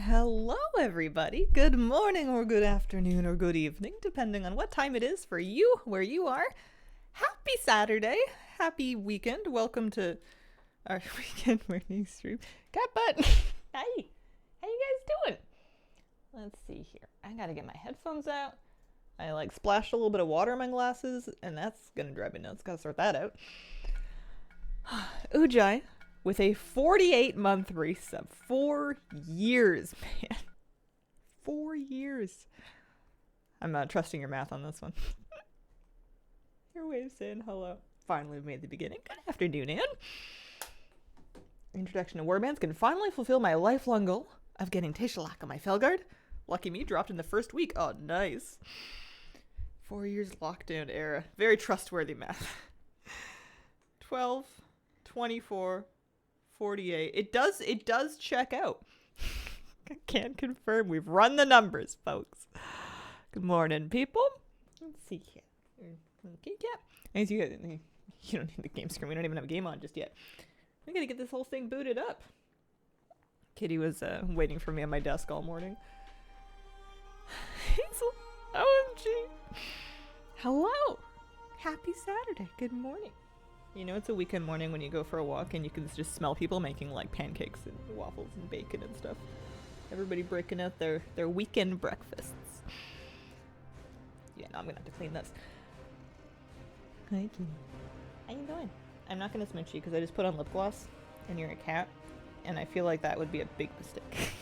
Hello, everybody. Good morning, or good afternoon, or good evening, depending on what time it is for you, where you are. Happy Saturday. Happy weekend. Welcome to our weekend morning stream. Cat butt. Hi. How you guys doing? Let's see here. I gotta get my headphones out. I splashed a little bit of water in my glasses, and that's gonna drive me nuts. Gotta sort that out. Ujai with a 48-month resub. 4 years, man. 4 years. I'm not trusting your math on this one. Your way of saying hello. Finally, we made the beginning. Good afternoon, Anne. Introduction to Warbands can finally fulfill my lifelong goal of getting Tishalak on my Felguard. Lucky me, dropped in the first week. Oh, nice. 4 years lockdown era. Very trustworthy math. 12, 24, 48. It does check out. I can't confirm. We've run the numbers, folks. Good morning, people. Let's see here. Okay, yeah. As you don't need the game screen. We don't even have a game on just yet. We gotta get this whole thing booted up. Kitty was waiting for me on my desk all morning. Hazel, OMG. Hello. Happy Saturday. Good morning. You know it's a weekend morning when you go for a walk and you can just smell people making like pancakes and waffles and bacon and stuff. Everybody breaking out their weekend breakfasts. Yeah, no, I'm gonna have to clean this. Hi, Kitty. How you doing? I'm not gonna smooch you because I just put on lip gloss and you're a cat, and I feel like that would be a big mistake.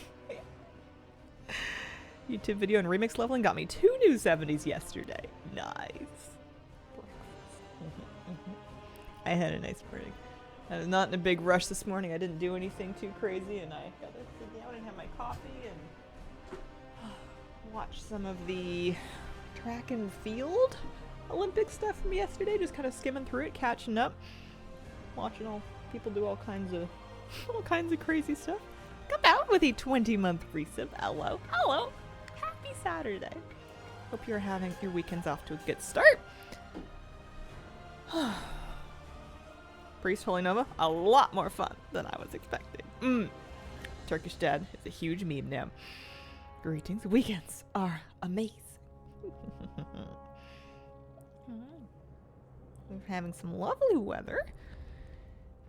YouTube video and remix leveling got me 2 new 70s yesterday. Nice. I had a nice morning. I was not in a big rush this morning. I didn't do anything too crazy, and I got to sit down and have my coffee and watch some of the track and field Olympic stuff from yesterday. Just kind of skimming through it, catching up, watching all people do all kinds of crazy stuff. Come out with a 20-month resub. Hello, hello. Happy Saturday. Hope you're having your weekends off to a good start. Priest Holy Nova, a lot more fun than I was expecting. Turkish Dad is a huge meme now. Greetings. Weekends are amazing. We're having some lovely weather.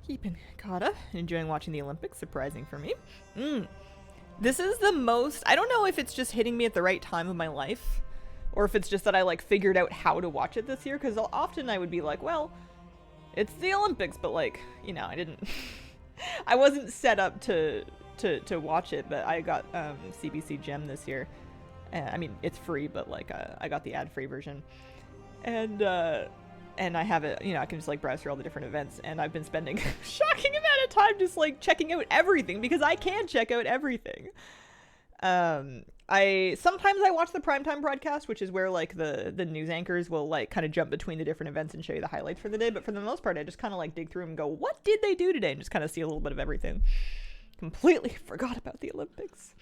Keeping caught up, enjoying watching the Olympics, surprising for me. This is the most, I don't know if it's just hitting me at the right time of my life, or if it's just that I figured out how to watch it this year, because often I would be like, well, it's the Olympics, but I didn't, I wasn't set up to watch it, but I got CBC Gem this year. I mean, it's free, but I got the ad-free version. And I have it, I can just browse through all the different events, and I've been spending shocking amount of time just checking out everything, because I can check out everything. Sometimes I watch the primetime broadcast, which is where the news anchors will kind of jump between the different events and show you the highlights for the day, but for the most part I just kind of dig through them and go, what did they do today, and just kind of see a little bit of everything. Completely forgot about the Olympics.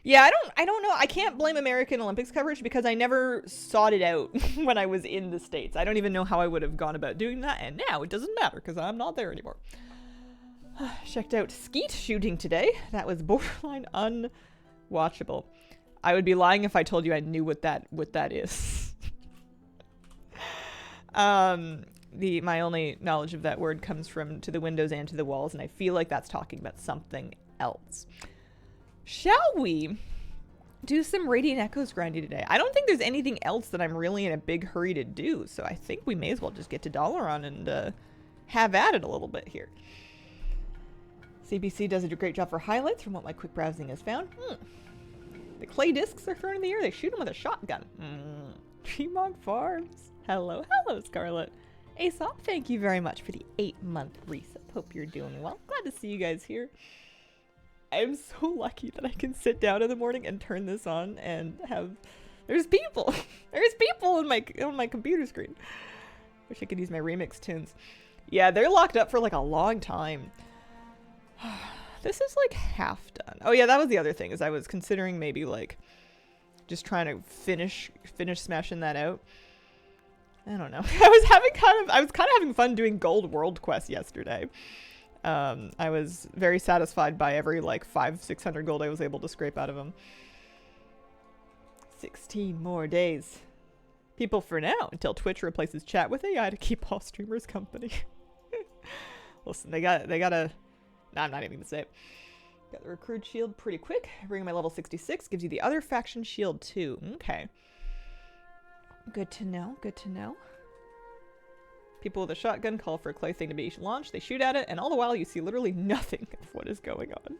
Yeah, I don't know. I can't blame American Olympics coverage because I never sought it out when I was in the States. I don't even know how I would have gone about doing that, and now it doesn't matter because I'm not there anymore. Checked out skeet shooting today. That was borderline unwatchable. I would be lying if I told you I knew what that is. My only knowledge of that word comes from to the windows and to the walls, and I feel like that's talking about something else. Shall we do some Radiant Echoes grinding today? I don't think there's anything else that I'm really in a big hurry to do, so I think we may as well just get to Dalaran and have at it a little bit here. CBC does a great job for highlights from what my quick browsing has found. The clay discs are thrown in the air. They shoot them with a shotgun. Tremog Farms. Hello, Scarlet. Aesop, thank you very much for the 8-month resub. Hope you're doing well. Glad to see you guys here. I'm so lucky that I can sit down in the morning and turn this on and there's people. There's people on my computer screen. Wish I could use my remix tunes. Yeah, they're locked up for a long time. This is half done. Oh yeah, that was the other thing, is I was considering maybe just trying to finish smashing that out. I don't know. I was kind of having fun doing gold world quests yesterday. I was very satisfied by every like 500-600 gold I was able to scrape out of him. 16 more days. People for now, until Twitch replaces chat with AI to keep all streamers company. Listen, they gotta... Nah, I'm not even gonna say it. Got the recruit shield pretty quick. Bringing my level 66 gives you the other faction shield too. Okay. Good to know, good to know. People with a shotgun call for a clay thing to be launched. They shoot at it, and all the while you see literally nothing of what is going on.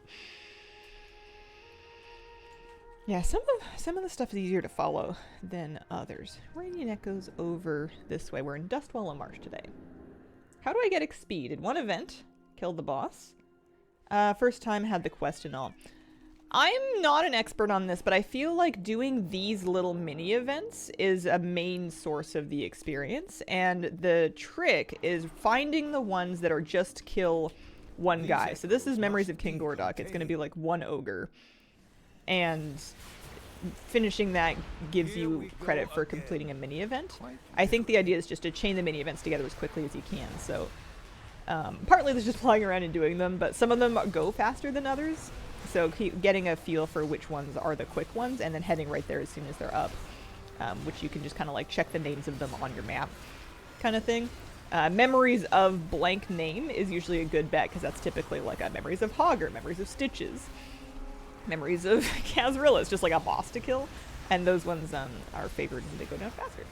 Yeah, some of the stuff is easier to follow than others. Radiant Echoes over this way. We're in Dustwallow Marsh today. How do I get XP? Did one event. Killed the boss. First time had the quest and all. I'm not an expert on this, but I feel like doing these little mini events is a main source of the experience, and the trick is finding the ones that are just kill one guy. So this is Memories of King Gordok. It's going to be like one ogre, and finishing that gives you credit for completing a mini event. I think the idea is just to chain the mini events together as quickly as you can. So partly there's just flying around and doing them, but some of them go faster than others. So keep getting a feel for which ones are the quick ones, and then heading right there as soon as they're up, which you can just kind of like check the names of them on your map kind of thing. Memories of blank name is usually a good bet, because that's typically like a memories of Hog or memories of Stitches. Memories of Kazrilla is just like a boss to kill, and those ones are favored and they go down faster.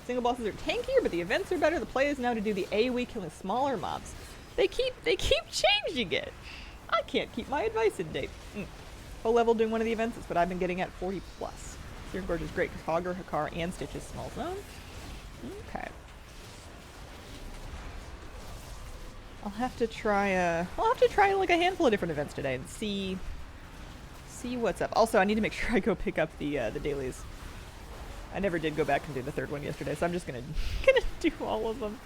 Single bosses are tankier, but the events are better. The play is now to do the AoE killing smaller mobs. They keep changing it. I can't keep my advice in date. Full level doing one of the events is what I've been getting at 40 plus. Searing Gorge is great because Hogger, Hakar, and Stitch is small zone. Okay. I'll have to try like a handful of different events today and see what's up. Also, I need to make sure I go pick up the dailies. I never did go back and do the third one yesterday, so I'm just gonna do all of them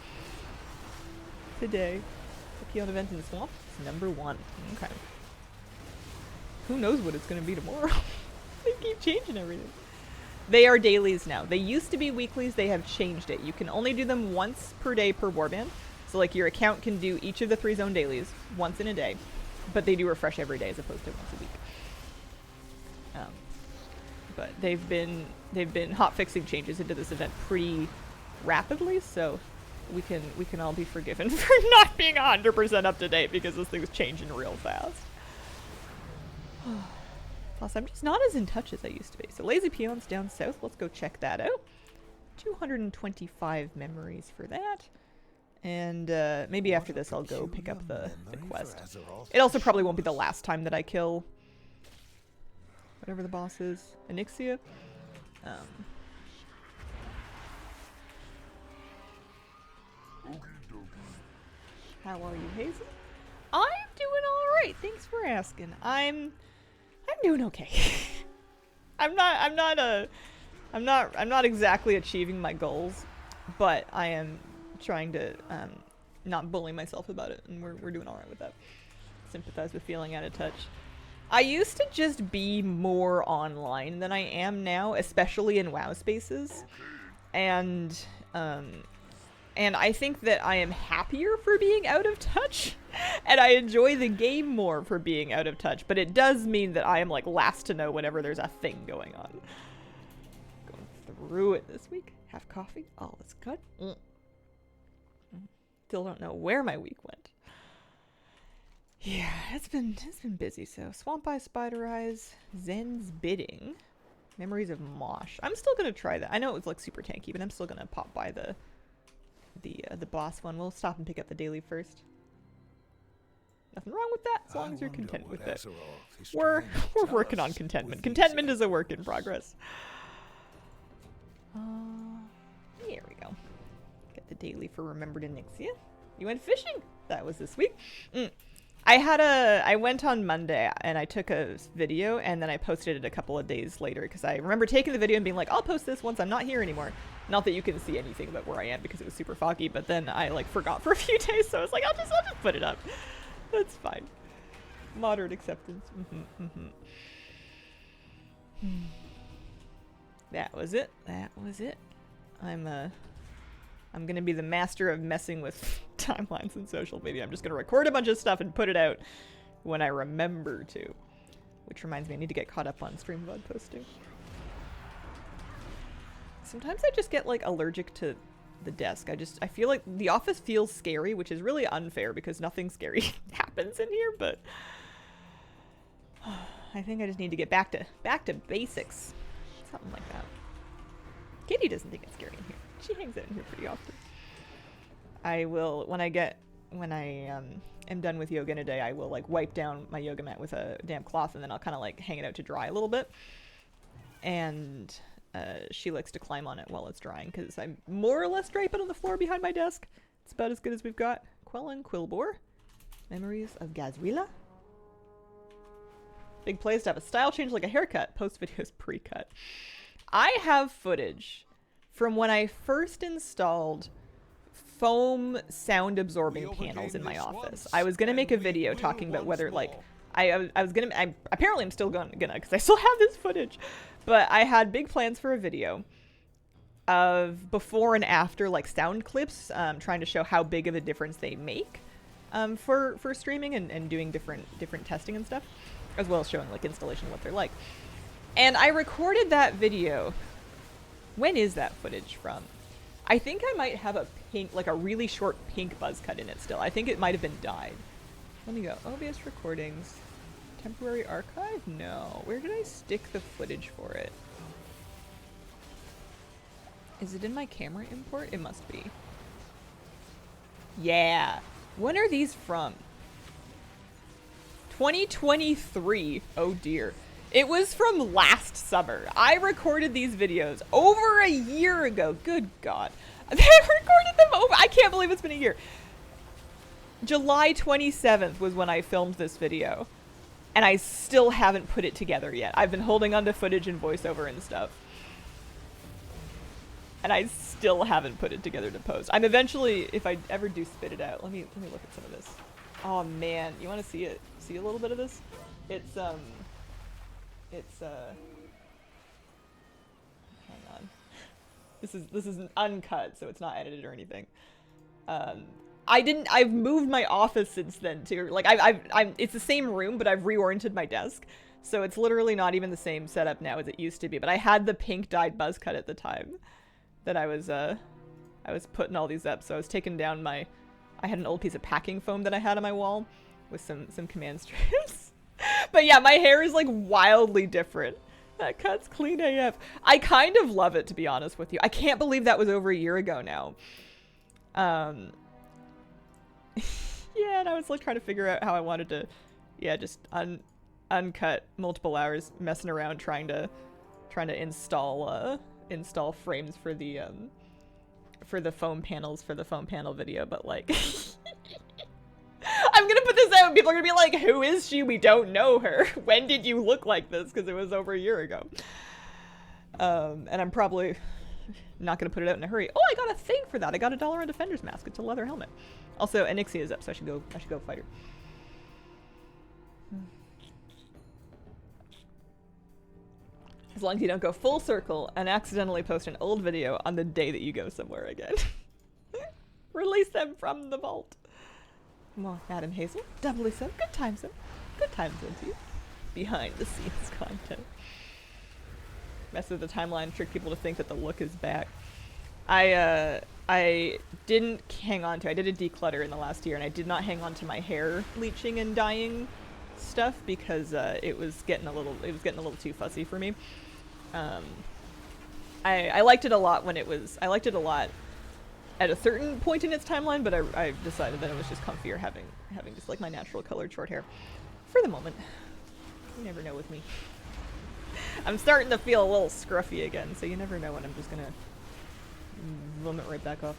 today. The Keon event in the swamp is number 1. Okay. Who knows what it's gonna be tomorrow? They keep changing everything. They are dailies now. They used to be weeklies. They have changed it. You can only do them once per day per warband. So like your account can do each of the 3 zone dailies once in a day, but they do refresh every day as opposed to once a week. But they've been hot fixing changes into this event pretty rapidly, so we can all be forgiven for not being 100% up to date because this thing's changing real fast. Plus, I'm just not as in touch as I used to be. So Lazy Peon's down south. Let's go check that out. 225 memories for that. And maybe after this I'll go pick up the quest. It also probably won't be the last time that I kill whatever the boss is. Anixia. How are you, Hazel? I'm doing alright. Thanks for asking. I'm doing okay. I'm not exactly achieving my goals, but I am trying to not bully myself about it, and we're doing alright with that. Sympathize with feeling out of touch. I used to just be more online than I am now, especially in WoW spaces, and I think that I am happier for being out of touch, and I enjoy the game more for being out of touch, but it does mean that I am like last to know whenever there's a thing going on. Going through it this week. Have coffee. All is good. Still don't know where my week went. Yeah, it's been busy. So Swamp Eye, Spider Eyes, Zen's Bidding, Memories of Mosh. I'm still gonna try that. I know it was like super tanky, but I'm still gonna pop by the boss one. We'll stop and pick up the daily first. Nothing wrong with that, as long as you're content with it. We're working on contentment. Contentment is a work in progress. Here we go. Get the daily for Remembered Anixia. You went fishing. That was this week. I went on Monday and I took a video and then I posted it a couple of days later because I remember taking the video and being like, I'll post this once I'm not here anymore. Not that you can see anything about where I am because it was super foggy, but then I like forgot for a few days, so I was like, I'll just put it up. That's fine. Moderate acceptance. That was it. That was it. I'm gonna be the master of messing with timelines and social media. I'm just going to record a bunch of stuff and put it out when I remember to. Which reminds me, I need to get caught up on stream VOD posting. Sometimes I just get like allergic to the desk. I feel like the office feels scary, which is really unfair because nothing scary happens in here, but I think I just need to get back to basics. Something like that. Katie doesn't think it's scary in here. She hangs out in here pretty often. I will, when I am done with yoga in a day, I will like wipe down my yoga mat with a damp cloth, and then I'll kind of like hang it out to dry a little bit. And she likes to climb on it while it's drying because I'm more or less draping on the floor behind my desk. It's about as good as we've got. Quellen Quilbor. Memories of Gazrila. Big plays to have a style change like a haircut. Post videos pre-cut. I have footage from when I first installed foam sound absorbing panels in my office. I was gonna make a video talking about whether like I apparently I'm still gonna because I still have this footage, but I had big plans for a video of before and after like sound clips, trying to show how big of a difference they make for streaming and doing different testing and stuff, as well as showing like installation what they're like. And I recorded that video. When is that footage from? I think I might have a pink, like a really short pink buzz cut in it still. I think it might have been dyed. Let me go. OBS recordings. Temporary archive? No. Where did I stick the footage for it? Is it in my camera import? It must be. Yeah. When are these from? 2023. Oh dear. It was from last summer. I recorded these videos over a year ago. Good God. I recorded them over. I can't believe it's been a year. July 27th was when I filmed this video. And I still haven't put it together yet. I've been holding onto footage and voiceover and stuff. And I still haven't put it together to post. I'm eventually, if I ever do spit it out, let me look at some of this. Oh man, you want to see it? See a little bit of this? It's hang on. This is an uncut, so it's not edited or anything. I've moved my office since then too. Like it's the same room, but I've reoriented my desk. So it's literally not even the same setup now as it used to be. But I had the pink dyed buzz cut at the time that I was putting all these up. So I was taking down I had an old piece of packing foam that I had on my wall with some command strips. But yeah, my hair is like wildly different. That cut's clean AF. I kind of love it, to be honest with you. I can't believe that was over a year ago now. Yeah, and I was like trying to figure out how I wanted to, yeah, just uncut multiple hours messing around trying to install frames for the foam panels for the foam panel video, but like I'm gonna put this out and people are gonna be like, who is she? We don't know her. When did you look like this? Because it was over a year ago. And I'm probably not gonna put it out in a hurry. Oh, I got a thing for that. I got a $1 on Defender's mask. It's a leather helmet. Also, Anixia is up, so I should go fight her. As long as you don't go full circle and accidentally post an old video on the day that you go somewhere again. Release them from the vault. Come on, Madam Hazel. Doubly so. Good times, Sim. Good times, Lindsay. Behind the scenes content. Mess with the timeline, trick people to think that the look is back. I didn't hang on to. I did a declutter in the last year, and I did not hang on to my hair bleaching and dyeing stuff because it was getting a little too fussy for me. I liked it a lot when it was. I liked it a lot at a certain point in its timeline, but I decided that it was just comfier having just like my natural colored short hair for the moment. You never know with me. I'm starting to feel a little scruffy again, so you never know when I'm just gonna vomit right back off.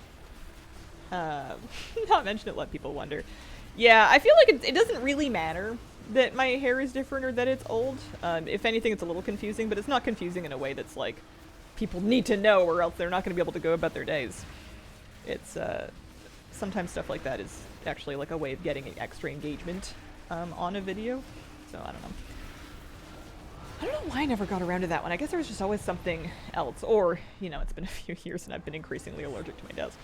Not mention it, let people wonder. Yeah, I feel like it doesn't really matter that my hair is different or that it's old. If anything, it's a little confusing, but it's not confusing in a way that's like people need to know or else they're not going to be able to go about their days. It's sometimes stuff like that is actually like a way of getting extra engagement on a video. So I don't know. I don't know why I never got around to that one. I guess there was just always something else. Or, you know, it's been a few years and I've been increasingly allergic to my desk.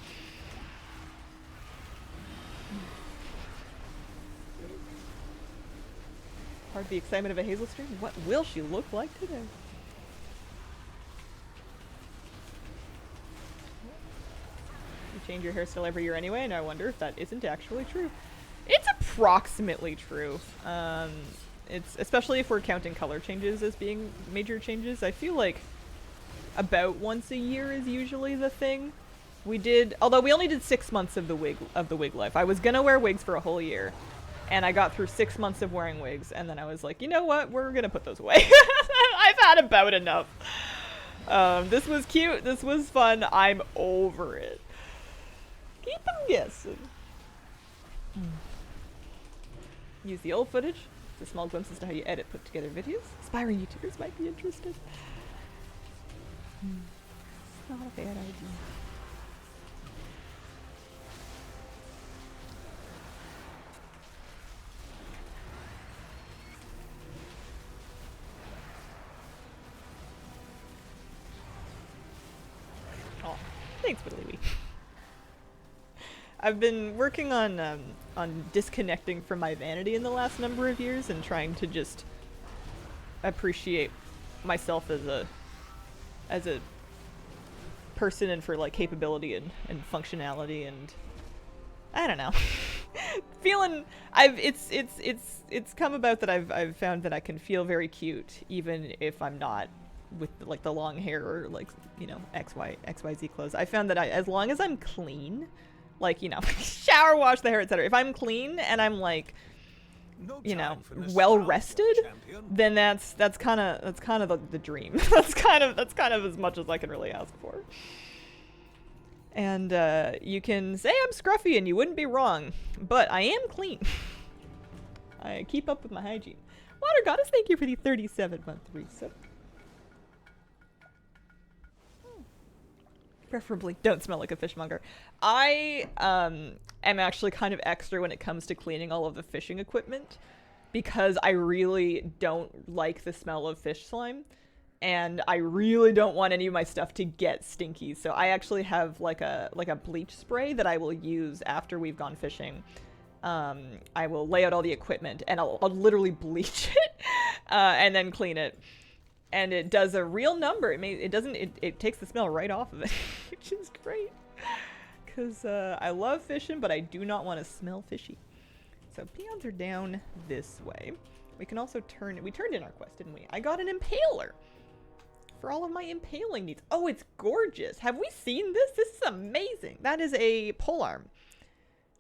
Part of the excitement of a Hazel stream. What will she look like today? You change your hairstyle every year anyway, and I wonder if that isn't actually true. It's approximately true. It's especially if we're counting color changes as being major changes. I feel like about once a year is usually the thing. We did, although we only did 6 months of the wig life. I was gonna wear wigs for a whole year, and I got through 6 months of wearing wigs, and then I was like, you know what? We're gonna put those away. I've had about enough. This was cute. This was fun. I'm over it. Keep them guessing. Use the old footage. It's a small glimpse as to how you edit put together videos. Aspiring YouTubers might be interested. It's not a bad idea. Oh, thanks, Widdly. I've been working on disconnecting from my vanity in the last number of years and trying to just appreciate myself as a person and for like capability and functionality, and I don't know. Feeling it's come about that I've found that I can feel very cute even if I'm not with like the long hair or like, you know, XYZ clothes. I found that as long as I'm clean, like, you know, shower, wash the hair, etc. If I'm clean and I'm like, you know, well rested, then that's kind of the dream. that's kind of as much as I can really ask for. And you can say I'm scruffy and you wouldn't be wrong, but I am clean. I keep up with my hygiene. Water Goddess, thank you for the 37-month resub. Preferably don't smell like a fishmonger. I am actually kind of extra when it comes to cleaning all of the fishing equipment because I really don't like the smell of fish slime, and I really don't want any of my stuff to get stinky. So I actually have like a bleach spray that I will use after we've gone fishing. I will lay out all the equipment and I'll literally bleach it and then clean it. And it does a real number. It takes the smell right off of it, which is great. Because I love fishing, but I do not want to smell fishy. So peons are down this way. We can also we turned in our quest, didn't we? I got an impaler for all of my impaling needs. Oh, it's gorgeous. Have we seen this? This is amazing. That is a polearm.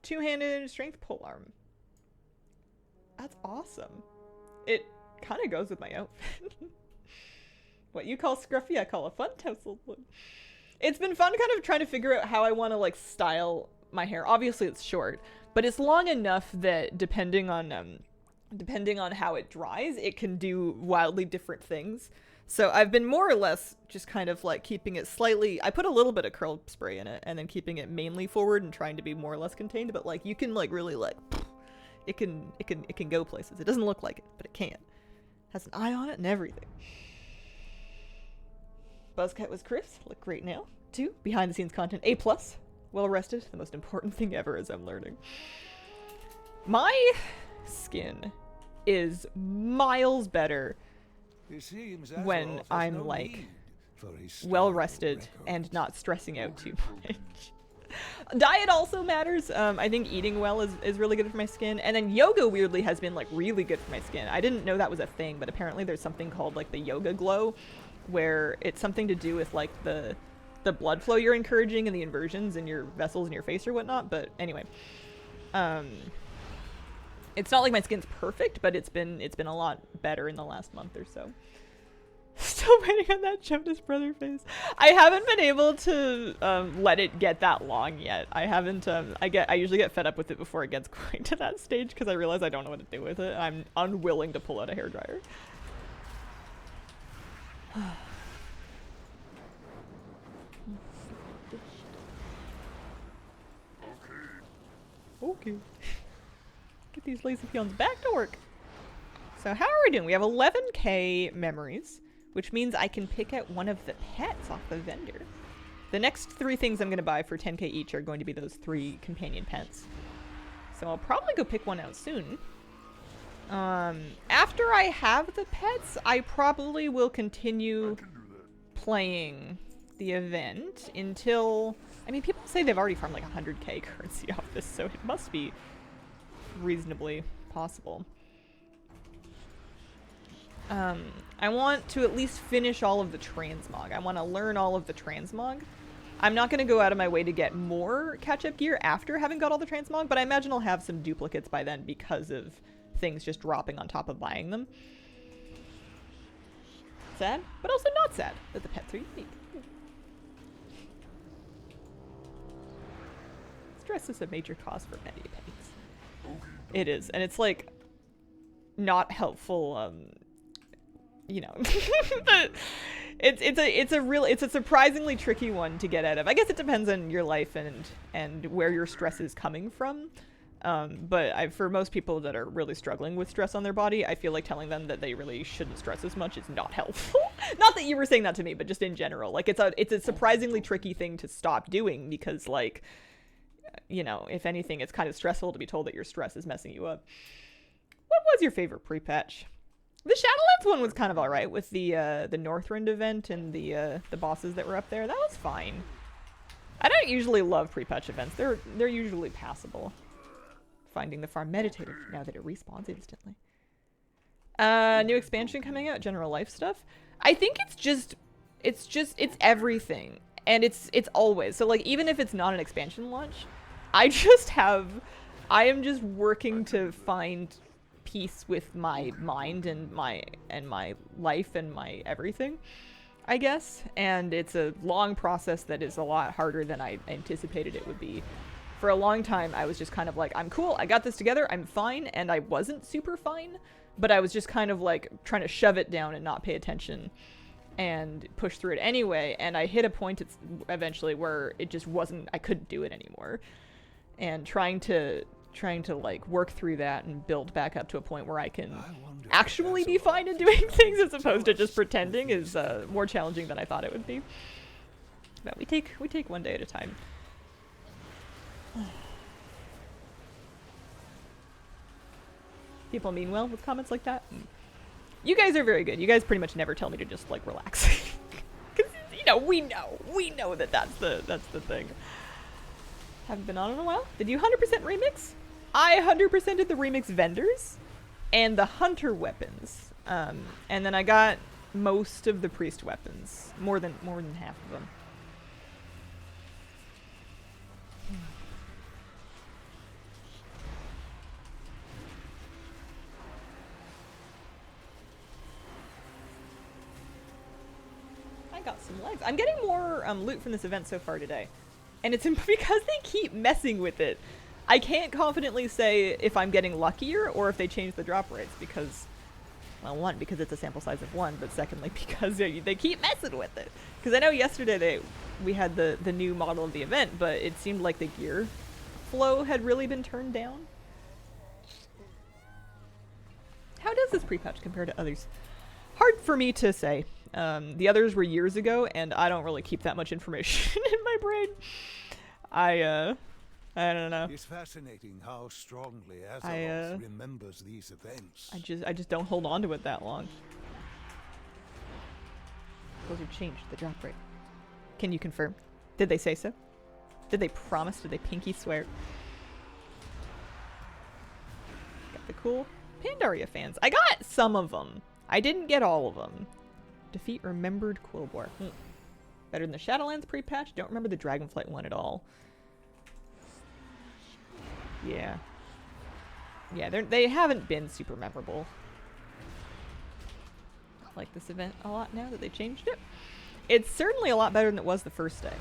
Two-handed strength polearm. That's awesome. It kind of goes with my outfit. What you call scruffy, I call a fun tousled one. It's been fun kind of trying to figure out how I want to like style my hair. Obviously it's short, but it's long enough that depending on how it dries, it can do wildly different things. So I've been more or less just kind of like keeping it slightly, I put a little bit of curl spray in it and then keeping it mainly forward and trying to be more or less contained, but like you can like really like, it can go places. It doesn't look like it, but it can. It has an eye on it and everything. Buzzcut was Chris. Look great now. 2, behind the scenes content. A+. Well rested. The most important thing ever as I'm learning. My skin is miles better when I'm like well rested and not stressing out too much. Diet also matters. I think eating well is really good for my skin. And then yoga weirdly has been like really good for my skin. I didn't know that was a thing, but apparently there's something called like the yoga glow, where it's something to do with like the blood flow you're encouraging and the inversions in your vessels in your face or whatnot. But anyway, it's not like my skin's perfect, but it's been a lot better in the last month or so. Still waiting on that Jonas brother face. I haven't been able to let it get that long yet. I haven't. I usually get fed up with it before it gets quite to that stage because I realize I don't know what to do with it. I'm unwilling to pull out a hairdryer. Okay. Get these lazy peons back to work. So how are we doing? We have 11k memories, which means I can pick out one of the pets off the vendor. The next 3 things I'm going to buy for 10k each are going to be those 3 companion pets. So I'll probably go pick one out soon. After I have the pets, I probably will continue playing the event until... I mean, people say they've already farmed like 100k currency off this, so it must be reasonably possible. I want to at least finish all of the transmog. I want to learn all of the transmog. I'm not going to go out of my way to get more catch-up gear after having got all the transmog, but I imagine I'll have some duplicates by then because of things just dropping on top of buying them. Sad, but also not sad that the pets are unique. Stress is a major cause for many pets. It is, and it's like not helpful. You know, it's a surprisingly tricky one to get out of. I guess it depends on your life and where your stress is coming from. But for most people that are really struggling with stress on their body, I feel like telling them that they really shouldn't stress as much is not helpful. Not that you were saying that to me, but just in general. Like, it's a surprisingly tricky thing to stop doing because, like, you know, if anything, it's kind of stressful to be told that your stress is messing you up. What was your favorite pre-patch? The Shadowlands one was kind of alright with the Northrend event and the bosses that were up there. That was fine. I don't usually love pre-patch events. They're usually passable. Finding the farm meditative now that it respawns instantly. New expansion coming out, general life stuff. I think it's everything. And it's always. So like even if it's not an expansion launch, I am just working to find peace with my mind and my life and my everything, I guess. And it's a long process that is a lot harder than I anticipated it would be. For a long time, I was just kind of like, I'm cool, I got this together, I'm fine, and I wasn't super fine, but I was just kind of like trying to shove it down and not pay attention and push through it anyway, and I hit a point eventually where it just wasn't, I couldn't do it anymore. And trying to like work through that and build back up to a point where I can actually be fine in doing things as opposed to just pretending is more challenging than I thought it would be. But we take one day at a time. People mean well with comments like that. You guys are very good. You guys pretty much never tell me to just like relax. Cause you know, we know that that's the thing. Haven't been on in a while. Did you 100% remix? I 100% did the remix vendors and the hunter weapons. And then I got most of the priest weapons. More than half of them. I got some legs. I'm getting more loot from this event so far today. And it's because they keep messing with it. I can't confidently say if I'm getting luckier or if they change the drop rates because, well, one, because it's a sample size of one, but secondly, because they keep messing with it. Because I know yesterday we had the new model of the event, but it seemed like the gear flow had really been turned down. How does this pre-patch compare to others? Hard for me to say. The others were years ago, and I don't really keep that much information in my brain. I don't know. It's fascinating how strongly Azeroth remembers these events. I just don't hold on to it that long. Those are changed, the drop rate. Can you confirm? Did they say so? Did they promise? Did they pinky swear? Got the cool Pandaria fans. I got some of them. I didn't get all of them. Defeat remembered Quillbore. Better than the Shadowlands pre-patch. Don't remember the Dragonflight one at all. Yeah. Yeah, they haven't been super memorable. I like this event a lot now that they changed it. It's certainly a lot better than it was the first day.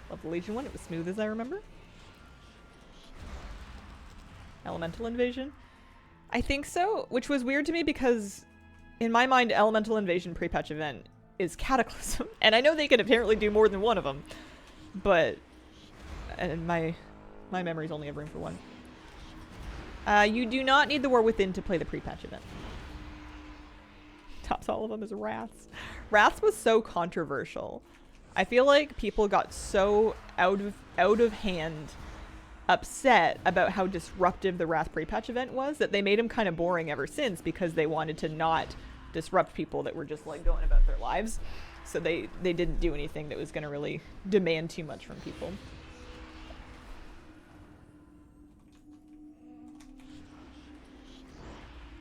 Love the Legion one. It was smooth as I remember. Elemental Invasion. I think so, which was weird to me because in my mind, Elemental Invasion pre-patch event is Cataclysm. And I know they can apparently do more than one of them. But and my memory's only have room for one. You do not need the War Within to play the pre-patch event. Tops all of them is Wraths. Wraths was so controversial. I feel like people got so out of hand upset about how disruptive the Wrath Pre-Patch event was, that they made him kind of boring ever since because they wanted to not disrupt people that were just like going about their lives. So they didn't do anything that was going to really demand too much from people.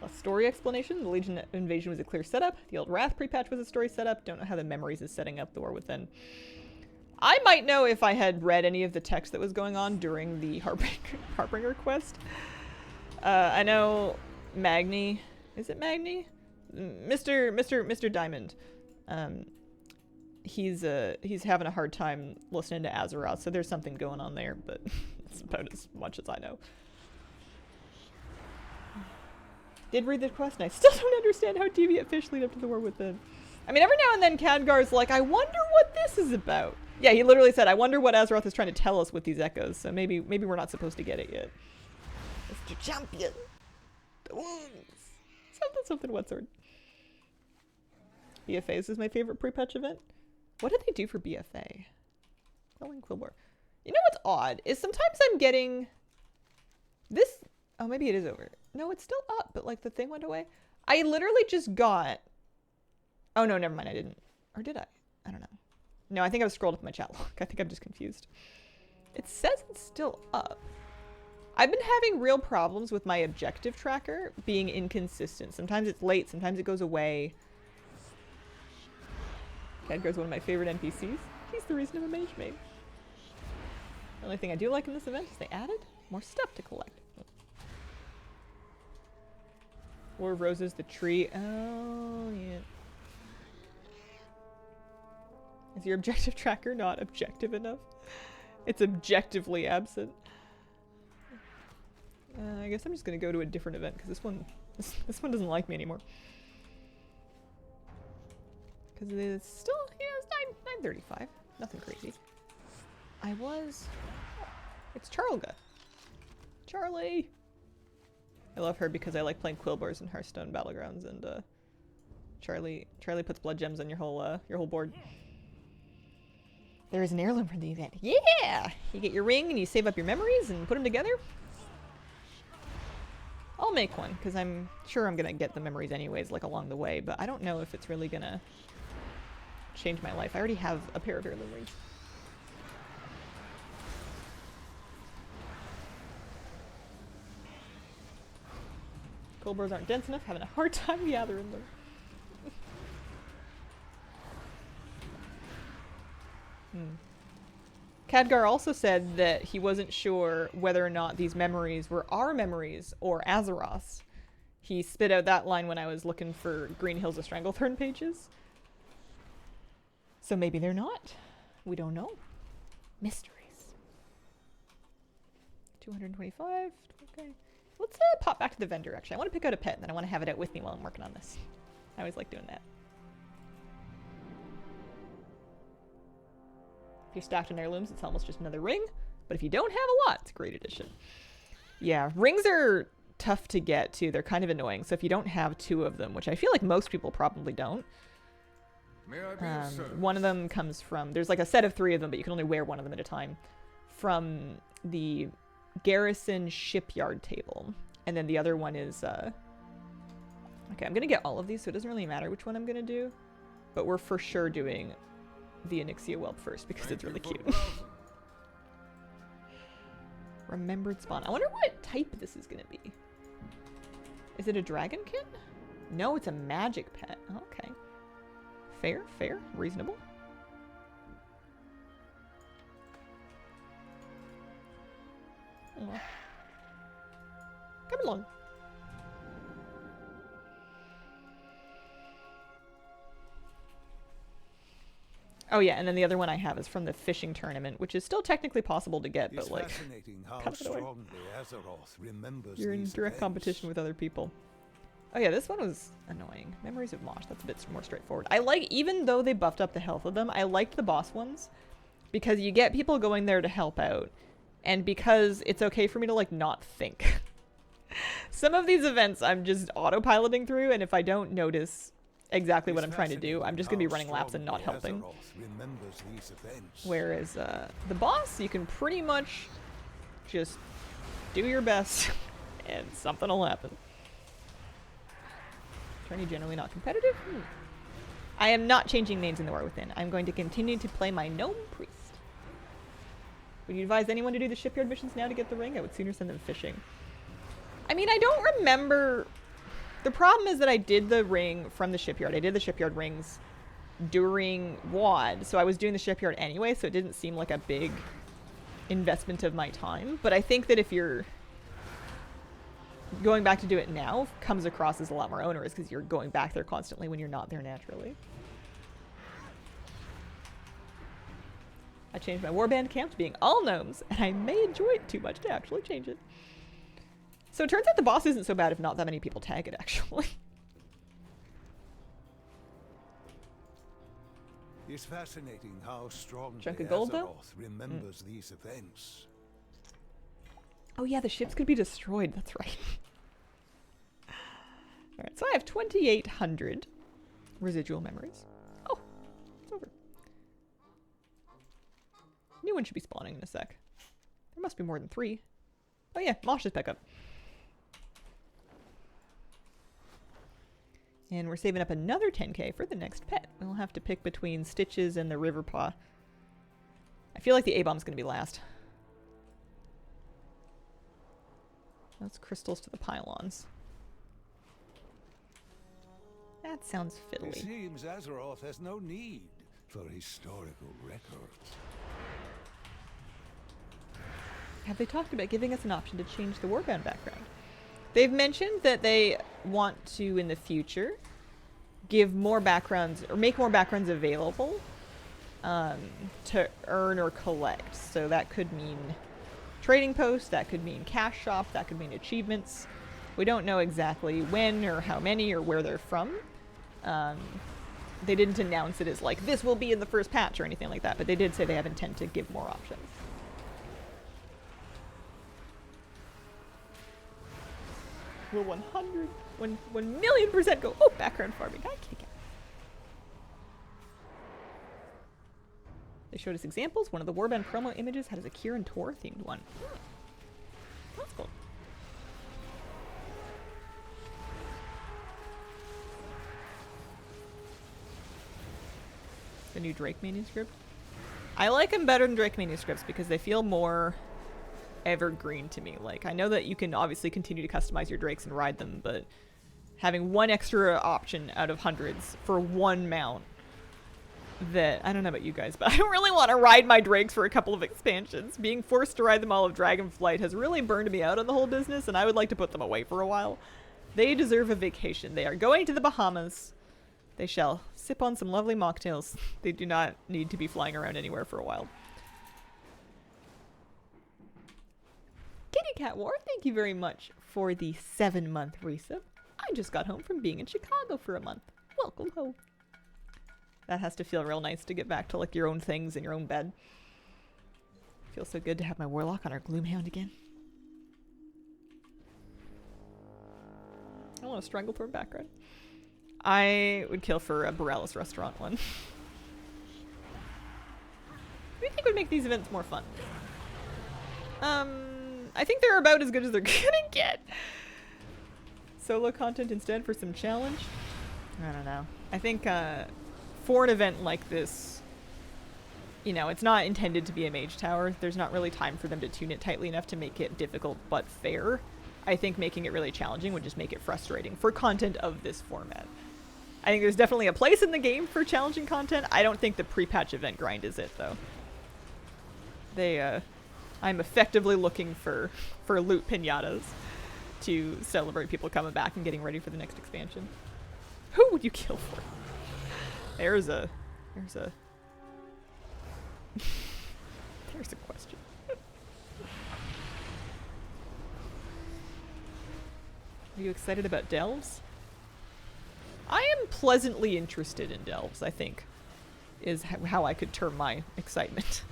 A story explanation. The Legion invasion was a clear setup. The old Wrath pre-patch was a story setup. Don't know how the Memories is setting up the War Within. I might know if I had read any of the text that was going on during the Heartbringer quest. I know Magni. Is it Magni? Mr. Diamond. He's having a hard time listening to Azeroth, so there's something going on there, but that's about as much as I know. Did read the quest, and I still don't understand how deviant fish lead up to the War Within. I mean, every now and then Khadgar's like, I wonder what this is about. Yeah, he literally said, I wonder what Azeroth is trying to tell us with these echoes, so maybe we're not supposed to get it yet. Mr. Champion. The wounds. Something what sort? BFAs is my favorite pre-patch event. What did they do for BFA? Quelling Quillbore. You know what's odd? Is sometimes I'm getting this. Oh, maybe it is over. No, it's still up, but like the thing went away. I literally just got. Oh no, never mind. I didn't. Or did I? I don't know. No, I think I was scrolled up my chat log. I think I'm just confused. It says it's still up. I've been having real problems with my objective tracker being inconsistent. Sometimes it's late, sometimes it goes away. Khadgar's one of my favorite NPCs. He's the reason I'm a mage maid. The only thing I do like in this event is they added more stuff to collect. War of Roses, the tree. Oh, yeah. Is your objective tracker not objective enough? It's objectively absent. I guess I'm just gonna go to a different event because this one doesn't like me anymore. Because it's still, yeah, it's 9:35. Nothing crazy. It's Charlga. Charlie. I love her because I like playing Quillbores in Hearthstone Battlegrounds, and Charlie puts blood gems on your whole board. There is an heirloom for the event. Yeah! You get your ring and you save up your memories and put them together. I'll make one, because I'm sure I'm gonna get the memories anyways, like along the way, but I don't know if it's really gonna change my life. I already have a pair of heirloom rings. Quillbores aren't dense enough, having a hard time gathering them. Khadgar also said that he wasn't sure whether or not these memories were our memories or Azeroth's. He spit out that line when I was looking for Green Hills of Stranglethorn pages. So maybe they're not. We don't know. Mysteries. 225. Okay. Let's pop back to the vendor, actually. I want to pick out a pet, and then I want to have it out with me while I'm working on this. I always like doing that. If you're stacked on heirlooms, it's almost just another ring. But if you don't have a lot, it's a great addition. Yeah, rings are tough to get, too. They're kind of annoying. So if you don't have two of them, which I feel like most people probably don't. One of them comes from... There's like a set of 3 of them, but you can only wear one of them at a time. From the Garrison Shipyard table. And then the other one is... Okay, I'm going to get all of these, so it doesn't really matter which one I'm going to do. But we're for sure doing the Onyxia whelp first, because it's really cute. Remembered spawn. I wonder what type this is going to be. Is it a dragonkin? No, it's a magic pet. Okay. Fair, fair, reasonable. Oh. Come along. Oh yeah, and then the other one I have is from the fishing tournament, which is still technically possible to get, but like, cut it away. You're in direct competition with other people. Oh yeah, this one was annoying. Memories of Mosh, that's a bit more straightforward. I like, even though they buffed up the health of them, I liked the boss ones, because you get people going there to help out, and because it's okay for me to like not think. Some of these events I'm just autopiloting through, and if I don't notice exactly what I'm trying to do, I'm just going to be running laps and not helping. Whereas the boss, you can pretty much Just do your best, and something will happen. Attorney generally not competitive? I am not changing names in the War Within. I'm going to continue to play my gnome priest. Would you advise anyone to do the shipyard missions now to get the ring? I would sooner send them fishing. I mean, I don't remember... The problem is that I did the ring from the shipyard. I did the shipyard rings during WOD, so I was doing the shipyard anyway, so it didn't seem like a big investment of my time. But I think that if you're going back to do it now, comes across as a lot more onerous because you're going back there constantly when you're not there naturally. I changed my Warband camp to being all gnomes, and I may enjoy it too much to actually change it. So it turns out the boss isn't so bad if not that many people tag it, actually. It's fascinating how strongly Chunk of gold, though? remembers these events. Oh yeah, the ships could be destroyed, that's right. Alright, so I have 2,800 residual memories. Oh, it's over. New one should be spawning in a sec. There must be more than 3. Oh yeah, Mosh is back up. And we're saving up another 10k for the next pet. We'll have to pick between Stitches and the River Paw. I feel like the A-bomb's gonna be last. That's crystals to the pylons. That sounds fiddly. It seems Azeroth has no need for historical records. Have they talked about giving us an option to change the Warband background? They've mentioned that they want to, in the future, give more backgrounds, or make more backgrounds available to earn or collect. So that could mean trading posts, that could mean cash shop, that could mean achievements. We don't know exactly when or how many or where they're from. They didn't announce it as like, this will be in the first patch or anything like that, but they did say they have intent to give more options. Will 1,000,000% go? Oh, background farming. I kick it. They showed us examples. One of the Warband promo images had a Zakir and Tor themed one. That's cool. The new Drake manuscript. I like them better than Drake manuscripts because they feel more evergreen to me. Like, I know that you can obviously continue to customize your drakes and ride them, but having one extra option out of hundreds for one mount that, I don't know about you guys, but I don't really want to ride my drakes for a couple of expansions. Being forced to ride them all of Dragonflight has really burned me out on the whole business, and I would like to put them away for a while. They deserve a vacation. They are going to the Bahamas. They shall sip on some lovely mocktails. They do not need to be flying around anywhere for a while. Kitty Cat War, thank you very much for the 7-month resub. I just got home from being in Chicago for a month. Welcome home. That has to feel real nice to get back to like your own things in your own bed. Feels so good to have my Warlock on our Gloomhound again. I want a Stranglethorn background. I would kill for a Borealis restaurant one. What do you think would make these events more fun? I think they're about as good as they're gonna get. Solo content instead for some challenge? I don't know. I think for an event like this, you know, it's not intended to be a mage tower. There's not really time for them to tune it tightly enough to make it difficult but fair. I think making it really challenging would just make it frustrating for content of this format. I think there's definitely a place in the game for challenging content. I don't think the pre-patch event grind is it, though. I'm effectively looking for loot pinatas to celebrate people coming back and getting ready for the next expansion. Who would you kill for? There's a question. Are you excited about Delves? I am pleasantly interested in Delves, I think, is how I could term my excitement.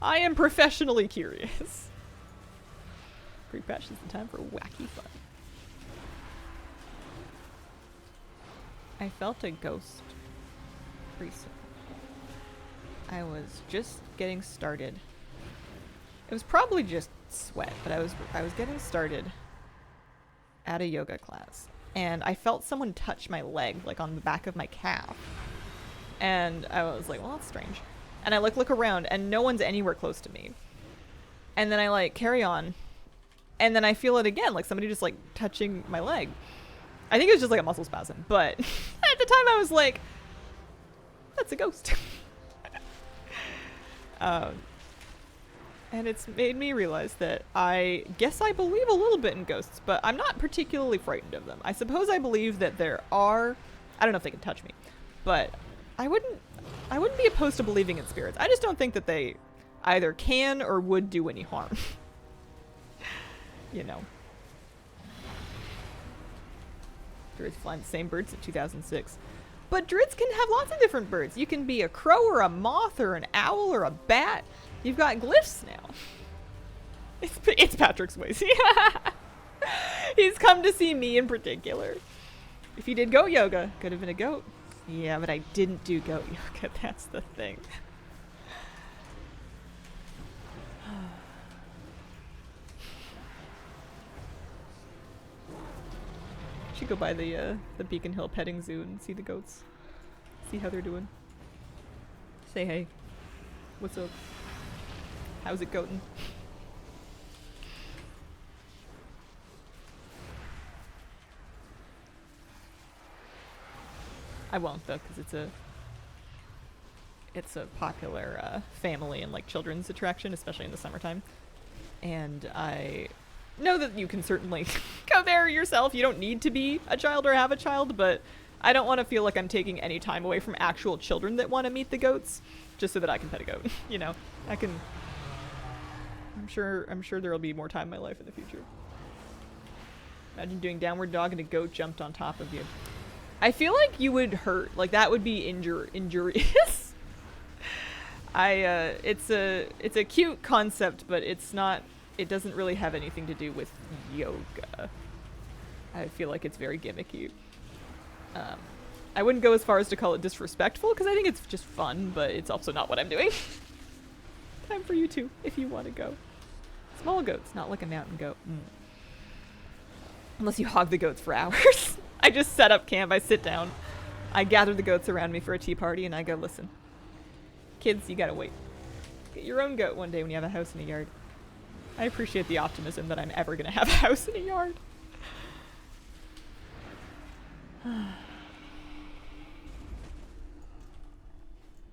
I am professionally curious. Pre-patch is the time for wacky fun. I felt a ghost recently. I was just getting started It was probably just sweat, but I was getting started at a yoga class, and I felt someone touch my leg, like on the back of my calf. And I was like, well, that's strange. And I look around, and no one's anywhere close to me. And then I like carry on, and then I feel it again, like somebody just like touching my leg. I think it was just like a muscle spasm, but at the time I was like, that's a ghost. And it's made me realize that I guess I believe a little bit in ghosts, but I'm not particularly frightened of them. I suppose I believe that there are, I don't know if they can touch me, but I wouldn't be opposed to believing in spirits. I just don't think that they either can or would do any harm. You know. Druids flying the same birds in 2006. But druids can have lots of different birds. You can be a crow or a moth or an owl or a bat. You've got glyphs now. It's Patrick Swayze. He's come to see me in particular. If you did goat yoga, could have been a goat. Yeah, but I didn't do goat yoga. That's the thing. Should go by the Beacon Hill petting zoo and see the goats. See how they're doing. Say hey. What's up? How's it goatin'? I won't though, because it's a popular family and like children's attraction, especially in the summertime. And I know that you can certainly go there yourself. You don't need to be a child or have a child, but I don't want to feel like I'm taking any time away from actual children that want to meet the goats, just so that I can pet a goat. You know, I'm sure there'll be more time in my life in the future. Imagine doing downward dog and a goat jumped on top of you. I feel like you would hurt. Like that would be injurious. It's a cute concept, but it's not. It doesn't really have anything to do with yoga. I feel like it's very gimmicky. I wouldn't go as far as to call it disrespectful, because I think it's just fun, but it's also not what I'm doing. Time for you too, if you want to go. Small goats, not like a mountain goat. Unless you hog the goats for hours. I just set up camp, I sit down, I gather the goats around me for a tea party, and I go, listen, kids, you gotta wait. Get your own goat one day when you have a house and a yard. I appreciate the optimism that I'm ever gonna have a house and a yard.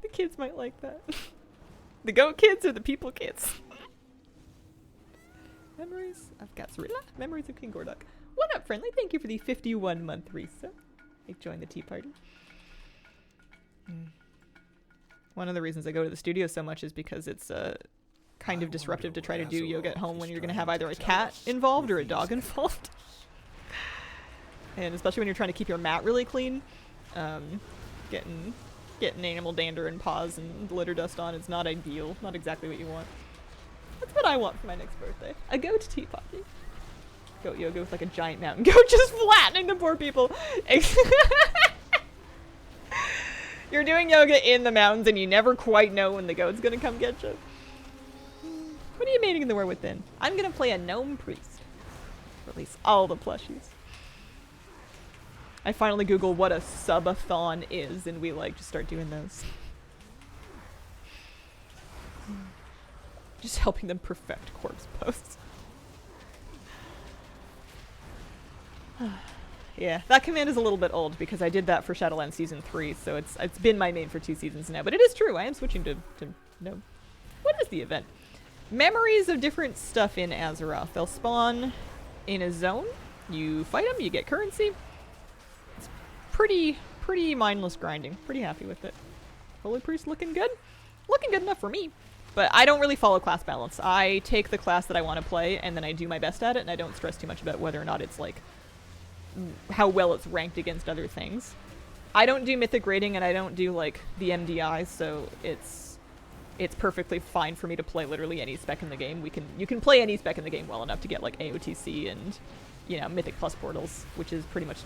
The kids might like that. The goat kids or the people kids? Memories of Gatsrilla. Memories of King Gordok. What up, friendly? Thank you for the 51-month resub. I joined the tea party. One of the reasons I go to the studio so much is because it's kind of disruptive to try to do yoga at home when you're going to have either a cat involved or a dog involved. And especially when you're trying to keep your mat really clean. Getting animal dander and paws and litter dust on is not ideal. Not exactly what you want. That's what I want for my next birthday. A goat tea party. Goat yoga with like a giant mountain goat just flattening the poor people. You're doing yoga in the mountains and you never quite know when the goat's gonna come get you. What are you mating in the war with then? I'm gonna play a gnome priest. Release all the plushies. I finally Google what a subathon is and we like just start doing those. Just helping them perfect corpse posts. Yeah, that command is a little bit old because I did that for Shadowlands Season 3, so it's been my main for 2 seasons now. But it is true, I am switching to no. What is the event? Memories of different stuff in Azeroth. They'll spawn in a zone. You fight them, you get currency. It's pretty mindless grinding. Pretty happy with it. Holy Priest looking good? Looking good enough for me. But I don't really follow class balance. I take the class that I want to play, and then I do my best at it, and I don't stress too much about whether or not it's like how well it's ranked against other things. I don't do mythic rating, and I don't do like the MDI, so it's perfectly fine for me to play literally any spec in the game. You can play any spec in the game well enough to get like AOTC and, you know, mythic plus portals, which is pretty much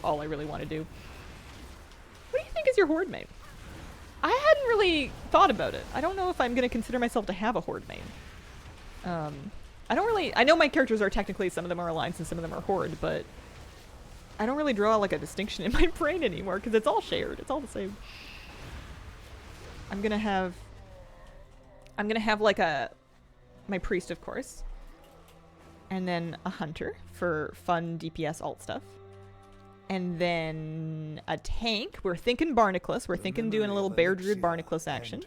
all I really want to do. What do you think is your horde main? I hadn't really thought about it. I don't know if I'm going to consider myself to have a horde main. I don't really... I know my characters are technically, some of them are alliance and some of them are horde, but I don't really draw like a distinction in my brain anymore because it's all shared. It's all the same. I'm gonna have like my priest, of course, and then a hunter for fun DPS alt stuff, and then a tank. We're thinking Barnacles. We're thinking doing a little Bear Druid Barnacles action,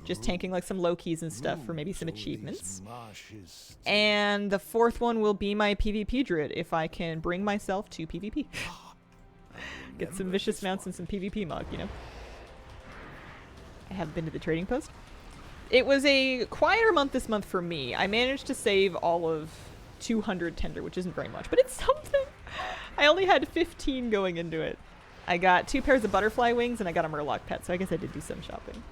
just tanking like some low keys and stuff for maybe some achievements. And the fourth one will be my PvP Druid if I can bring myself to PvP. Get some vicious mounts and some PvP mug, you know. I haven't been to the trading post. It was a quieter month this month for me. I managed to save all of 200 tender, which isn't very much, but it's something. I only had 15 going into it. I got 2 pairs of butterfly wings and I got a Murloc pet, so I guess I did do some shopping.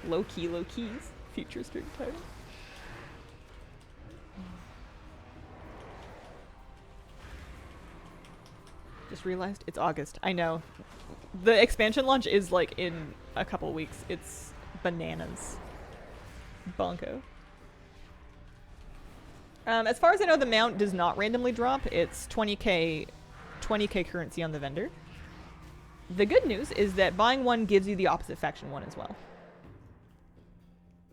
Low keys. Future stream title. Just realized it's August. I know. The expansion launch is like in a couple weeks. It's bananas. Bonko. As far as I know, the mount does not randomly drop. It's 20k currency on the vendor. The good news is that buying one gives you the opposite faction one as well.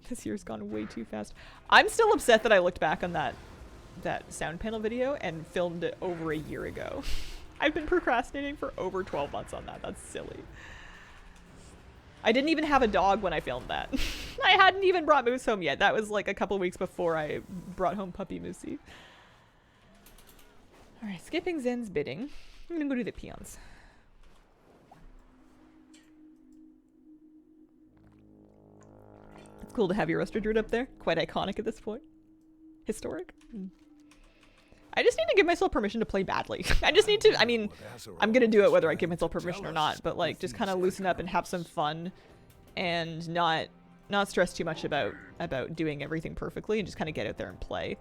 This year's gone way too fast. I'm still upset that I looked back on that sound panel video and filmed it over a year ago. I've been procrastinating for over 12 months on that. That's silly. I didn't even have a dog when I filmed that. I hadn't even brought Moose home yet. That was like a couple weeks before I brought home puppy Moosey. Alright, skipping Zen's bidding. I'm gonna go do the peons. It's cool to have your Rusted Druid up there. Quite iconic at this point. Historic. I just need to give myself permission to play badly. I just need to, I mean, I'm gonna do it whether I give myself permission or not, but like just kind of loosen up and have some fun and not stress too much about doing everything perfectly and just kind of get out there and play.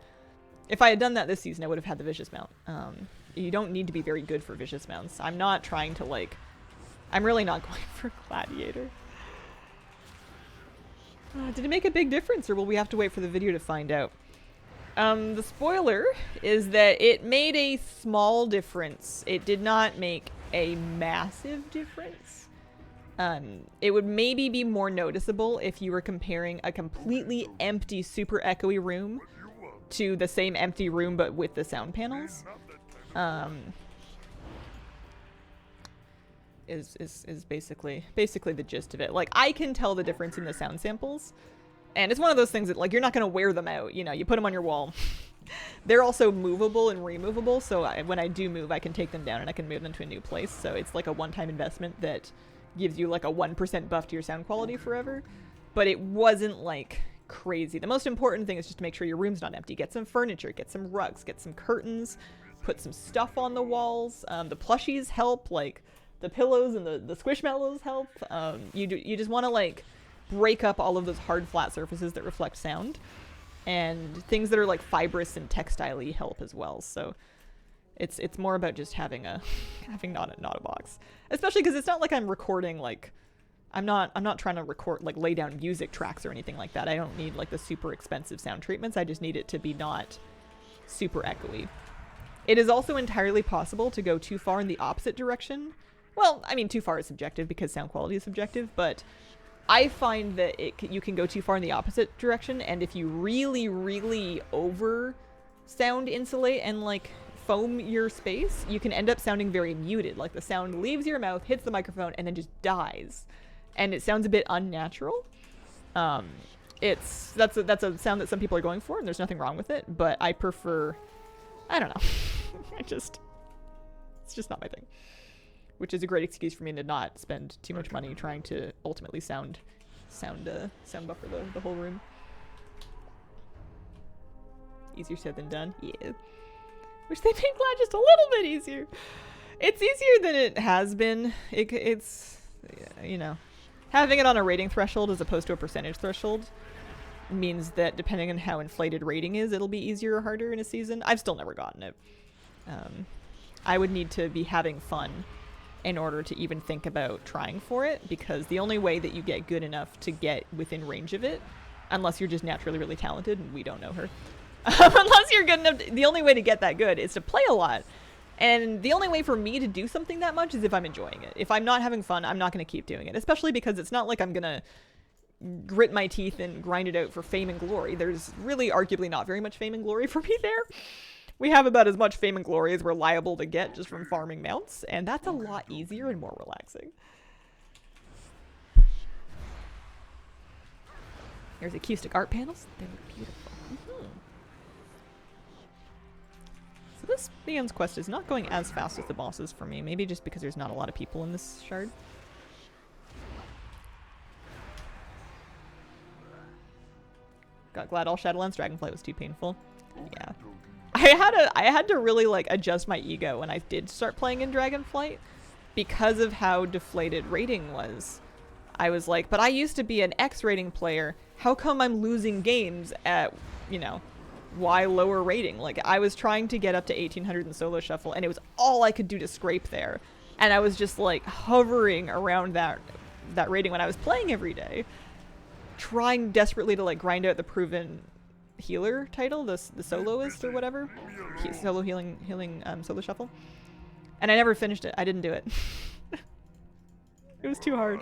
If I had done that this season, I would have had the Vicious Mount. You don't need to be very good for Vicious Mounts. I'm not trying to like, I'm really not going for Gladiator. Did it make a big difference or will we have to wait for the video to find out? The spoiler is that it made a small difference. It did not make a massive difference. It would maybe be more noticeable if you were comparing a completely empty, super echoey room to the same empty room but with the sound panels. Is basically the gist of it. Like, I can tell the difference in the sound samples. And it's one of those things that, like, you're not going to wear them out. You know, you put them on your wall. They're also movable and removable, so when I do move, I can take them down and I can move them to a new place. So it's like a one-time investment that gives you, like, a 1% buff to your sound quality forever. But it wasn't, like, crazy. The most important thing is just to make sure your room's not empty. Get some furniture, get some rugs, get some curtains, put some stuff on the walls. The plushies help, like, the pillows and the squishmallows help. You just want to, like, break up all of those hard flat surfaces that reflect sound, and things that are like fibrous and textile-y help as well. So it's more about just having not a box, especially because it's not like I'm recording, like I'm not trying to record, like, lay down music tracks or anything like that. I don't need like the super expensive sound treatments. I just need it to be not super echoey. It is also entirely possible to go too far in the opposite direction. Well, I mean, too far is subjective because sound quality is subjective, but I find that you can go too far in the opposite direction, and if you really, really over sound insulate and like foam your space, you can end up sounding very muted. Like the sound leaves your mouth, hits the microphone, and then just dies, and it sounds a bit unnatural. That's a sound that some people are going for, and there's nothing wrong with it. But I prefer, I don't know, it's just not my thing. Which is a great excuse for me to not spend too much money trying to ultimately sound buffer the whole room. Easier said than done. Yeah. Wish they made Glad just a little bit easier. It's easier than it has been. It's, you know, having it on a rating threshold as opposed to a percentage threshold means that depending on how inflated rating is, it'll be easier or harder in a season. I've still never gotten it. I would need to be having fun in order to even think about trying for it, because the only way that you get good enough to get within range of it Unless you're just naturally really talented, and we don't know her. Unless you're good enough the only way to get that good is to play a lot. And the only way for me to do something that much is if I'm enjoying it. If I'm not having fun, I'm not going to keep doing it. Especially because it's not like I'm going to grit my teeth and grind it out for fame and glory. There's really arguably not very much fame and glory for me there. We have about as much fame and glory as we're liable to get just from farming mounts. And that's a lot easier and more relaxing. Here's acoustic art panels. They look beautiful. So this man's quest is not going as fast as the bosses for me. Maybe just because there's not a lot of people in this shard. Got glad all Shadowlands Dragonflight was too painful. Yeah. I had to really like adjust my ego when I did start playing in Dragonflight because of how deflated rating was. I was like, but I used to be an X rating player. How come I'm losing games at, you know, Y lower rating? Like, I was trying to get up to 1800 in Solo Shuffle, and it was all I could do to scrape there. And I was just, like, hovering around that rating when I was playing every day. Trying desperately to, like, grind out the proven healer title, the soloist or whatever. Solo healing Solo Shuffle. And I never finished it. I didn't do it. It was too hard.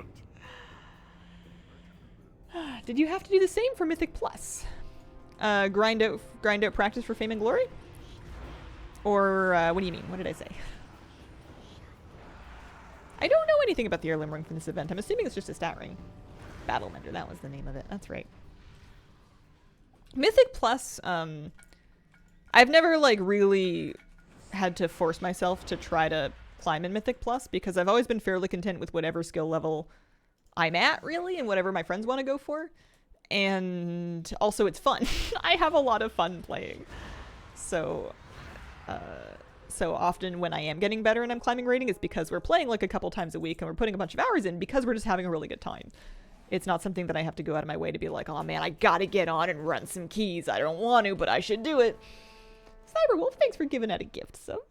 Did you have to do the same for Mythic Plus? Grind out practice for fame and glory? Or, what do you mean? What did I say? I don't know anything about the Heirloom ring from this event. I'm assuming it's just a stat ring. Battlemender, that was the name of it. That's right. Mythic Plus, I've never, like, really had to force myself to try to climb in Mythic Plus because I've always been fairly content with whatever skill level I'm at, really, and whatever my friends want to go for. And also it's fun. I have a lot of fun playing. So often when I am getting better and I'm climbing rating, it's because we're playing like a couple times a week and we're putting a bunch of hours in because we're just having a really good time. It's not something that I have to go out of my way to be like, oh man, I gotta get on and run some keys. I don't want to, but I should do it. Cyberwolf, thanks for giving out a gift, so.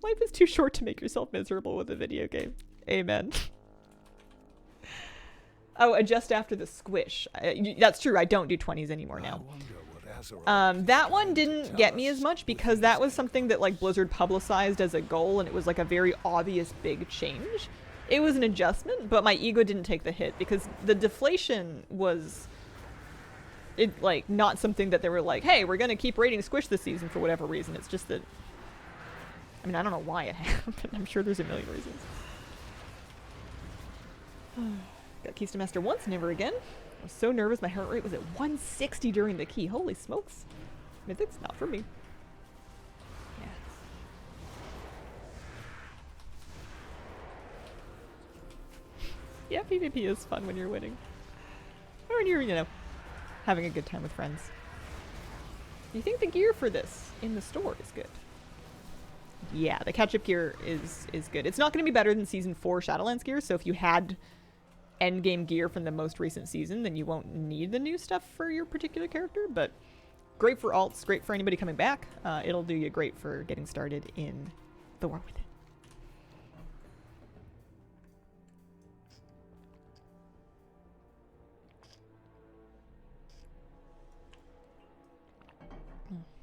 Life is too short to make yourself miserable with a video game. Amen. Oh, adjust after the squish. That's true. I don't do 20s anymore now. That one didn't get me as much because that was something that like Blizzard publicized as a goal, and it was like a very obvious big change. It was an adjustment, but my ego didn't take the hit because the deflation was like not something that they were like, hey, we're gonna keep rating squish this season for whatever reason. It's just that, I mean, I don't know why it happened. I'm sure there's a million reasons. Got keys to master once, never again. I was so nervous, my heart rate was at 160 during the key. Holy smokes. Mythic's not for me. Yeah. Yeah, PvP is fun when you're winning. Or when you're, you know, having a good time with friends. Do you think the gear for this in the store is good? Yeah, the catch-up gear is good. It's not going to be better than Season 4 Shadowlands gear, so if you had endgame gear from the most recent season, then you won't need the new stuff for your particular character, but great for alts, great for anybody coming back. It'll do you great for getting started in the War Within.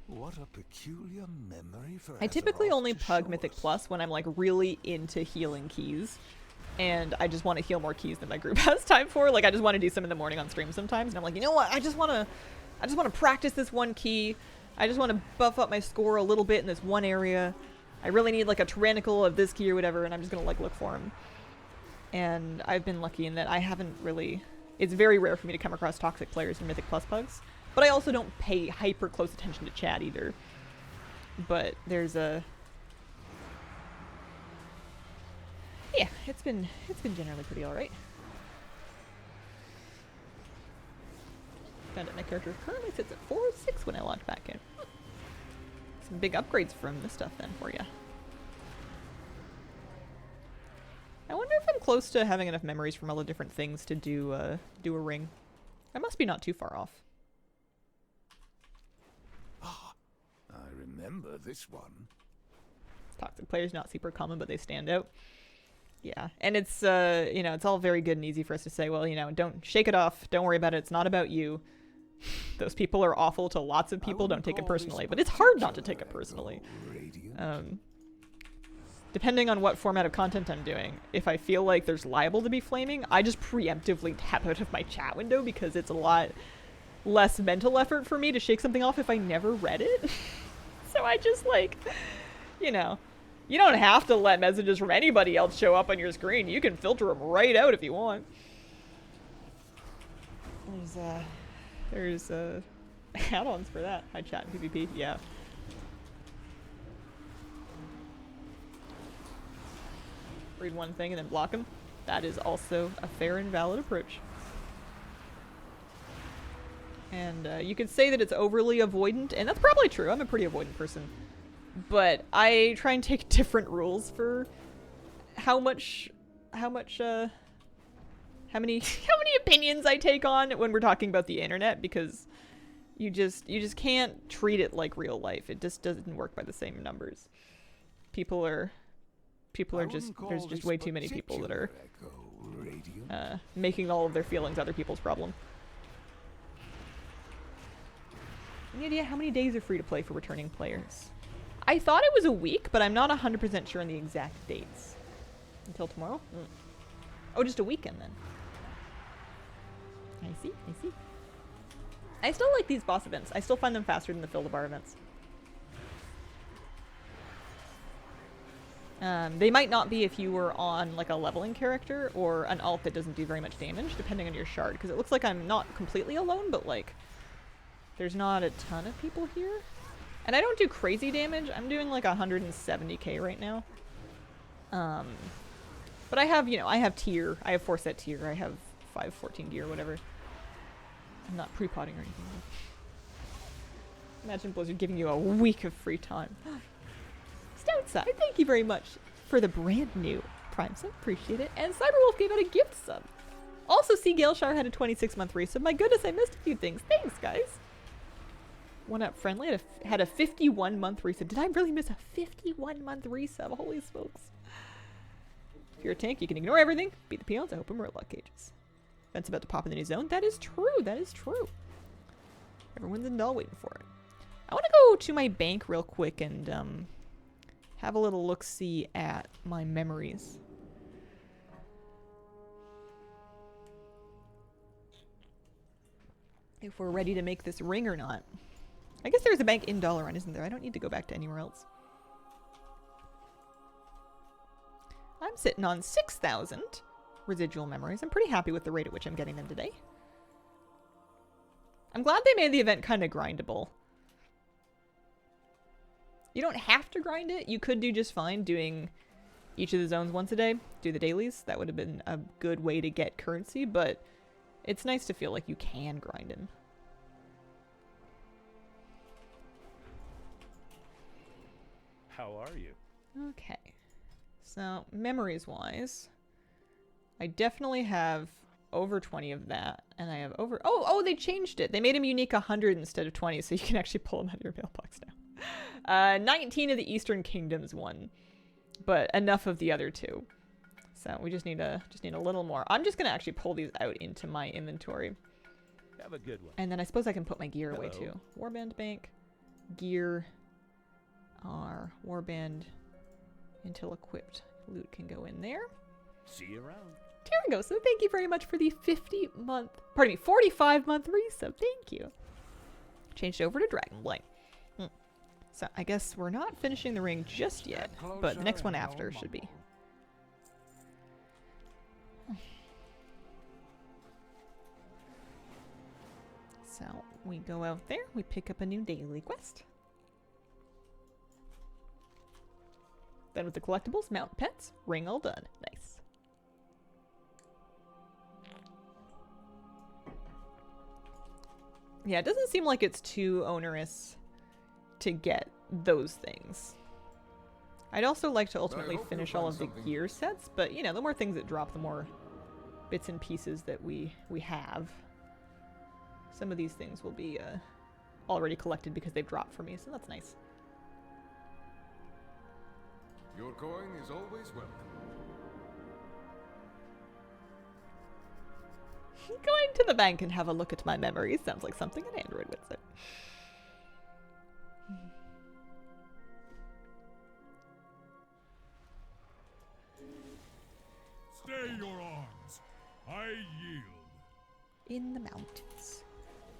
What a peculiar memory for I typically only pug Mythic Plus when I'm like really into healing keys. And I just want to heal more keys than my group has time for. Like, I just want to do some in the morning on stream sometimes. And I'm like, you know what? I just want to practice this one key. I just want to buff up my score a little bit in this one area. I really need, like, a tyrannical of this key or whatever. And I'm just going to, like, look for them. And I've been lucky in that I haven't really... It's very rare for me to come across toxic players in Mythic Plus pugs. But I also don't pay hyper close attention to chat either. But there's a... Yeah, it's been generally pretty alright. Found out my character currently sits at 406 when I logged back in. Some big upgrades from this stuff then for you. I wonder if I'm close to having enough memories from all the different things to do a ring. I must be not too far off. Ah, I remember this one. Toxic players not super common, but they stand out. Yeah, and it's, you know, it's all very good and easy for us to say, well, you know, don't shake it off. Don't worry about it. It's not about you. Those people are awful to lots of people. Don't take it personally. But it's hard not to take it personally. Depending on what format of content I'm doing, if I feel like there's liable to be flaming, I just preemptively tap out of my chat window because it's a lot less mental effort for me to shake something off if I never read it. So I just, like, you know, you don't have to let messages from anybody else show up on your screen. You can filter them right out if you want. There's add-ons for that. Hi chat and PvP, yeah. Read one thing and then block them. That is also a fair and valid approach. And you could say that it's overly avoidant, and that's probably true. I'm a pretty avoidant person. But I try and take different rules for how many opinions I take on when we're talking about the internet, because you just can't treat it like real life. It just doesn't work by the same numbers. People are just, there's just way too many people that are making all of their feelings other people's problem. Any idea how many days are free to play for returning players? I thought it was a week, but I'm not 100% sure on the exact dates. Until tomorrow? Oh, just a weekend then. I see, I see. I still like these boss events. I still find them faster than the fill-the-bar events. They might not be if you were on like a leveling character or an alt that doesn't do very much damage, depending on your shard. Because it looks like I'm not completely alone, but like there's not a ton of people here. And I don't do crazy damage. I'm doing like 170k right now. But I have, you know, I have tier. I have 4 set tier. I have 514 gear, whatever. I'm not pre-potting or anything. Imagine Blizzard giving you a week of free time. Stoutside, thank you very much for the brand new Prime sub. Appreciate it. And Cyberwolf gave out a gift sub. Also, C. Galeshar had a 26-month resub. My goodness, I missed a few things. Thanks, guys. One Up Friendly had a 51-month resub. Did I really miss a 51-month resub? Holy smokes. If you're a tank, you can ignore everything, beat the peons, I hope we're luck cages. Event's about to pop in the new zone. That is true. That is true. Everyone's in doll waiting for it. I want to go to my bank real quick and have a little look-see at my memories. If we're ready to make this ring or not. I guess there's a bank in Dalaran, isn't there? I don't need to go back to anywhere else. I'm sitting on 6,000 residual memories. I'm pretty happy with the rate at which I'm getting them today. I'm glad they made the event kind of grindable. You don't have to grind it. You could do just fine doing each of the zones once a day. Do the dailies. That would have been a good way to get currency, but it's nice to feel like you can grind in. How are you? Okay. So, memories-wise, I definitely have over 20 of that, and I have over... Oh, they changed it. They made them unique 100 instead of 20, so you can actually pull them out of your mailbox now. 19 of the Eastern Kingdoms one, but enough of the other two. So we just need a little more. I'm just gonna actually pull these out into my inventory. Have a good one. And then I suppose I can put my gear away too. Warband bank, gear, our Warband until equipped. Loot can go in there. See you around. There we go. So thank you very much for the 45-month resub. Thank you. Changed over to Dragonblight. So I guess we're not finishing the ring just yet, but the next one after should be. So we go out there, we pick up a new daily quest. Then with the collectibles, mount pets, ring all done. Nice. Yeah, it doesn't seem like it's too onerous to get those things. I'd also like to ultimately finish all of the gear sets, but you know, the more things that drop, the more bits and pieces that we have. Some of these things will be already collected because they've dropped for me, so that's nice. Your coin is always welcome. Going to the bank and have a look at my memories sounds like something an android would say. Stay your arms. I yield. In the mountains.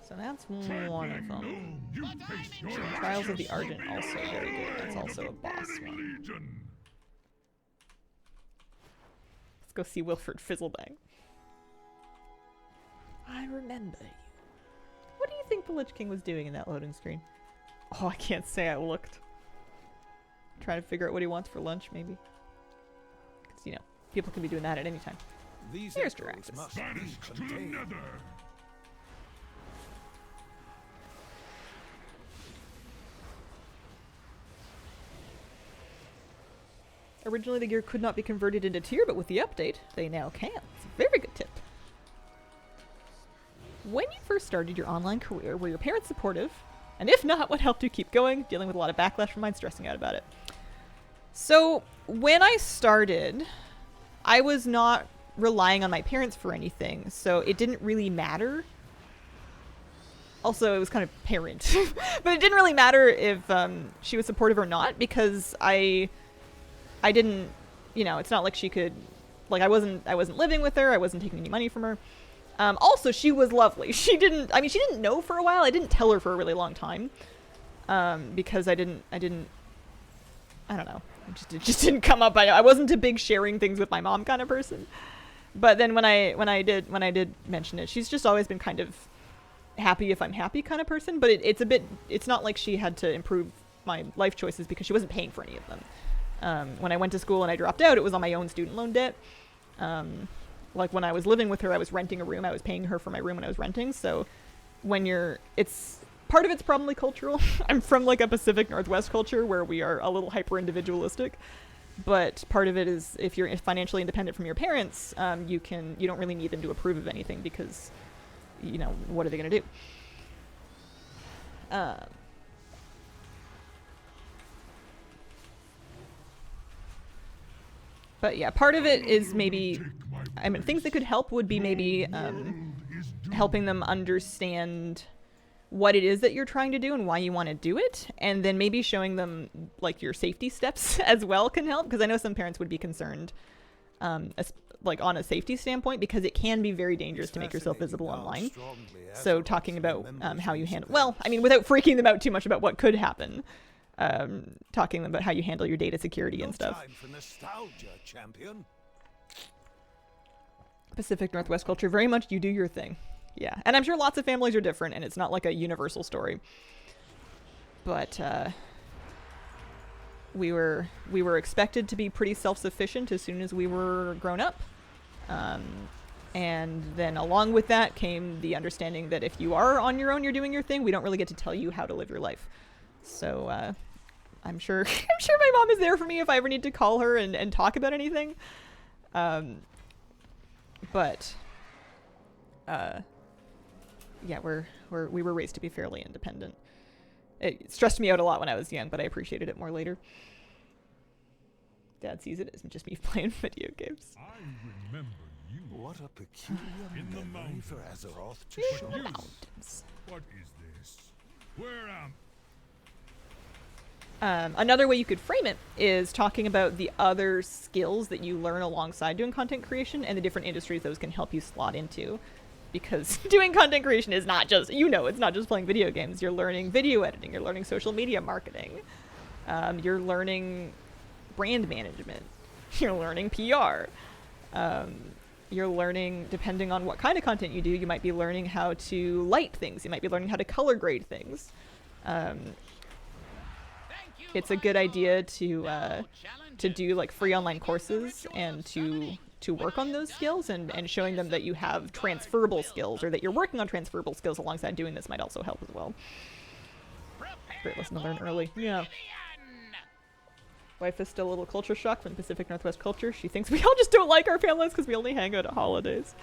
So that's one of them. You face your Trials of the Argent, also very good. That's also a boss one. Let's go see Wilfred Fizzlebang. I remember you. What do you think the Lich King was doing in that loading screen? Oh, I can't say I looked. Trying to figure out what he wants for lunch, maybe. Because, you know, people can be doing that at any time. Here's Diraxis. Originally the gear could not be converted into tier, but with the update, they now can. It's a very good tip. When you first started your online career, were your parents supportive? And if not, what helped you keep going? Dealing with a lot of backlash from mine, stressing out about it. So, when I started, I was not relying on my parents for anything, so it didn't really matter. Also, it was kind of parent. But it didn't really matter if she was supportive or not, because I didn't, you know, it's not like she could, like, I wasn't living with her, I wasn't taking any money from her. Also, she was lovely. She didn't know for a while. I didn't tell her for a really long time. Because I don't know. It just didn't come up. I wasn't a big sharing things with my mom kind of person. But then when I did mention it, she's just always been kind of happy if I'm happy kind of person. But it's not like she had to improve my life choices because she wasn't paying for any of them. When I went to school and I dropped out, it was on my own student loan debt. Like when I was living with her, I was renting a room. I was paying her for my room when I was renting. So part of it's probably cultural. I'm from like a Pacific Northwest culture where we are a little hyper individualistic. But part of it is if you're financially independent from your parents, you don't really need them to approve of anything because, you know, what are they going to do? But yeah, part of it is maybe, I mean, things that could help would be maybe helping them understand what it is that you're trying to do and why you want to do it. And then maybe showing them like your safety steps as well can help. Because I know some parents would be concerned like on a safety standpoint, because it can be very dangerous to make yourself visible online. So talking about how you handle, well, I mean, without freaking them out too much about what could happen. Talking about how you handle your data security and stuff. Time for nostalgia, champion. Pacific Northwest culture, very much you do your thing. Yeah, and I'm sure lots of families are different, and it's not like a universal story. But we were expected to be pretty self-sufficient as soon as we were grown up. And then along with that came the understanding that if you are on your own, you're doing your thing, we don't really get to tell you how to live your life. So I'm sure my mom is there for me if I ever need to call her and talk about anything. But yeah, we were raised to be fairly independent. It stressed me out a lot when I was young, but I appreciated it more later. Dad sees it as just me playing video games. I remember you. What a peculiar memory for Azeroth to In show. the mountains. What is this? Where am Another way you could frame it is talking about the other skills that you learn alongside doing content creation and the different industries those can help you slot into. Because doing content creation is not just, it's not just playing video games. You're learning video editing. You're learning social media marketing. You're learning brand management. You're learning PR. You're learning, depending on what kind of content you do, you might be learning how to light things. You might be learning how to color grade things. It's a good idea to do like free online courses and to work on those skills and showing them that you have transferable skills or that you're working on transferable skills alongside doing this might also help as well. Great lesson to learn early. Yeah. Wife is still a little culture shock from Pacific Northwest culture. She thinks we all just don't like our families because we only hang out at holidays.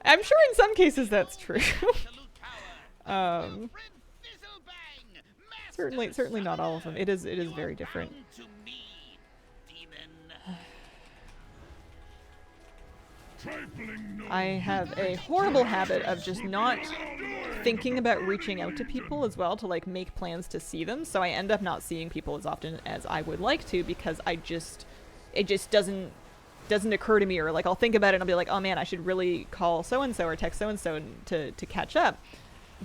I'm sure in some cases that's true. Certainly not all of them. It is very different. I have a horrible habit of just not thinking about reaching out to people as well to like make plans to see them. So I end up not seeing people as often as I would like to because it just doesn't occur to me, or like I'll think about it and I'll be like, oh man, I should really call so-and-so or text so-and-so to catch up.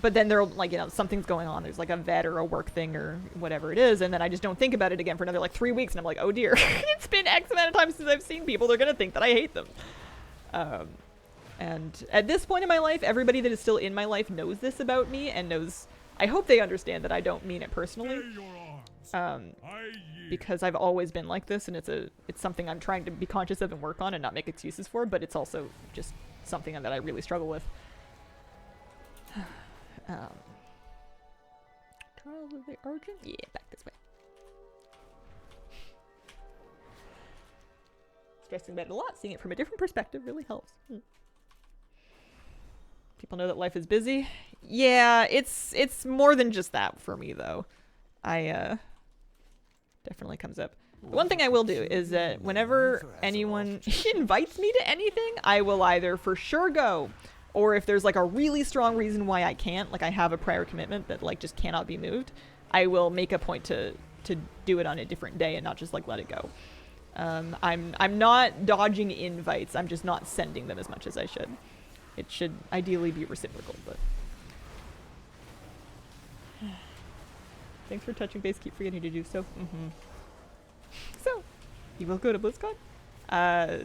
But then they're like, you know, something's going on. There's like a vet or a work thing or whatever it is. And then I just don't think about it again for another like 3 weeks. And I'm like, oh dear, it's been X amount of time since I've seen people. They're going to think that I hate them. And at this point in my life, everybody that is still in my life knows this about me and knows, I hope they understand that I don't mean it personally. Because I've always been like this, and it's something I'm trying to be conscious of and work on and not make excuses for, but it's also just something that I really struggle with. Trials of the Origin? Yeah, back this way. Stressing about it a lot, seeing it from a different perspective really helps. People know that life is busy. Yeah, it's more than just that for me though. Definitely comes up. The one thing I will do is that whenever anyone invites me to anything, I will either for sure go, or if there's like a really strong reason why I can't, like I have a prior commitment that like just cannot be moved, I will make a point to do it on a different day and not just like let it go. I'm not dodging invites, I'm just not sending them as much as I should. It should ideally be reciprocal, but thanks for touching base, keep forgetting to do so. So, you will go to BlizzCon? I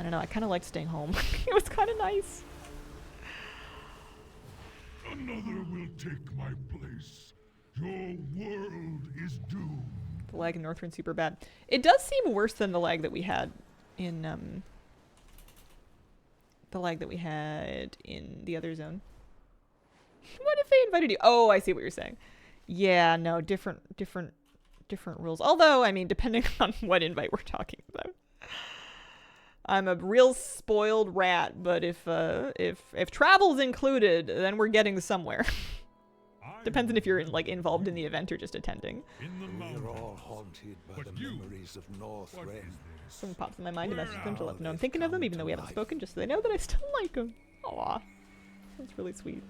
don't know, I kind of liked staying home. It was kind of nice. Another will take my place. Your world is doomed. The lag in Northrend's super bad. It does seem worse than the lag that we had in the other zone. What if they invited you? Oh, I see what you're saying. Yeah, no, different rules. Although, I mean, depending on what invite we're talking about. I'm a real spoiled rat, but if travel's included, then we're getting somewhere. Depends on if you're involved in the event or just attending. We're all haunted by the memories of Northrend. Someone pops in my mind a message them to let them know I'm thinking of them, even though we haven't spoken, just so they know that I still like them. Aw, that's really sweet.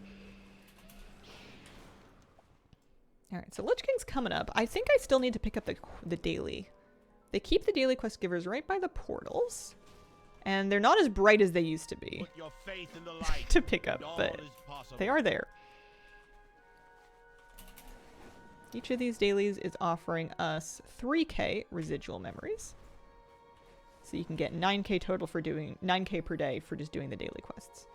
Alright, so Lich King's coming up. I think I still need to pick up the daily. They keep the daily quest givers right by the portals. And they're not as bright as they used to be. Put your faith in the light, to pick up, but they are there. Each of these dailies is offering us 3k residual memories. So you can get 9k total for doing 9k per day for just doing the daily quests.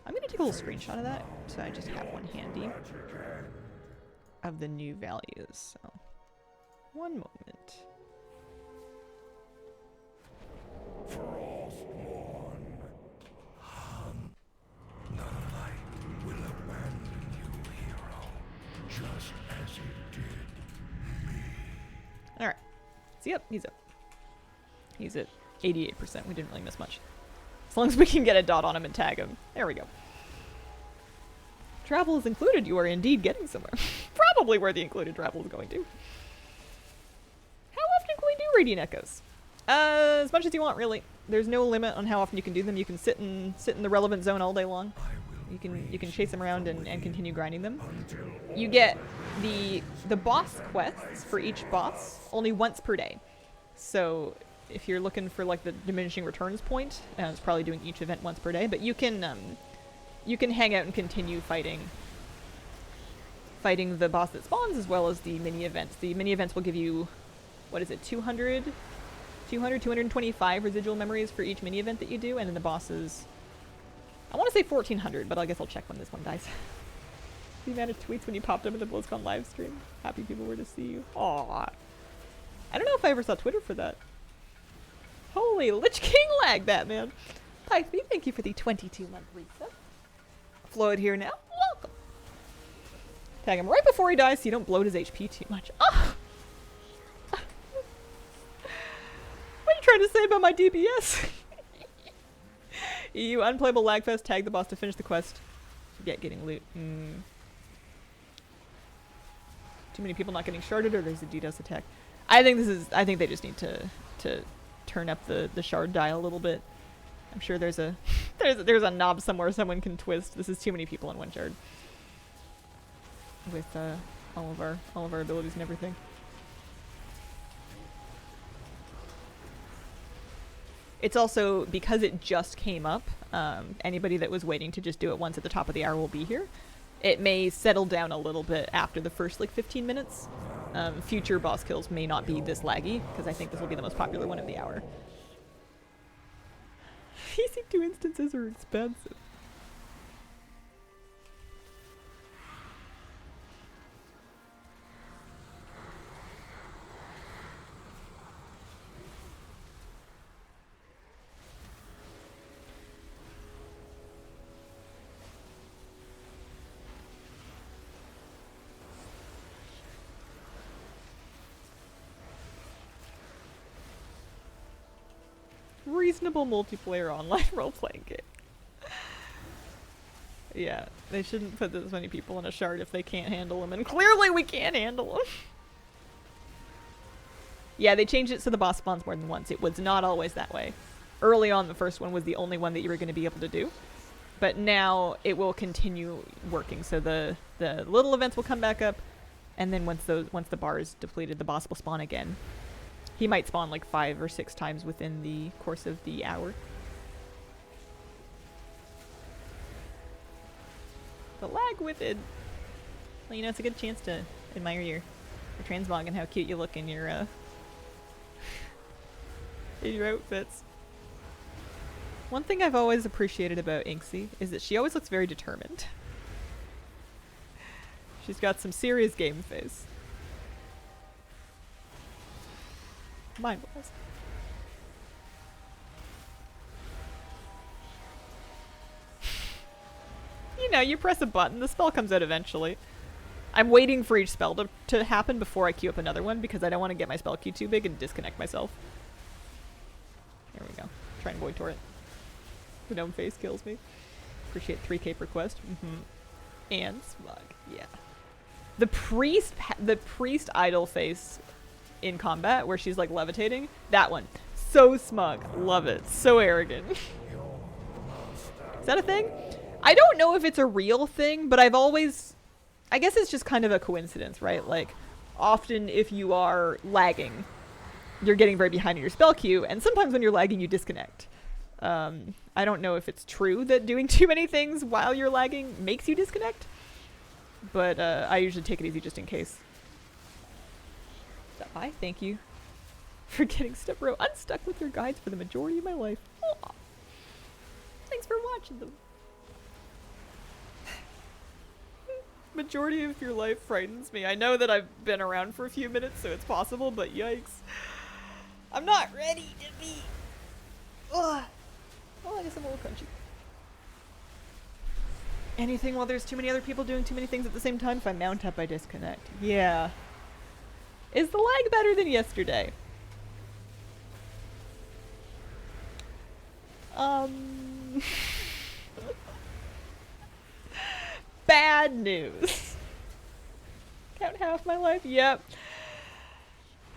I'm going to take a little screenshot of that so I just have one handy of the new values. So, one moment. The light will abandon you, hero, just as it did me. Alright. So yep, he's up. He's at 88%. We didn't really miss much. As long as we can get a dot on him and tag him. There we go. Travel is included. You are indeed getting somewhere. Probably where the included travel is going to. How often can we do Radiant Echoes? As much as you want, really. There's no limit on how often you can do them. You can sit in the relevant zone all day long. You can chase them around and continue grinding them. You get the boss quests for each boss only once per day. So if you're looking for like the diminishing returns point, it's probably doing each event once per day. But you can hang out and continue fighting the boss that spawns as well as the mini events. The mini events will give you, what is it, 225 residual memories for each mini event that you do, and then the bosses, I want to say 1400, but I guess I'll check when this one dies. The amount of tweets when you popped up in the BlizzCon live stream. Happy people were to see you. Aww. I don't know if I ever saw Twitter for that. Holy Lich King lag, Batman. Pipey, thank you for the 22-month reset. Floyd here now. Welcome. Tag him right before he dies so you don't bloat his HP too much. Ah! What are you trying to say about my DPS? EU unplayable lagfest. Tag the boss to finish the quest. Forget getting loot. Too many people not getting sharded, or there's a DDoS attack. I think they just need to turn up the shard dial a little bit. I'm sure there's a there's a knob somewhere someone can twist. This is too many people in one shard. With all of our abilities and everything. It's also, because it just came up, anybody that was waiting to just do it once at the top of the hour will be here. It may settle down a little bit after the first, like, 15 minutes. Future boss kills may not be this laggy, because I think this will be the most popular one of the hour. EC2 instances are expensive. Reasonable multiplayer online role-playing game. Yeah, they shouldn't put this many people in a shard if they can't handle them, and clearly we can't handle them. Yeah, they changed it so the boss spawns more than once. It was not always that way. Early on, the first one was the only one that you were going to be able to do. But now it will continue working, so the little events will come back up, and then once the bar is depleted, the boss will spawn again. He might spawn like 5 or 6 times within the course of the hour. But lag with it. Well, you know, it's a good chance to admire your transmog and how cute you look in your outfits. One thing I've always appreciated about Inksy is that she always looks very determined. She's got some serious game face. Mine was. You know, you press a button, the spell comes out eventually. I'm waiting for each spell to happen before I queue up another one because I don't want to get my spell queue too big and disconnect myself. There we go. Try and Void Torrent. The gnome face kills me. Appreciate 3k per quest. And smug. Yeah. The priest idol face in combat where she's like levitating. That one. So smug. Love it. So arrogant. Is that a thing? I don't know if it's a real thing, but I guess it's just kind of a coincidence, right? Like, often if you are lagging, you're getting very behind in your spell queue, and sometimes when you're lagging, you disconnect. I don't know if it's true that doing too many things while you're lagging makes you disconnect, but I usually take it easy just in case. Stop by. Thank you for getting unstuck with your guides for the majority of my life. Aww. Thanks for watching them. Majority of your life frightens me. I know that I've been around for a few minutes, so it's possible, but yikes. I'm not ready to be. Ugh. Well, I guess I'm a little crunchy. Anything while there's too many other people doing too many things at the same time? If I mount up, I disconnect. Yeah. Is the lag better than yesterday? Bad news. Count half my life? Yep.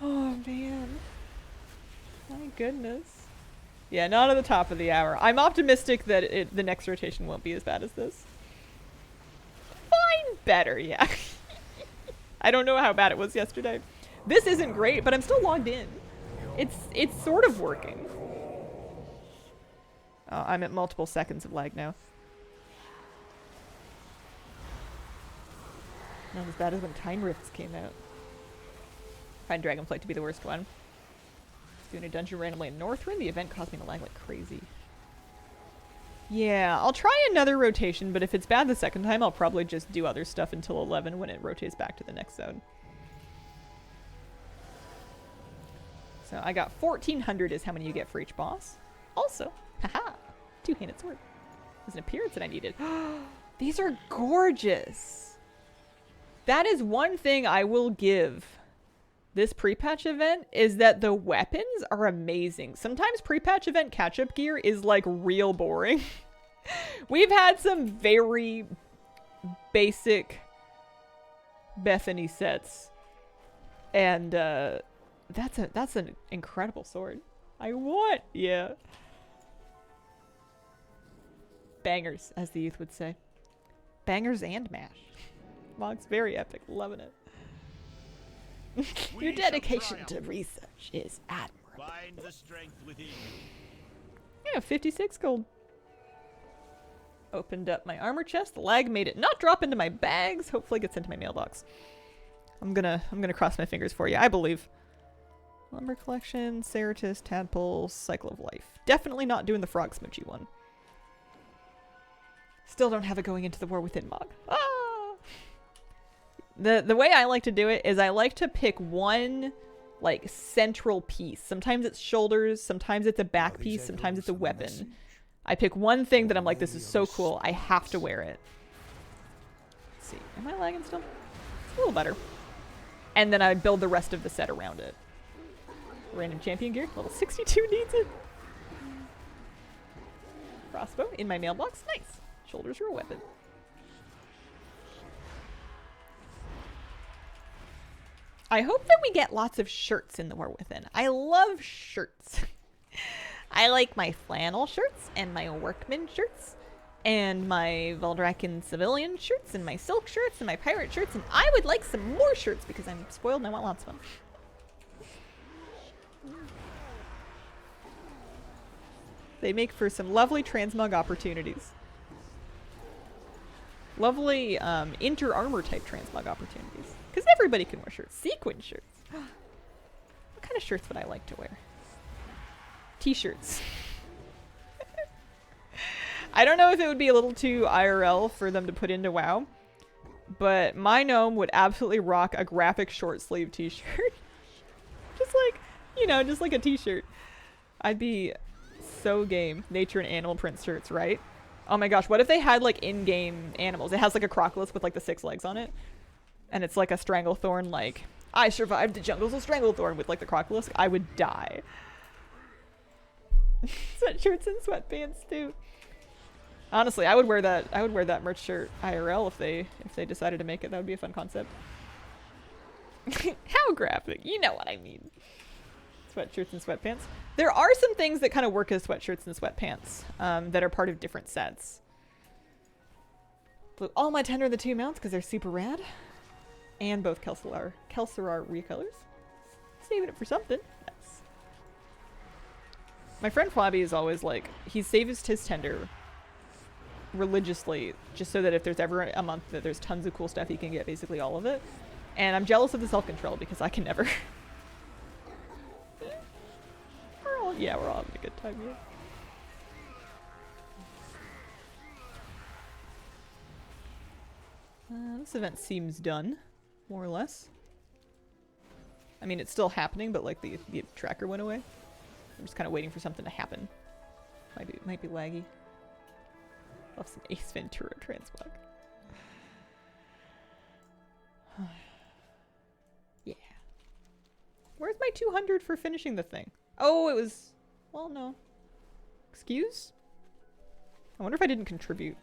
Oh, man. My goodness. Yeah, not at the top of the hour. I'm optimistic that the next rotation won't be as bad as this. Fine, better, yeah. I don't know how bad it was yesterday. This isn't great, but I'm still logged in. It's sort of working. I'm at multiple seconds of lag now. Not as bad as when Time Rifts came out. Find Dragonflight to be the worst one. Doing a dungeon randomly in Northrend, the event caused me to lag like crazy. Yeah, I'll try another rotation, but if it's bad the second time, I'll probably just do other stuff until 11 when it rotates back to the next zone. So I got 1400 is how many you get for each boss. Also, haha, two-handed sword. There's an appearance that I needed. These are gorgeous. That is one thing I will give this pre-patch event, is that the weapons are amazing. Sometimes pre-patch event catch-up gear is like real boring. We've had some very basic Bethany sets, and that's an incredible sword. I want, yeah. Bangers, as the youth would say. Bangers and mash. Mog's very epic, loving it. Your dedication to research is admirable. Find the strength within you. Yeah, 56 gold. Opened up my armor chest. The lag made it not drop into my bags. Hopefully it gets into my mailbox. I'm gonna cross my fingers for you. I believe. Lumber collection, Ceratus, tadpoles, cycle of life. Definitely not doing the frog smoochie one. Still don't have it going into the war within Mog. Ah! The way I like to do it is I like to pick one like central piece. Sometimes it's shoulders, sometimes it's a back piece, sometimes it's a weapon. I pick one thing that I'm like, this is so cool, I have to wear it. Let's see, am I lagging still? It's a little better. And then I build the rest of the set around it. Random champion gear, level 62 needs it. Crossbow in my mailbox, nice. Shoulders are a weapon. I hope that we get lots of shirts in the War Within. I love shirts. I like my flannel shirts and my workman shirts and my Valdraken civilian shirts and my silk shirts and my pirate shirts, and I would like some more shirts because I'm spoiled and I want lots of them. They make for some lovely transmog opportunities. Lovely inter-armor type transmog opportunities. Because everybody can wear shirts. Sequin shirts. What kind of shirts would I like to wear? T-shirts. I don't know if it would be a little too IRL for them to put into WoW. But my gnome would absolutely rock a graphic short sleeve t-shirt. Just like, you know, just like a t-shirt. I'd be so game. Nature and animal print shirts, right? Oh my gosh, what if they had like in-game animals? It has like a crocodile with like the 6 legs on it. And it's like a Stranglethorn, like, I survived the jungles of Stranglethorn with like the crocodile. I would die. Sweatshirts and sweatpants too. Honestly, I would wear that merch shirt IRL if they decided to make it. That would be a fun concept. How graphic. You know what I mean. Sweatshirts and sweatpants. There are some things that kind of work as sweatshirts and sweatpants that are part of different sets. Blew all my tender in the 2 mounts because they're super rad. And both Kelsarar recolors. Saving it for something. Yes. My friend Flabby is always like, he saves his tender religiously just so that if there's ever a month that there's tons of cool stuff, he can get basically all of it. And I'm jealous of the self-control because I can never. We're all having a good time here. This event seems done, more or less. I mean, it's still happening, but like the tracker went away. I'm just kind of waiting for something to happen. Might be laggy. Love some Ace Ventura transmog. Yeah. Where's my 200 for finishing the thing? Oh, it was... Well, no. Excuse? I wonder if I didn't contribute.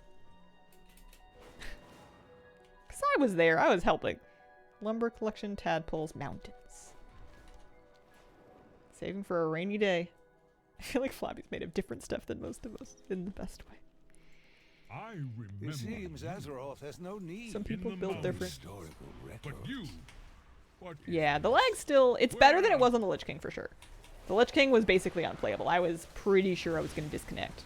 Because I was there. I was helping. Lumber collection, tadpoles, mountains. Saving for a rainy day. I feel like Flabby's made of different stuff than most of us in the best way. I remember. It seems Azeroth has no need. Some people build different. But you. Yeah, the lag still... It's better than it was on the Lich King for sure. The Lich King was basically unplayable. I was pretty sure I was going to disconnect.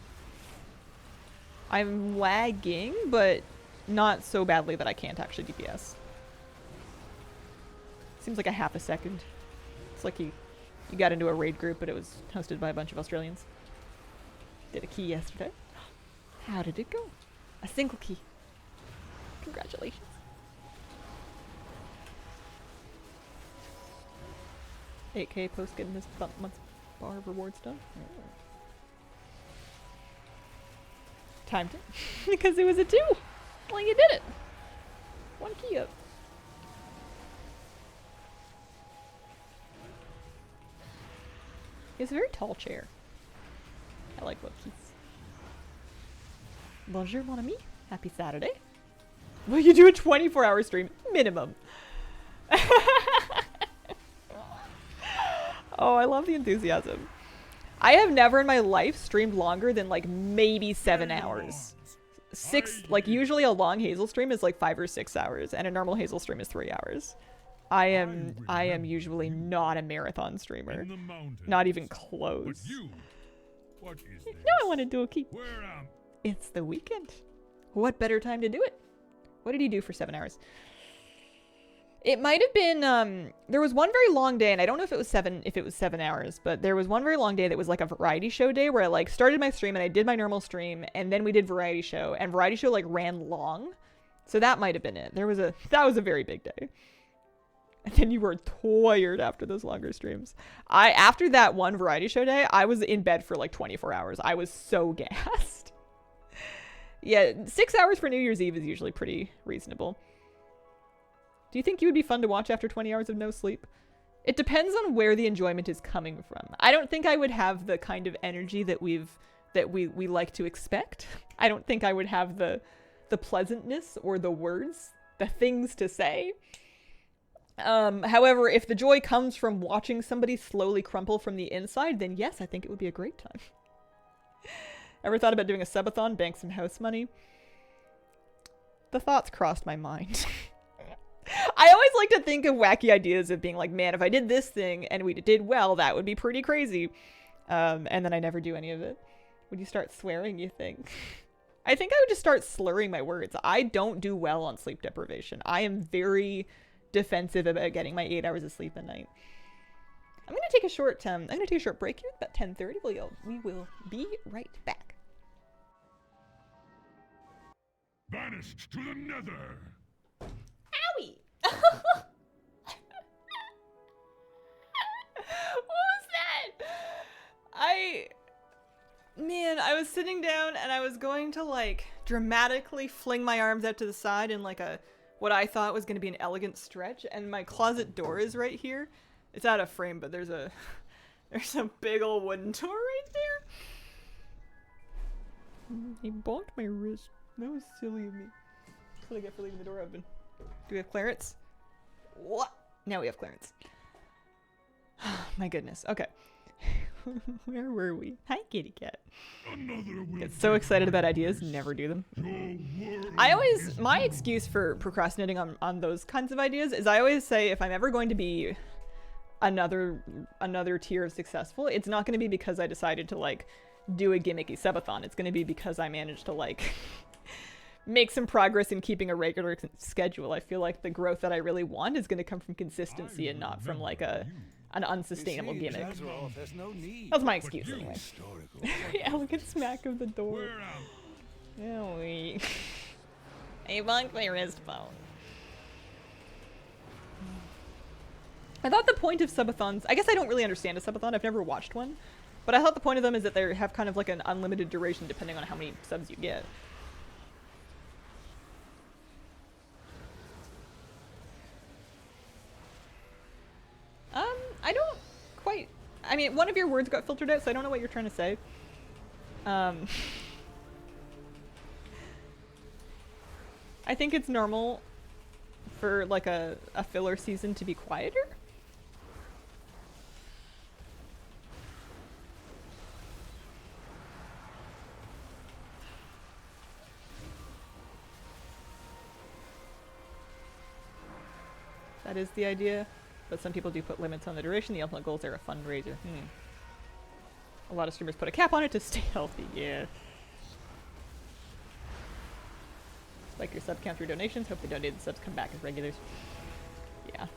I'm lagging, but not so badly that I can't actually DPS. Seems like a half a second. It's like you got into a raid group, but it was hosted by a bunch of Australians. Did a key yesterday. How did it go? A single key. Congratulations. $8K post getting this month's bar of rewards done. Oh. Timed it. Because it was a 2. Well, you did it. 1 key up. It's a very tall chair. I like low keys. Bonjour, mon ami. Happy Saturday. Will you do a 24-hour stream? Minimum. Oh, I love the enthusiasm. I have never in my life streamed longer than like maybe 7 hours. Like usually a long Hazel stream is like 5 or 6 hours, and a normal Hazel stream is 3 hours. I am usually not a marathon streamer. Not even close. What is this? No, I want to do a keep. Where am It's the weekend. What better time to do it? What did he do for 7 hours? It might have been, there was one very long day, and I don't know if it was 7 hours, but there was one very long day that was like a variety show day where I like started my stream and I did my normal stream, and then we did variety show, and variety show like ran long. So that might have been it. That was a very big day. And then you were tired after those longer streams. After that one variety show day, I was in bed for like 24 hours. I was so gassed. Yeah, 6 hours for New Year's Eve is usually pretty reasonable. Do you think you would be fun to watch after 20 hours of no sleep? It depends on where the enjoyment is coming from. I don't think I would have the kind of energy that we like to expect. I don't think I would have the pleasantness or the words, the things to say. However, if the joy comes from watching somebody slowly crumple from the inside, then yes, I think it would be a great time. Ever thought about doing a subathon, bank some house money? The thoughts crossed my mind. I always like to think of wacky ideas of being like, man, if I did this thing and we did well, that would be pretty crazy. And then I never do any of it. Would you start swearing, you think? I think I would just start slurring my words. I don't do well on sleep deprivation. I am very defensive about getting my 8 hours of sleep a night. I'm gonna take a short break here. It's about 10:30. We will be right back. Banished to the nether. Owie! What was that? I was sitting down and I was going to like dramatically fling my arms out to the side in like what I thought was going to be an elegant stretch, and my closet door is right here. It's out of frame, but there's a big old wooden door right there. He bonked my wrist. That was silly of me. That's what I get for leaving the door open. Do we have clearance? What? Now we have clearance. My goodness. Okay. Where were we? Hi, kitty cat. Get so excited about ideas, never do them. My excuse for procrastinating on those kinds of ideas is I always say if I'm ever going to be another tier of successful, it's not going to be because I decided to like do a gimmicky subathon. It's going to be because I managed to like make some progress in keeping a regular schedule. I feel like the growth that I really want is going to come from consistency and not from like an unsustainable gimmick. That's my excuse anyway. Elegant smack of the door. He bonked my wrist bone. I thought the point of subathons, I guess I don't really understand a subathon, I've never watched one, but I thought the point of them is that they have kind of like an unlimited duration depending on how many subs you get. I don't quite, I mean, one of your words got filtered out, so I don't know what you're trying to say. I think it's normal for like a filler season to be quieter. That is the idea. But some people do put limits on the duration. The ultimate goals are a fundraiser. A lot of streamers put a cap on it to stay healthy. Yeah. Like your sub count through donations. Hope the donated subs come back as regulars. Yeah.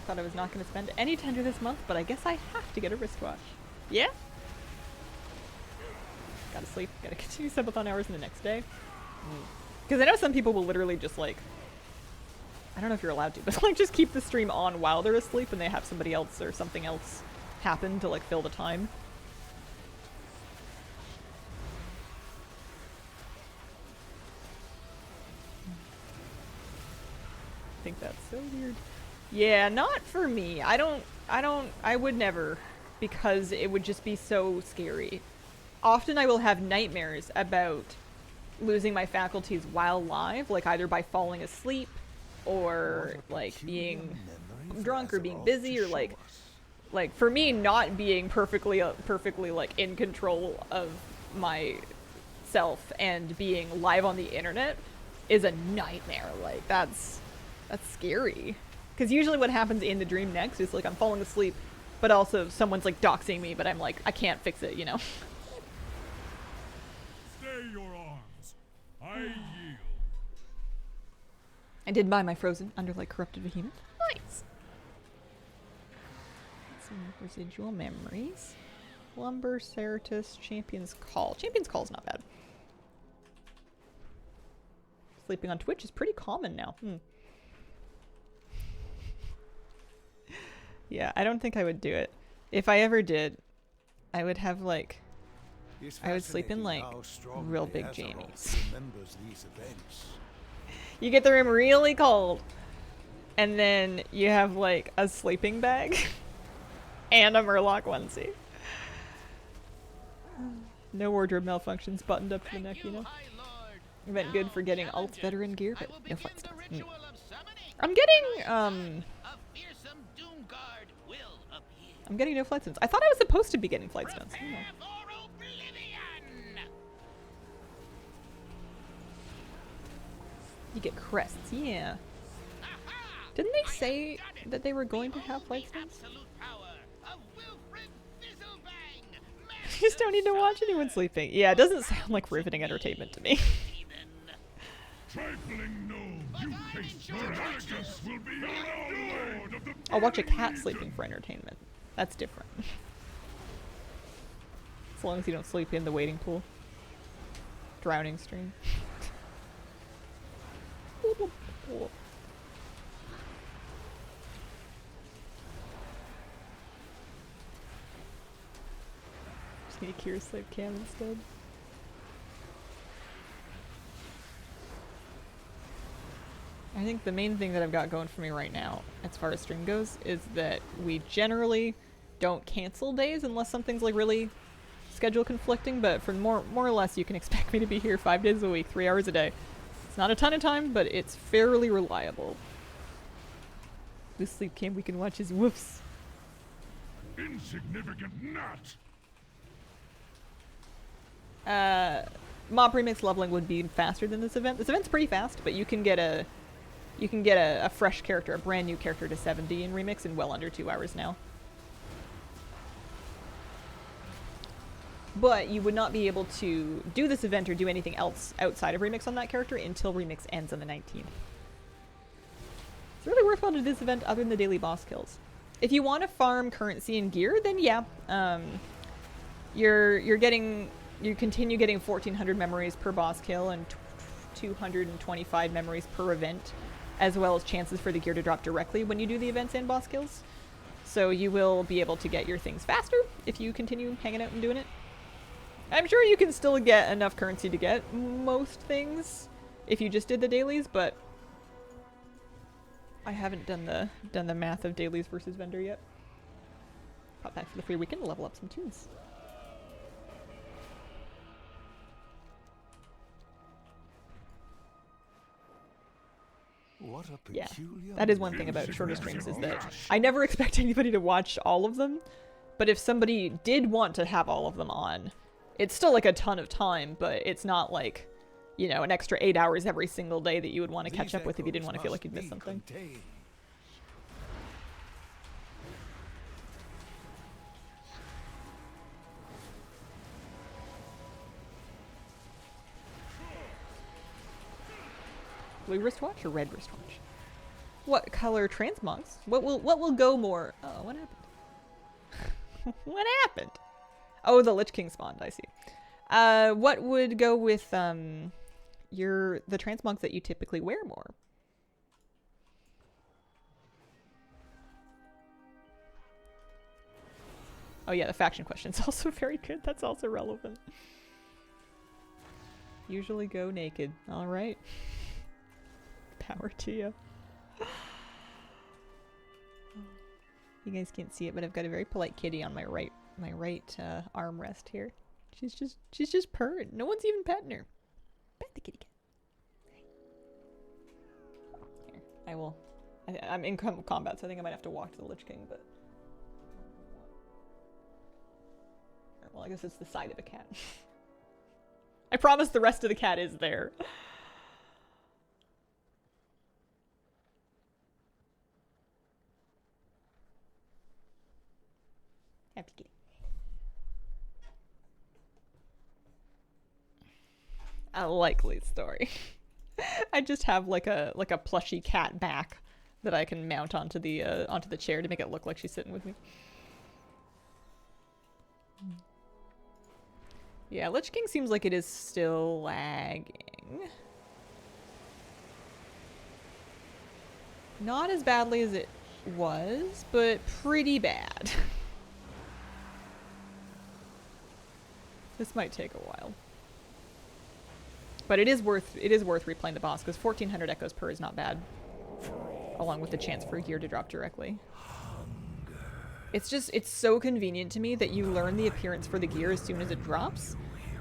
Thought I was not going to spend any tender this month, but I guess I have to get a wristwatch. Yeah? Gotta sleep. Gotta continue subathon hours in the next day. Because I know some people will literally just like I don't know if you're allowed to, but like just keep the stream on while they're asleep and they have somebody else or something else happen to like fill the time. I think that's so weird. Yeah, not for me. I would never, because it would just be so scary. Often I will have nightmares about losing my faculties while live, like either by falling asleep or like being drunk or being busy or like for me not being perfectly like in control of myself and being live on the internet is a nightmare. Like that's scary, because usually what happens in the dream next is like I'm falling asleep, but also someone's like doxing me, but I'm like I can't fix it, you know. Stay your arms. I yield. I did buy my frozen Underlight Corrupted Behemoth. Nice. Some residual memories. Lumber, Ceratus, Champion's Call. Champion's Call is not bad. Sleeping on Twitch is pretty common now. Yeah, I don't think I would do it. If I ever did, I would have like... I would sleep in like real big jammies. You get the room really cold, and then you have like a sleeping bag and a Murloc onesie. No wardrobe malfunctions, buttoned up to the neck, you know. Event good for getting alt veteran gear, but no flight stuff. I'm getting I'm getting no flight stones. I thought I was supposed to be getting flight stones. You get crests, yeah. Didn't they say that they were going to have flight stones? You just don't need to watch anyone sleeping. Yeah, it doesn't sound like riveting entertainment to me. I'll watch a cat sleeping for entertainment. That's different. As long as you don't sleep in the waiting pool. Drowning stream. Just need a Cure Sleep cam instead. I think the main thing that I've got going for me right now, as far as stream goes, is that we generally don't cancel days unless something's like really schedule conflicting, but for more or less you can expect me to be here 5 days a week, 3 hours a day. It's not a ton of time, but it's fairly reliable. This sleep cam we can watch is woofs. Insignificant gnat. Mob remix leveling would be faster than this event. This event's pretty fast, but you can get a fresh character, a brand new character to 70 in remix in well under 2 hours now. But you would not be able to do this event or do anything else outside of remix on that character until remix ends on the 19th. It's really worthwhile to do this event other than the daily boss kills. If you want to farm currency and gear, then yeah, you continue getting 1,400 memories per boss kill and 225 memories per event, as well as chances for the gear to drop directly when you do the events and boss kills. So you will be able to get your things faster if you continue hanging out and doing it. I'm sure you can still get enough currency to get most things if you just did the dailies, but I haven't done the math of dailies versus vendor yet. Pop back for the free weekend to level up some tunes. What a Yeah, peculiar that is one thing about shorter streams, is that I never expect anybody to watch all of them, but if somebody did want to have all of them on, it's still like a ton of time, but it's not like, you know, an extra 8 hours every single day that you would want to catch up with if you didn't want to feel like you'd missed something. Blue wristwatch or red wristwatch? What color transmogs? What will go more? Oh, what happened? What happened? Oh, the Lich King spawned, I see. What would go with the transmogs that you typically wear more? Oh yeah, the faction question is also very good. That's also relevant. Usually go naked. All right. Power to you. You guys can't see it, but I've got a very polite kitty on my right armrest here. She's just purring. No one's even petting her. Pet the kitty cat. Here, I'm in combat, so I think I might have to walk to the Lich King, but well, I guess it's the side of a cat. I promise the rest of the cat is there. Happy kitty. A likely story. I just have like a plushy cat back that I can mount onto the chair to make it look like she's sitting with me. Yeah, Lich King seems like it is still lagging. Not as badly as it was, but pretty bad. This might take a while. But it is worth replaying the boss, because 1400 echoes per is not bad. Along with the chance for gear to drop directly. It's so convenient to me that you learn the appearance for the gear as soon as it drops,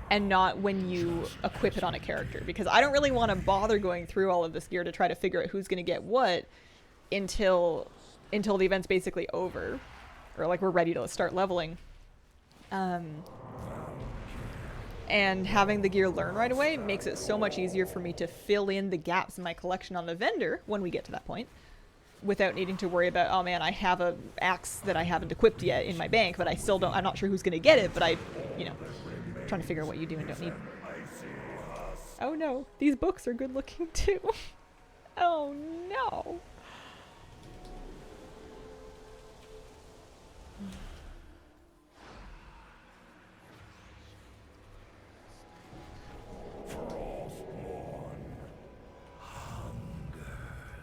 and not when you equip it on a character, because I don't really want to bother going through all of this gear to try to figure out who's going to get what until the event's basically over, or like we're ready to start leveling. And having the gear learn right away makes it so much easier for me to fill in the gaps in my collection on the vendor when we get to that point, without needing to worry about, oh man, I have a axe that I haven't equipped yet in my bank, but I'm not sure who's going to get it, but trying to figure out what you do and don't need. Oh no, these books are good looking too. Oh no.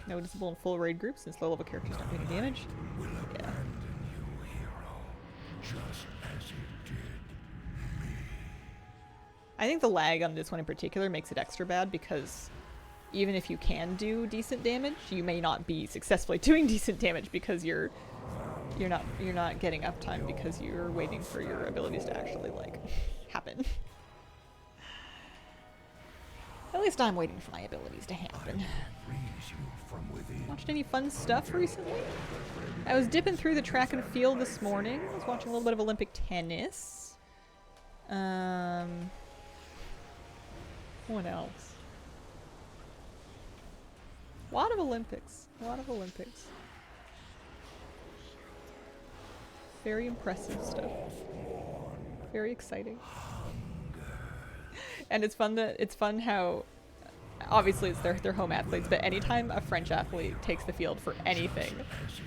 Noticeable in full raid groups since low-level characters don't do any damage. Yeah. I think the lag on this one in particular makes it extra bad, because even if you can do decent damage, you may not be successfully doing decent damage because you're not getting uptime because you're waiting for your abilities to actually like happen. At least I'm waiting for my abilities to happen. Watched any fun stuff recently? I was dipping through the track and field this morning. I was watching a little bit of Olympic tennis. What else? A lot of Olympics. Very impressive stuff. Very exciting. And it's fun how obviously it's their home athletes, but anytime a French athlete takes the field for anything,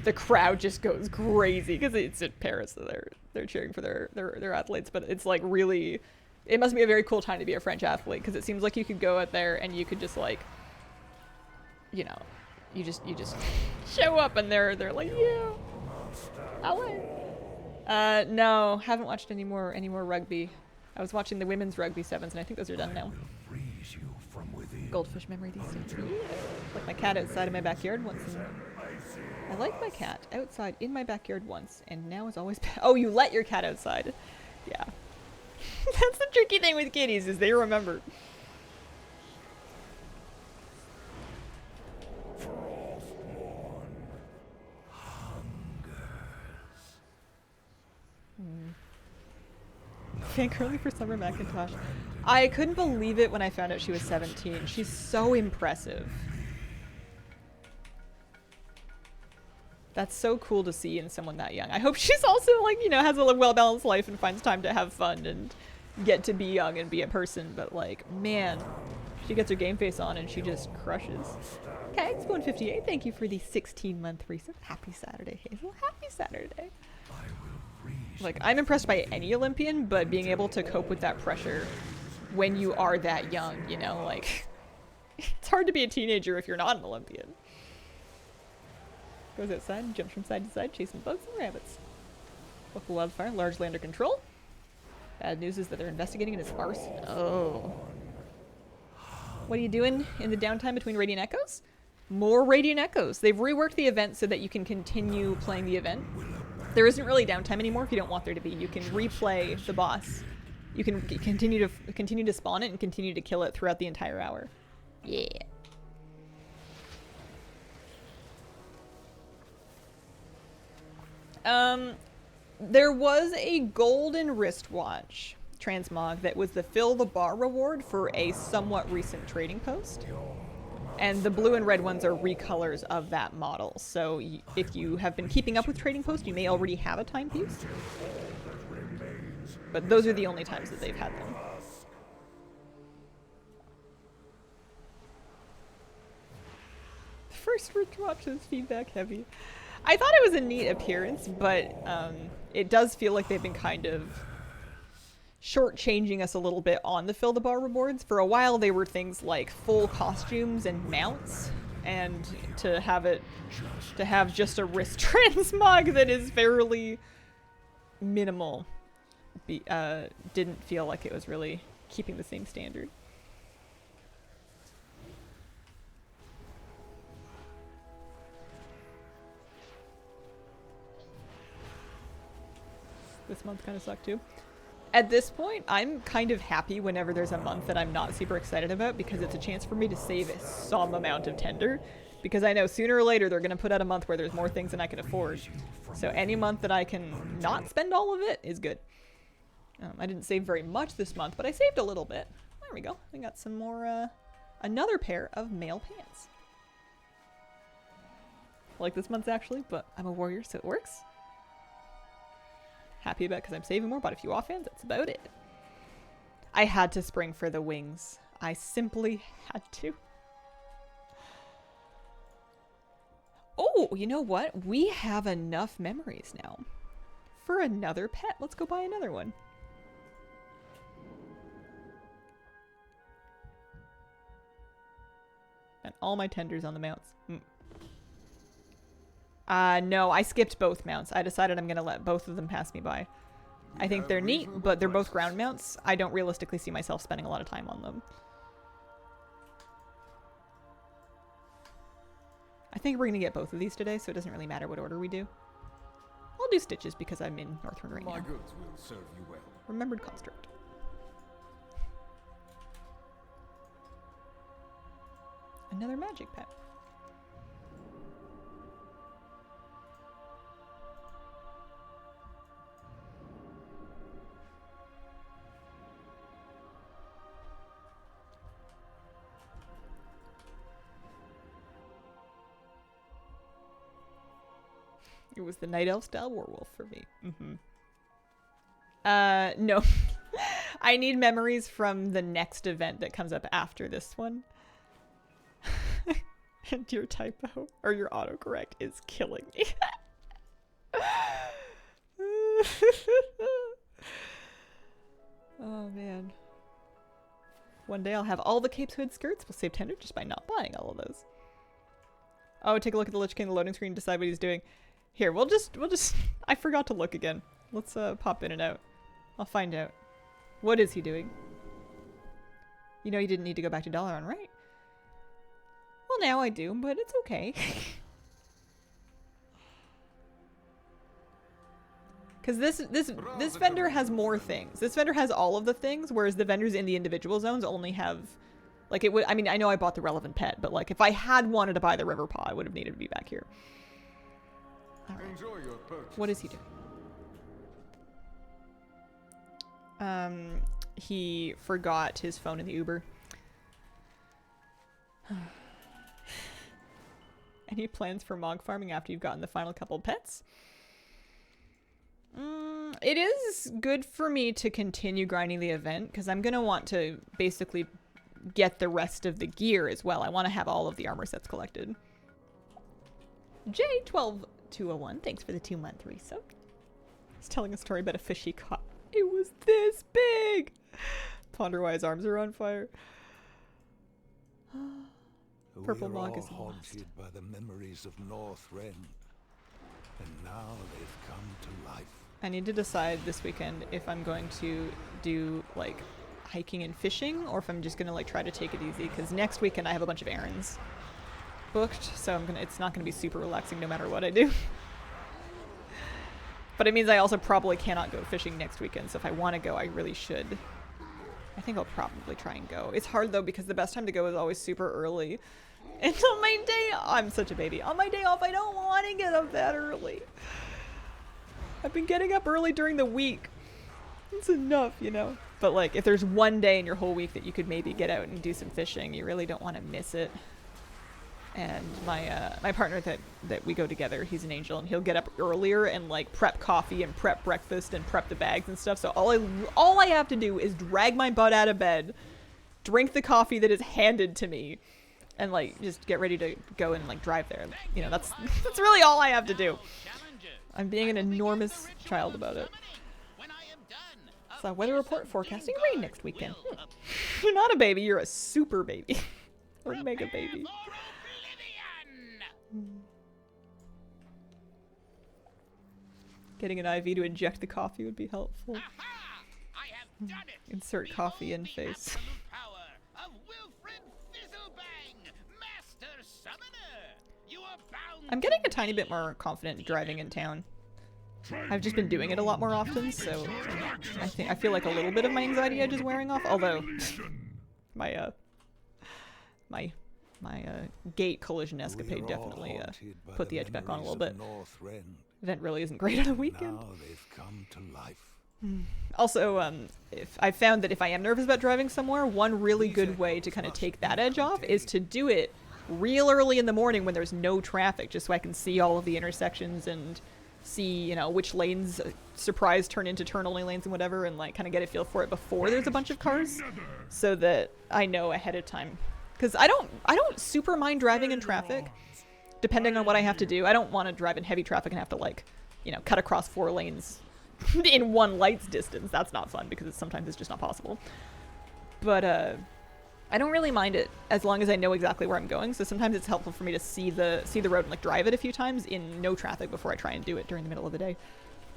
the crowd just goes crazy, because it's in Paris, so they're cheering for their athletes. But it's like really, it must be a very cool time to be a French athlete, because it seems like you could go out there and you could just like, you just show up and they're like, yeah, LA. No, haven't watched any more rugby. I was watching the women's rugby sevens, and I think those are done now. Goldfish memory these days. Yeah. Like my cat outside of my backyard once. I like my cat outside in my backyard once, and now it's always. Oh, you let your cat outside? Yeah. That's the tricky thing with kitties, is they remember. Fangirling for Summer Macintosh. I couldn't believe it when I found out she was 17. She's so impressive. That's so cool to see in someone that young. I hope she's also like, has a well-balanced life and finds time to have fun and get to be young and be a person. But like, man, she gets her game face on and she just crushes. Okay, Spoon58, thank you for the 16-month resub. Happy Saturday, Hazel. Happy Saturday. Like, I'm impressed by any Olympian, but being able to cope with that pressure when you are that young, like, it's hard to be a teenager if you're not an Olympian. Goes outside and jumps from side to side, chasing bugs and rabbits. Local wildfire largely under control. Bad news is that they're investigating it as arson. Oh. What are you doing in the downtime between Radiant Echoes? More Radiant Echoes. They've reworked the event so that you can continue playing the event. There isn't really downtime anymore if you don't want there to be. You can replay the boss. You can continue to spawn it and continue to kill it throughout the entire hour. Yeah. There was a golden wristwatch transmog that was the fill the bar reward for a somewhat recent trading post. And the blue and red ones are recolors of that model. So if you have been keeping up with trading post, you may already have a timepiece. But those are the only times that they've had them. First wristwatch is feedback heavy. I thought it was a neat appearance, but it does feel like they've been kind of shortchanging us a little bit on the fill the bar rewards. For a while, they were things like full costumes and mounts, and to have just a wrist transmog that is fairly minimal, didn't feel like it was really keeping the same standard. This month kind of sucked too. At this point, I'm kind of happy whenever there's a month that I'm not super excited about, because it's a chance for me to save some amount of tender, because I know sooner or later they're going to put out a month where there's more things than I can afford. So any month that I can not spend all of it is good. I didn't save very much this month, but I saved a little bit. There we go. We got some more, another pair of male pants. I like this month's actually, but I'm a warrior, so it works. Happy about it because I'm saving more, bought a few offhands, that's about it. I had to spring for the wings. I simply had to. Oh, you know what? We have enough memories now for another pet. Let's go buy another one. And all my tenders on the mounts. No, I skipped both mounts. I decided I'm going to let both of them pass me by. I think they're neat, but they're both ground mounts. I don't realistically see myself spending a lot of time on them. I think we're going to get both of these today, so it doesn't really matter what order we do. I'll do Stitches because I'm in Northrend right now. My goods will serve you well. Remembered Construct. Another magic pet. It was the Night Elf style werewolf for me. No. I need memories from the next event that comes up after this one. And your typo, or your autocorrect, is killing me. Oh, man. One day I'll have all the Cape's Hood skirts. We'll save tender just by not buying all of those. Oh, take a look at the Lich King, the loading screen, decide what he's doing. Here, we'll just, I forgot to look again. Let's pop in and out. I'll find out. What is he doing? You know you didn't need to go back to Dalaran, right? Well, now I do, but it's okay. Because this vendor has more things. This vendor has all of the things, whereas the vendors in the individual zones only have, like, it would, I mean, I know I bought the relevant pet, but like, if I had wanted to buy the river paw, I would have needed to be back here. All right. Enjoy your purchase. What is he doing? He forgot his phone in the Uber. Any plans for mog farming after you've gotten the final couple pets? It is good for me to continue grinding the event, because I'm going to want to basically get the rest of the gear as well. I want to have all of the armor sets collected. J12201, thanks for the 2-month resub. He's telling a story about a fish he caught. It was this big! Ponder why his arms are on fire. Purple Mog is haunted lost. by the memories of Northrend, and now they've come to life. I need to decide this weekend if I'm going to do like hiking and fishing or if I'm just gonna like try to take it easy, because next weekend I have a bunch of errands booked, so it's not gonna be super relaxing no matter what I do. But it means I also probably cannot go fishing next weekend, so if I want to go, I really should. I think I'll probably try and go. It's hard though because the best time to go is always super early. And on my day, I'm such a baby. On my day off, I don't want to get up that early. I've been getting up early during the week. It's enough, you know. But like, if there's one day in your whole week that you could maybe get out and do some fishing, you really don't want to miss it. And my partner that we go together, he's an angel, and he'll get up earlier and like prep coffee and prep breakfast and prep the bags and stuff. So all I have to do is drag my butt out of bed, drink the coffee that is handed to me, and like just get ready to go and like drive there. You know, that's really all I have to do. I'm being an enormous child about it. So weather report forecasting rain next weekend. You're not a baby, you're a super baby. Or mega baby. Getting an IV to inject the coffee would be helpful. Insert coffee in face. I'm getting a tiny bit more confident driving in town. I've just been doing it a lot more often, so I feel like a little bit of my anxiety edge is wearing off. Although my gate collision escapade definitely put the edge back on a little bit. Event really isn't great on a weekend. Now they've come to life. Also, if I found that if I am nervous about driving somewhere, one really good way to kind of take that edge off is to do it real early in the morning when there's no traffic, just so I can see all of the intersections and see, you know, which lanes surprise turn into turn-only lanes and whatever, and like kind of get a feel for it before there's a bunch of cars, so that I know ahead of time. Because I don't super mind driving in traffic, depending on what I have to do. I don't want to drive in heavy traffic and have to like, you know, cut across 4 lanes in one light's distance. That's not fun because sometimes it's just not possible. But I don't really mind it as long as I know exactly where I'm going. So sometimes it's helpful for me to see the road and like drive it a few times in no traffic before I try and do it during the middle of the day.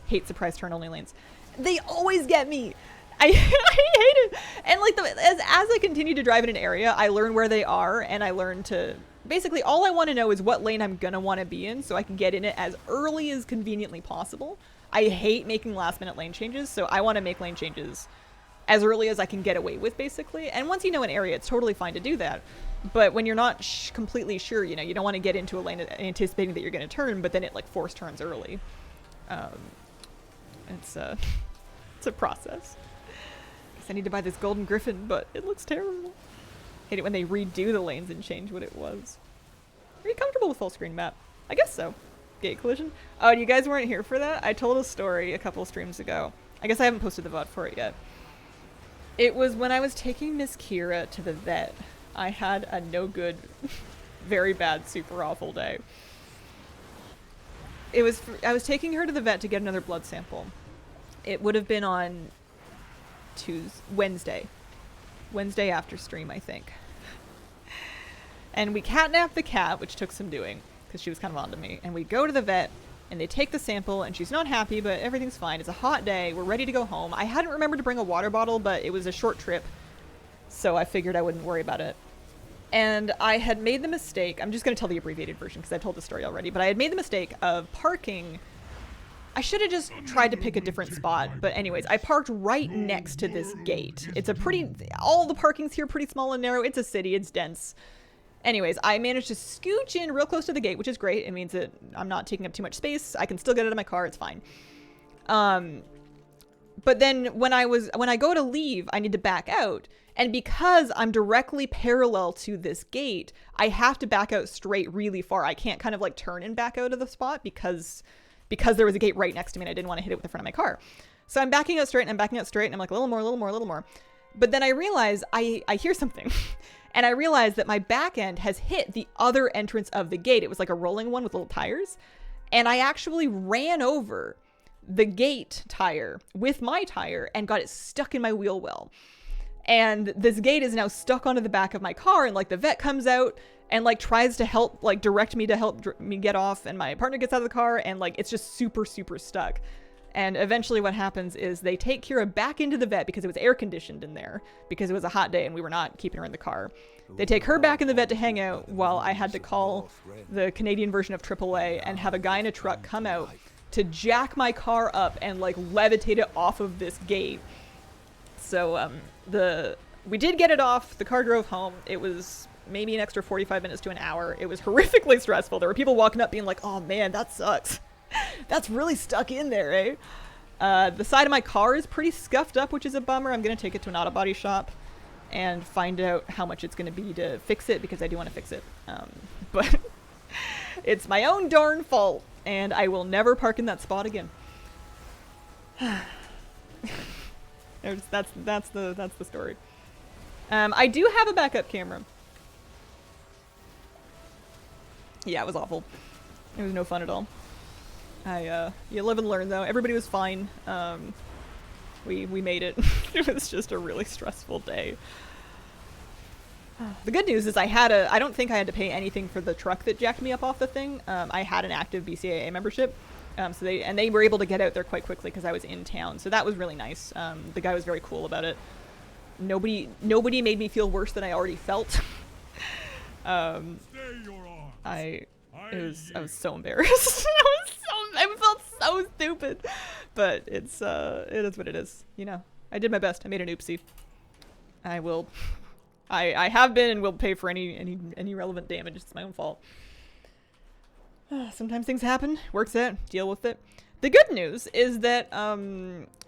Hate surprise turn-only lanes. They always get me. I hate it. And like as I continue to drive in an area, I learn where they are, and I learn to basically all I want to know is what lane I'm gonna want to be in, so I can get in it as early as conveniently possible. I hate making last-minute lane changes, so I want to make lane changes as early as I can get away with, basically. And once you know an area, it's totally fine to do that. But when you're not completely sure, you know, you don't want to get into a lane anticipating that you're going to turn, but then it like force turns early. It's a process. I need to buy this golden griffin, but it looks terrible. Hate it when they redo the lanes and change what it was. Are you comfortable with full screen map? I guess so. Gate collision. Oh, you guys weren't here for that? I told a story a couple streams ago. I guess I haven't posted the VOD for it yet. It was when I was taking Miss Kira to the vet. I had a no good, very bad, super awful day. I was taking her to the vet to get another blood sample. It would have been on Wednesday after stream, I think. And we catnapped the cat, which took some doing because she was kind of onto me. And we go to the vet and they take the sample and she's not happy, but everything's fine. It's a hot day. We're ready to go home. I hadn't remembered to bring a water bottle, but it was a short trip, so I figured I wouldn't worry about it. And I had made the mistake, I'm just going to tell the abbreviated version because I told the story already, but I had made the mistake of parking. I should have just tried to pick a different spot, but anyways, I parked right next to this gate. It's all the parking's here pretty small and narrow. It's a city, it's dense. Anyways, I managed to scooch in real close to the gate, which is great. It means that I'm not taking up too much space. I can still get out of my car, it's fine. But then when I go to leave, I need to back out. And because I'm directly parallel to this gate, I have to back out straight really far. I can't kind of like turn and back out of the spot because there was a gate right next to me and I didn't want to hit it with the front of my car. So I'm backing out straight and I'm backing out straight and I'm like a little more. But then I realize I hear something and I realize that my back end has hit the other entrance of the gate. It was like a rolling one with little tires. And I actually ran over the gate tire with my tire and got it stuck in my wheel well. And this gate is now stuck onto the back of my car, and like the vet comes out and like tries to help, like direct me to help me get off, and my partner gets out of the car and like it's just super stuck. And eventually what happens is they take Kira back into the vet because it was air conditioned in there because it was a hot day and we were not keeping her in the car. They take her back in the vet to hang out while I had to call the Canadian version of AAA and have a guy in a truck come out to jack my car up and like levitate it off of this gate. So we did get it off. The car drove home. It was maybe an extra 45 minutes to an hour. It was horrifically stressful. There were people walking up being like, oh man, that sucks. That's really stuck in there, eh? The side of my car is pretty scuffed up, which is a bummer. I'm going to take it to an auto body shop and find out how much it's going to be to fix it because I do want to fix it. But it's my own darn fault and I will never park in that spot again. That's the story. I do have a backup camera. Yeah, it was awful. It was no fun at all. You live and learn though. Everybody was fine. We made it. It was just a really stressful day. The good news is I don't think I had to pay anything for the truck that jacked me up off the thing. I had an active BCAA membership. So they were able to get out there quite quickly because I was in town. So that was really nice. The guy was very cool about it. Nobody made me feel worse than I already felt. I was so embarrassed. I felt so stupid, but it is what it is. You know, I did my best. I made an oopsie. I have been and will pay for any relevant damage. It's my own fault. Sometimes things happen. Works out. Deal with it. The good news is that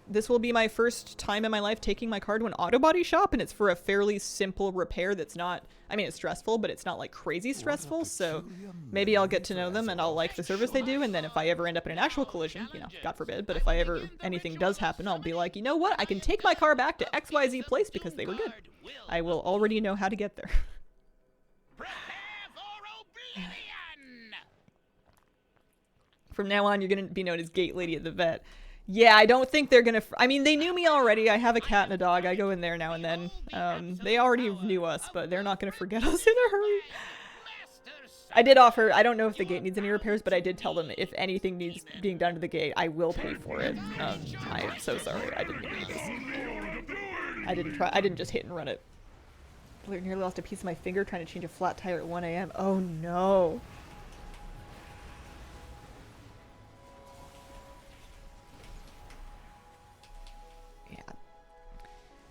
this will be my first time in my life taking my car to an auto body shop, and it's for a fairly simple repair that's not, I mean, it's stressful, but it's not like crazy stressful, so maybe I'll get to know them and I'll like the service they do, and then if I ever end up in an actual collision, you know, God forbid, but if anything does happen, I'll be like, you know what, I can take my car back to XYZ place because they were good. I will already know how to get there. From now on, you're going to be known as Gate Lady at the vet. Yeah, I don't think they're going to... I mean, they knew me already. I have a cat and a dog. I go in there now and then. They already knew us, but they're not going to forget us in a hurry. I did offer... I don't know if the gate needs any repairs, but I did tell them if anything needs being done to the gate, I will pay for it. I am so sorry. I didn't do this. I didn't just hit and run it. I nearly lost a piece of my finger trying to change a flat tire at 1 a.m. Oh, no.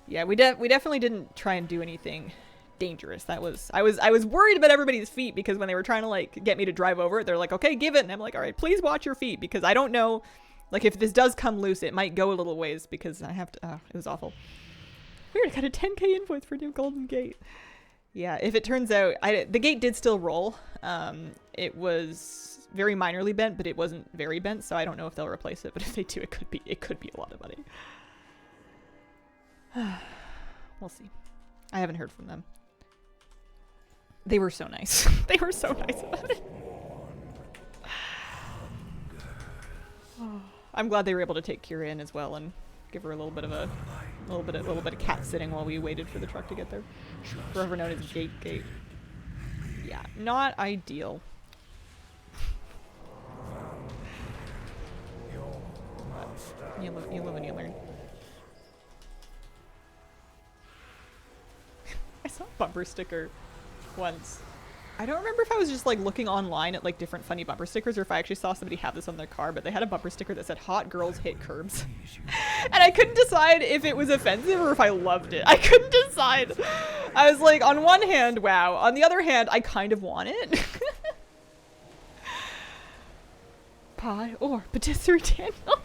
Yeah, we definitely didn't try and do anything dangerous. I was worried about everybody's feet because when they were trying to like get me to drive over it, they're like, okay, give it. And I'm like, all right, please watch your feet because I don't know, like if this does come loose, it might go a little ways because I have to, it was awful. Weird, I got a 10K invoice for new Golden Gate. Yeah, if it turns out, the gate did still roll. It was very minorly bent, but it wasn't very bent, so I don't know if they'll replace it, but if they do, it could be a lot of money. We'll see. I haven't heard from them. They were so nice. They were so nice about it. I'm glad they were able to take Kira in as well and give her a little bit of cat sitting while we waited for the truck to get there. Forever known as Gate. Yeah, not ideal. You live and you learn. I saw a bumper sticker once. I don't remember if I was just like looking online at like different funny bumper stickers or if I actually saw somebody have this on their car, but they had a bumper sticker that said hot girls hit curbs. And I couldn't decide if it was offensive or if I loved it. I couldn't decide. I was like, on one hand, wow. On the other hand, I kind of want it. Pie or patisserie Daniel.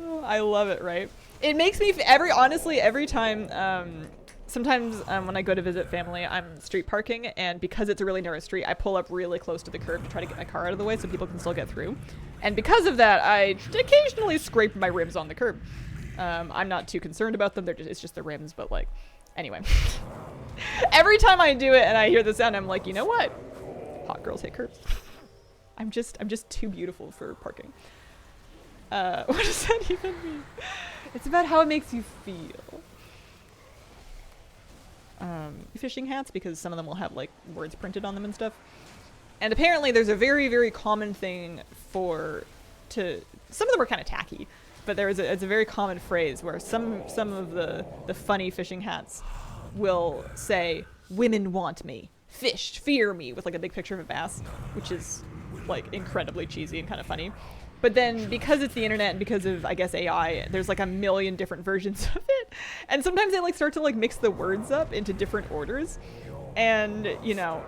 Oh, I love it, right? It makes me honestly every time sometimes when I go to visit family, I'm street parking, and because it's a really narrow street, I pull up really close to the curb to try to get my car out of the way so people can still get through. And because of that, I occasionally scrape my rims on the curb. I'm not too concerned about them. It's just the rims, but like, anyway. Every time I do it and I hear the sound, I'm like, you know what? Hot girls hit curbs. I'm just too beautiful for parking. What does that even mean? It's about how it makes you feel. Fishing hats, because some of them will have like words printed on them and stuff. And apparently there's a very, very common thing to some of them are kind of tacky, but it's a very common phrase where some of the funny fishing hats will say, "Women want me, fish fear me," with like a big picture of a bass, which is like incredibly cheesy and kind of funny. But then because it's the internet and because of, I guess, AI, there's like a million different versions of it. And sometimes they like start to like mix the words up into different orders. And, you know,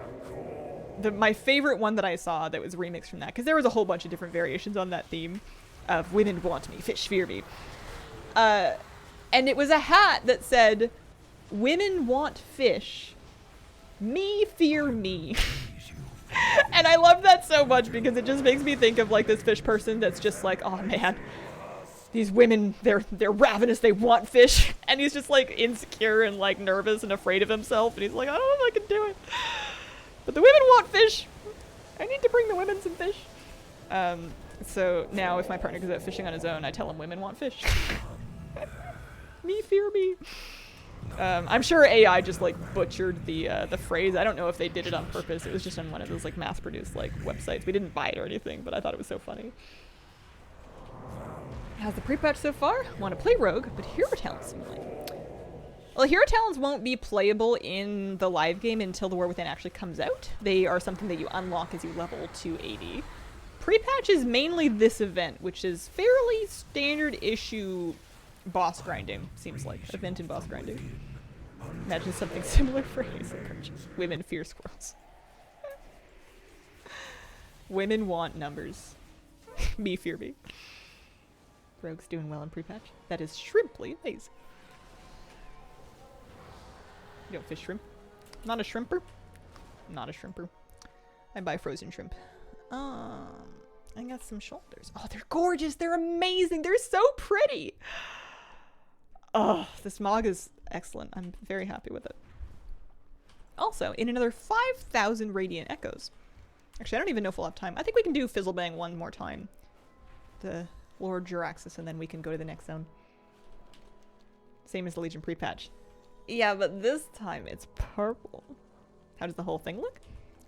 my favorite one that I saw that was remixed from that, because there was a whole bunch of different variations on that theme of "women want me, fish fear me." And it was a hat that said, "Women want fish, me fear me." And I love that so much because it just makes me think of like this fish person that's just like, "Oh man, these women, they're ravenous, they want fish." And he's just like insecure and like nervous and afraid of himself, and he's like, "I don't know if I can do it, but the women want fish. I need to bring the women some fish." So now if my partner goes out fishing on his own, I tell him women want fish. Me fear me. I'm sure AI just like butchered the phrase. I don't know if they did it on purpose. It was just on one of those like mass-produced like websites. We didn't buy it or anything, but I thought it was so funny. How's the pre-patch so far? Want to play Rogue, but Hero Talents seem like. Well, Hero Talents won't be playable in the live game until the War Within actually comes out. They are something that you unlock as you level to 80. Pre-patch is mainly this event, which is fairly standard issue boss grinding, seems like. Event and boss grinding. Imagine something similar for Hazel Perch. Women fear squirrels. Women want numbers. Me fear me. Rogue's doing well in pre-patch. That is shrimply amazing. You don't fish shrimp? Not a shrimper? Not a shrimper. I buy frozen shrimp. I got some shoulders. Oh, they're gorgeous. They're amazing. They're so pretty. Oh, this mog is excellent. I'm very happy with it. Also, in another 5,000 Radiant Echoes. Actually, I don't even know if we'll have time. I think we can do Fizzlebang one more time. The Lord Juraxis, and then we can go to the next zone. Same as the Legion pre-patch. Yeah, but this time it's purple. How does the whole thing look?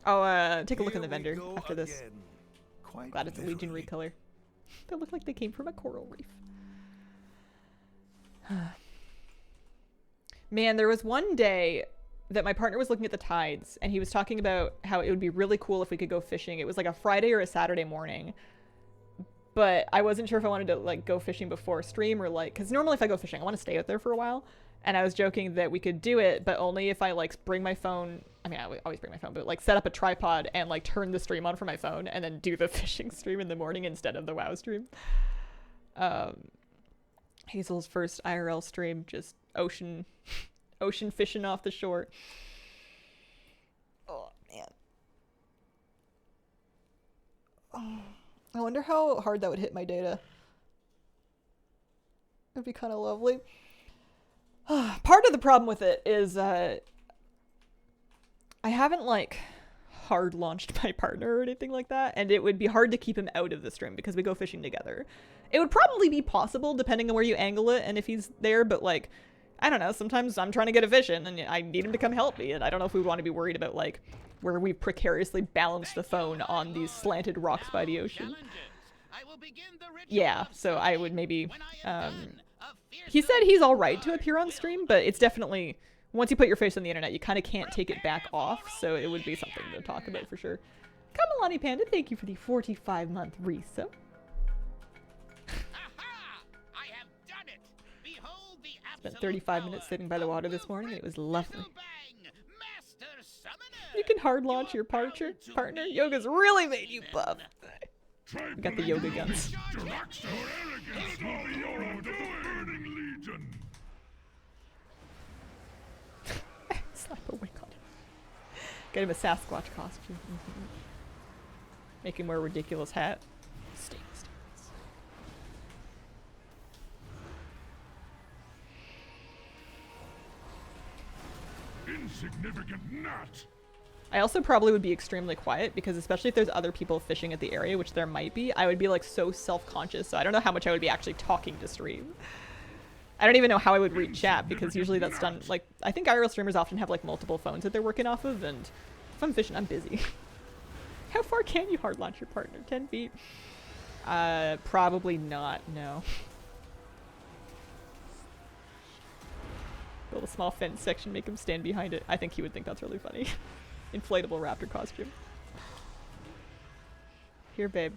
Oh, take a look in the vendor after this. Glad it's a Legion recolor. They look like they came from a coral reef. Man, there was one day that my partner was looking at the tides and he was talking about how it would be really cool if we could go fishing. It was like a Friday or a Saturday morning, but I wasn't sure if I wanted to like go fishing before stream or like, because normally if I go fishing I want to stay out there for a while, and I was joking that we could do it but only if I like bring my phone. I mean, I always bring my phone, but like set up a tripod and like turn the stream on for my phone and then do the fishing stream in the morning instead of the WoW stream. Hazel's first IRL stream, just ocean fishing off the shore. Oh, man. Oh, I wonder how hard that would hit my data. It'd be kind of lovely. Part of the problem with it is I haven't like hard launched my partner or anything like that, and it would be hard to keep him out of the stream because we go fishing together. It would probably be possible depending on where you angle it and if he's there, but like, I don't know, sometimes I'm trying to get a fish in and I need him to come help me, and I don't know if we would want to be worried about like where we precariously balance the phone on these slanted rocks by the ocean. Yeah, so I would maybe he said he's alright to appear on stream, but it's definitely, once you put your face on the internet, you kind of can't take it back off, so it would be something to talk about for sure. Kamalani Panda, thank you for the 45-month resub. Spent 35 minutes sitting by the water this morning, and it was lovely. You can hard launch your partner. Yoga's really made you buff. We got the yoga guns. Slap a wig on him. Get him a Sasquatch costume. Make him wear a ridiculous hat. Stainless. Insignificant gnat. I also probably would be extremely quiet because especially if there's other people fishing at the area, which there might be, I would be like so self-conscious, so I don't know how much I would be actually talking to stream. I don't even know how I would read chat because usually that's done, like, I think IRL streamers often have like multiple phones that they're working off of, and if I'm fishing, I'm busy. How far can you hard launch your partner? 10 feet? Probably not, no. Build a small fence section, make him stand behind it. I think he would think that's really funny. Inflatable raptor costume. Here, babe.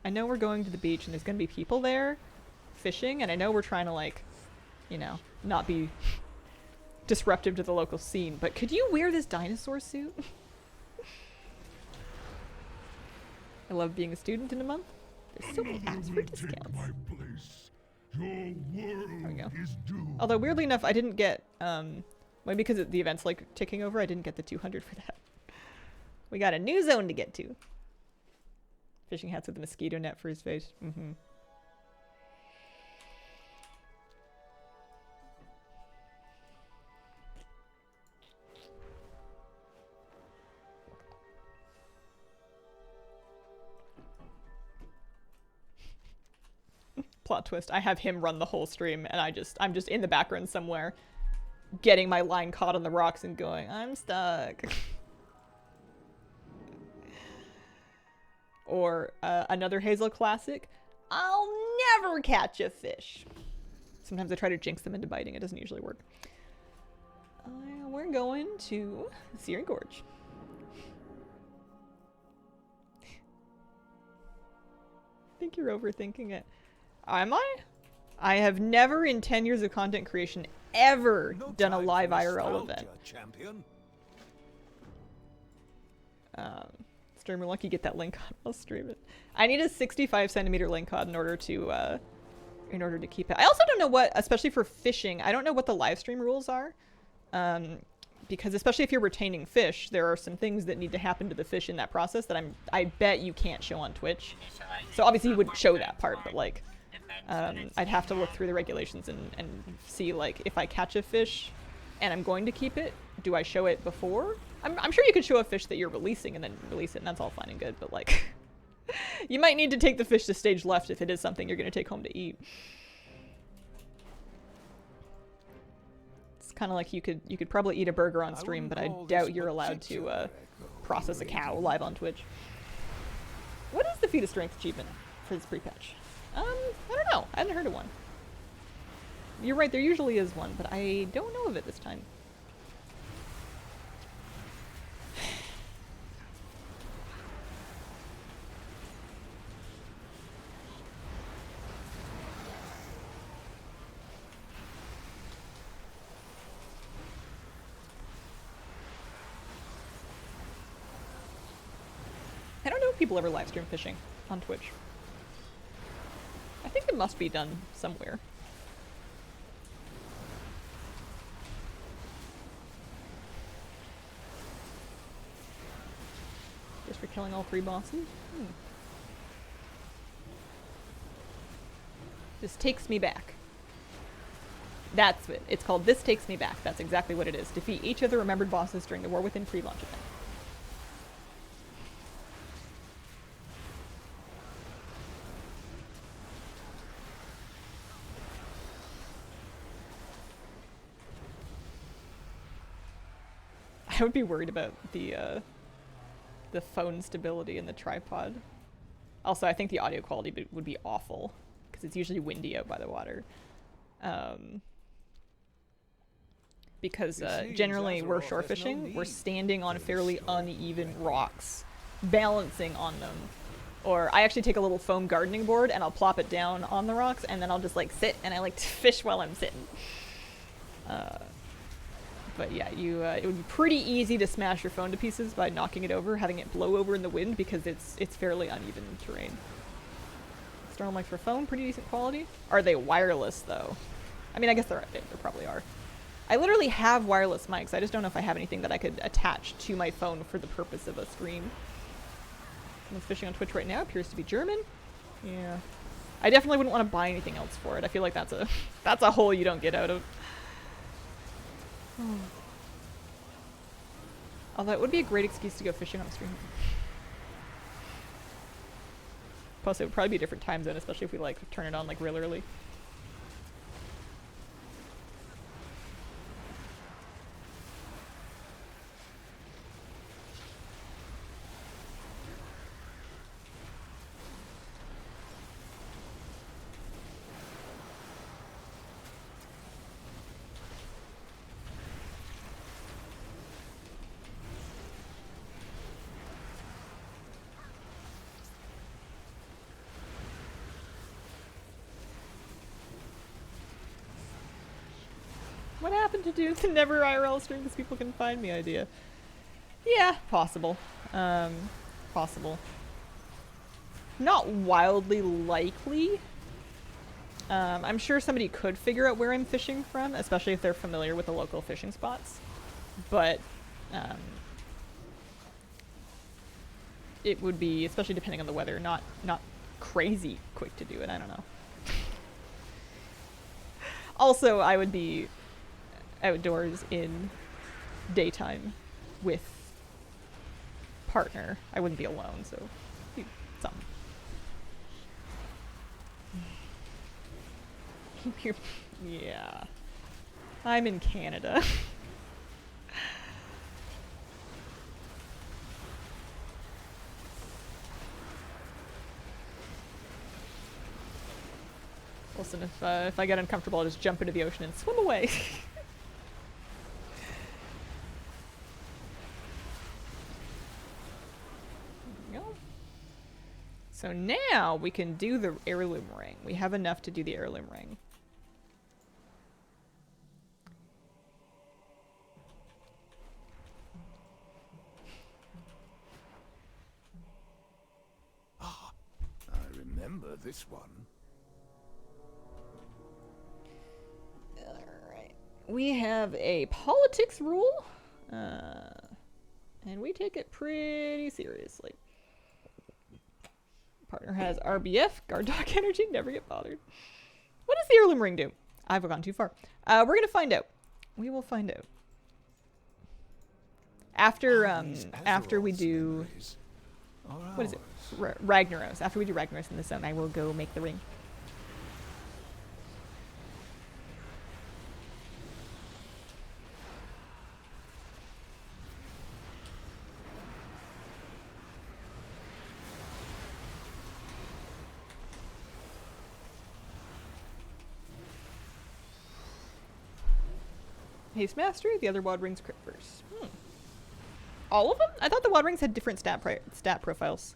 I know we're going to the beach and there's gonna be people there fishing, and I know we're trying to, like, you know, not be disruptive to the local scene, but could you wear this dinosaur suit? I love being a student in a month. There's so many ads for discounts. Your world There we go. is doomed. Although weirdly enough, I didn't get maybe because the event's like ticking over, I didn't get the 200 for that. We got a new zone to get to. Fishing hats with a mosquito net for his face. Mm-hmm. Plot twist. I have him run the whole stream and I'm just in the background somewhere getting my line caught on the rocks and going, I'm stuck. Or another Hazel classic, I'll never catch a fish. Sometimes I try to jinx them into biting. It doesn't usually work. We're going to Searing Gorge. I think you're overthinking it. Am I? I have never in 10 years of content creation ever done a live IRL event. Champion. Streamer lucky, get that link on. I'll stream it. I need a 65 centimeter link on in order to keep it. I also don't know what, especially for fishing, I don't know what the live stream rules are. Because especially if you're retaining fish, there are some things that need to happen to the fish in that process that I bet you can't show on Twitch. So obviously you wouldn't show that part, but like, I'd have to look through the regulations and see, like, if I catch a fish and I'm going to keep it, do I show it before? I'm sure you could show a fish that you're releasing and then release it, and that's all fine and good, but like, you might need to take the fish to stage left if it is something you're going to take home to eat. It's kind of like you could probably eat a burger on stream, but I doubt you're allowed to process a cow live on Twitch. What is the feat of strength achievement for this pre-patch? I don't know. I hadn't heard of one. You're right, there usually is one, but I don't know of it this time. I don't know if people ever live stream fishing on Twitch. I think it must be done somewhere. Just for killing all 3 bosses? This takes me back. That's it. It's called This Takes Me Back. That's exactly what it is. Defeat each of the remembered bosses during the War Within pre-launch event. I would be worried about the phone stability and the tripod. Also, I think the audio quality would be awful because it's usually windy out by the water. Because generally we're shore fishing, we're standing on fairly uneven rocks, balancing on them. Or I actually take a little foam gardening board and I'll plop it down on the rocks and then I'll just like sit and I like to fish while I'm sitting. But yeah, it would be pretty easy to smash your phone to pieces by knocking it over, having it blow over in the wind because it's fairly uneven terrain. External mics for phone, pretty decent quality. Are they wireless though? I mean, I guess they probably are. I literally have wireless mics. I just don't know if I have anything that I could attach to my phone for the purpose of a stream. Someone's fishing on Twitch right now. Appears to be German. Yeah. I definitely wouldn't want to buy anything else for it. I feel like that's a hole you don't get out of. Although it would be a great excuse to go fishing on stream. Plus, it would probably be a different time zone, especially if we like turn it on like real early. What happened to do the never IRL stream because people can find me idea? Yeah, possible. Possible. Not wildly likely. I'm sure somebody could figure out where I'm fishing from, especially if they're familiar with the local fishing spots. But it would be, especially depending on the weather, not crazy quick to do it. I don't know. Also, I would be outdoors in daytime with partner. I wouldn't be alone, so something. Yeah. I'm in Canada. Listen, if I get uncomfortable, I'll just jump into the ocean and swim away. There we go. So now we can do the heirloom ring. We have enough to do the heirloom ring. Ah, I remember this one. Alright. We have a politics rule, and we take it pretty seriously. Partner has RBF, guard dog energy, never get bothered. What does the heirloom ring do? I've gone too far. We're gonna find out. We will find out. After we do... What is it? Ragnaros. After we do Ragnaros in the zone, I will go make the ring. Haste Mastery, the other WOD rings crit first. All of them? I thought the WOD rings had different stat profiles.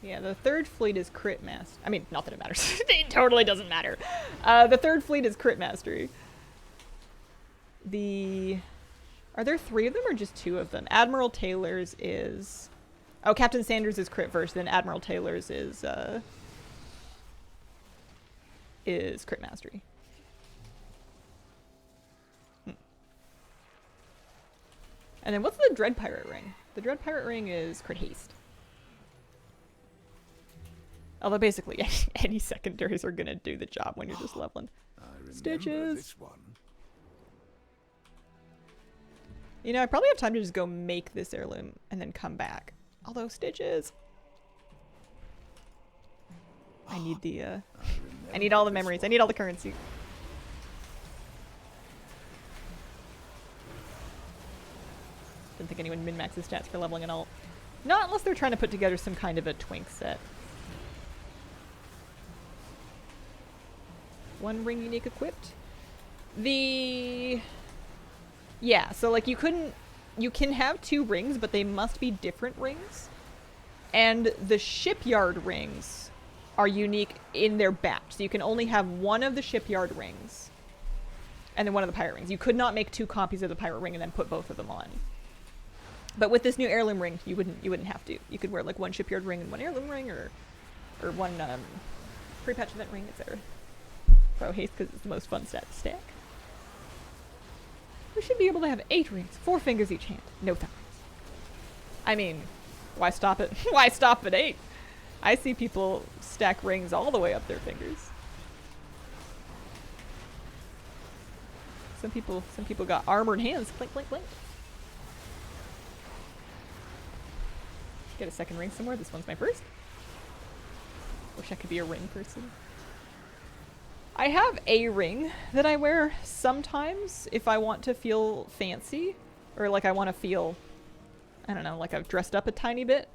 Yeah, the third fleet is crit mastery. I mean, not that it matters. It totally doesn't matter. The third fleet is crit mastery. Are there 3 of them or just 2 of them? Admiral Taylor's is... Oh, Captain Sanders is crit first, then Admiral Taylor's is crit mastery. And then what's the Dread Pirate ring? The Dread Pirate ring is crit haste. Although basically any secondaries are gonna do the job when you're just leveling. Stitches! This one. You know, I probably have time to just go make this heirloom and then come back. Although Stitches! I need the, I need all the memories. I need all the currency. Didn't think anyone min-maxes stats for leveling at all. Not unless they're trying to put together some kind of a twink set. One ring unique equipped. Yeah, so like you can have 2 rings, but they must be different rings. And the shipyard rings are unique in their batch. So you can only have one of the shipyard rings and then one of the pirate rings. You could not make 2 copies of the pirate ring and then put both of them on. But with this new heirloom ring, you wouldn't have to. You could wear like one shipyard ring and one heirloom ring, or one pre-patch event ring, etc. Pro haste because it's the most fun stat to stack. We should be able to have 8 rings, 4 fingers each hand, no thumbs. I mean, why stop it? Why stop at 8? I see people stack rings all the way up their fingers. Some people got armored hands. Clink, clink, clink. Get a second ring somewhere. This one's my first. Wish I could be a ring person. I have a ring that I wear sometimes if I want to feel fancy, or like I want to feel, I don't know, like I've dressed up a tiny bit,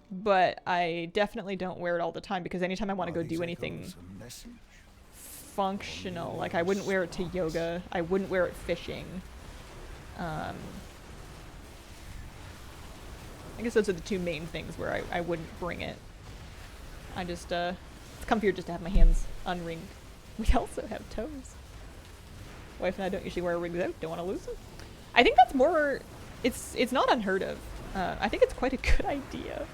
but I definitely don't wear it all the time because anytime I want to go do anything functional. Like, I wouldn't wear it to yoga. I wouldn't wear it fishing. I guess those are the two main things where I wouldn't bring it. I just, it's comfier just to have my hands unringed. We also have toes. Wife and I don't usually wear rings out. Don't want to lose them. I think that's more, it's not unheard of. I think it's quite a good idea.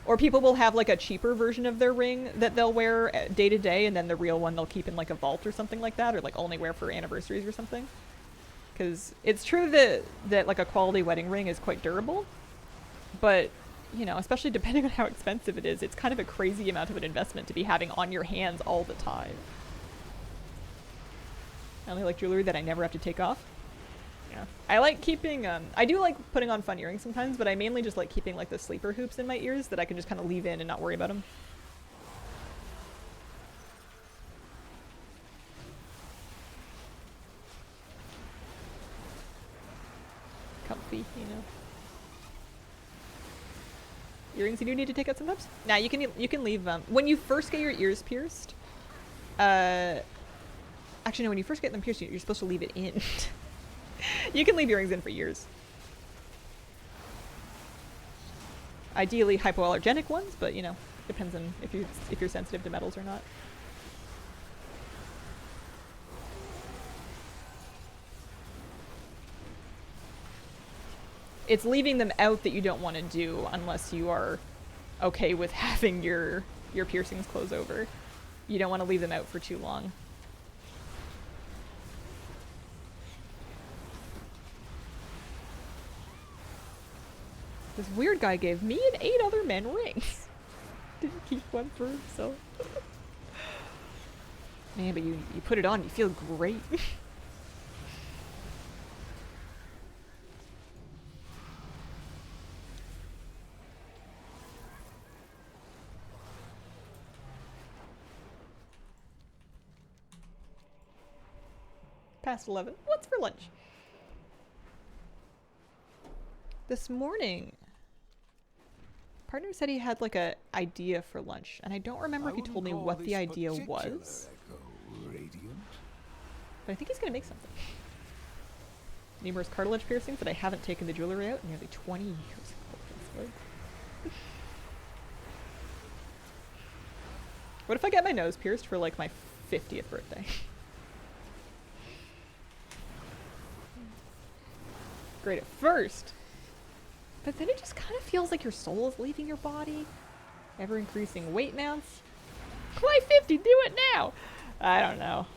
Or people will have like a cheaper version of their ring that they'll wear day to day, and then the real one they'll keep in like a vault or something like that, or like only wear for anniversaries or something. Because it's true that like a quality wedding ring is quite durable, but you know, especially depending on how expensive it is, it's kind of a crazy amount of an investment to be having on your hands all the time. I only like jewelry that I never have to take off. Yeah. I like keeping, I do like putting on fun earrings sometimes, but I mainly just like keeping like the sleeper hoops in my ears that I can just kind of leave in and not worry about them. Comfy, you know. Earrings you do need to take out sometimes? Nah, you can leave, when you first get your ears pierced, actually no, when you first get them pierced, you're supposed to leave it in. You can leave earrings in for years. Ideally hypoallergenic ones, but you know, depends on if you're sensitive to metals or not. It's leaving them out that you don't want to do unless you are okay with having your piercings close over. You don't want to leave them out for too long. This weird guy gave me and 8 other men rings. Didn't keep one for himself. Man, but you put it on, you feel great. Past 11. What's for lunch? This morning, partner said he had like a idea for lunch, and I don't remember if he told me what the idea was. But I think he's gonna make something. Numerous cartilage piercings that I haven't taken the jewelry out in nearly 20 years. What if I get my nose pierced for like my 50th birthday? Great at first, but then it just kind of feels like your soul is leaving your body. Ever increasing weight mounts. Why 50? Do it now! I don't know.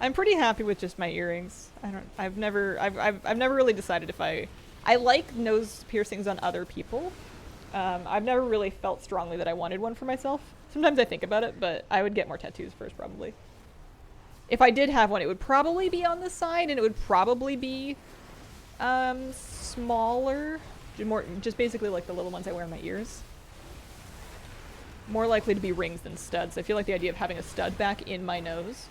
I'm pretty happy with just my earrings. I've never really decided if I like nose piercings on other people. I've never really felt strongly that I wanted one for myself. Sometimes I think about it, but I would get more tattoos first probably. If I did have one, it would probably be on the side, and it would probably be smaller, more just basically like the little ones I wear in my ears. More likely to be rings than studs. I feel like the idea of having a stud back in my nose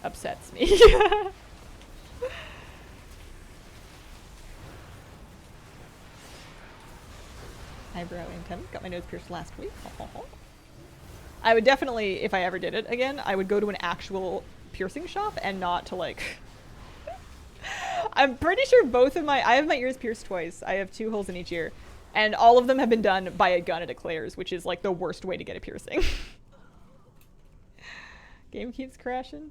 upsets me. Eyebrow income. Got my nose pierced last week. I would definitely, if I ever did it again, I would go to an actual piercing shop and not to like I'm pretty sure I have my ears pierced twice. I have 2 holes in each ear. And all of them have been done by a gun at a Claire's, which is like the worst way to get a piercing. Game keeps crashing.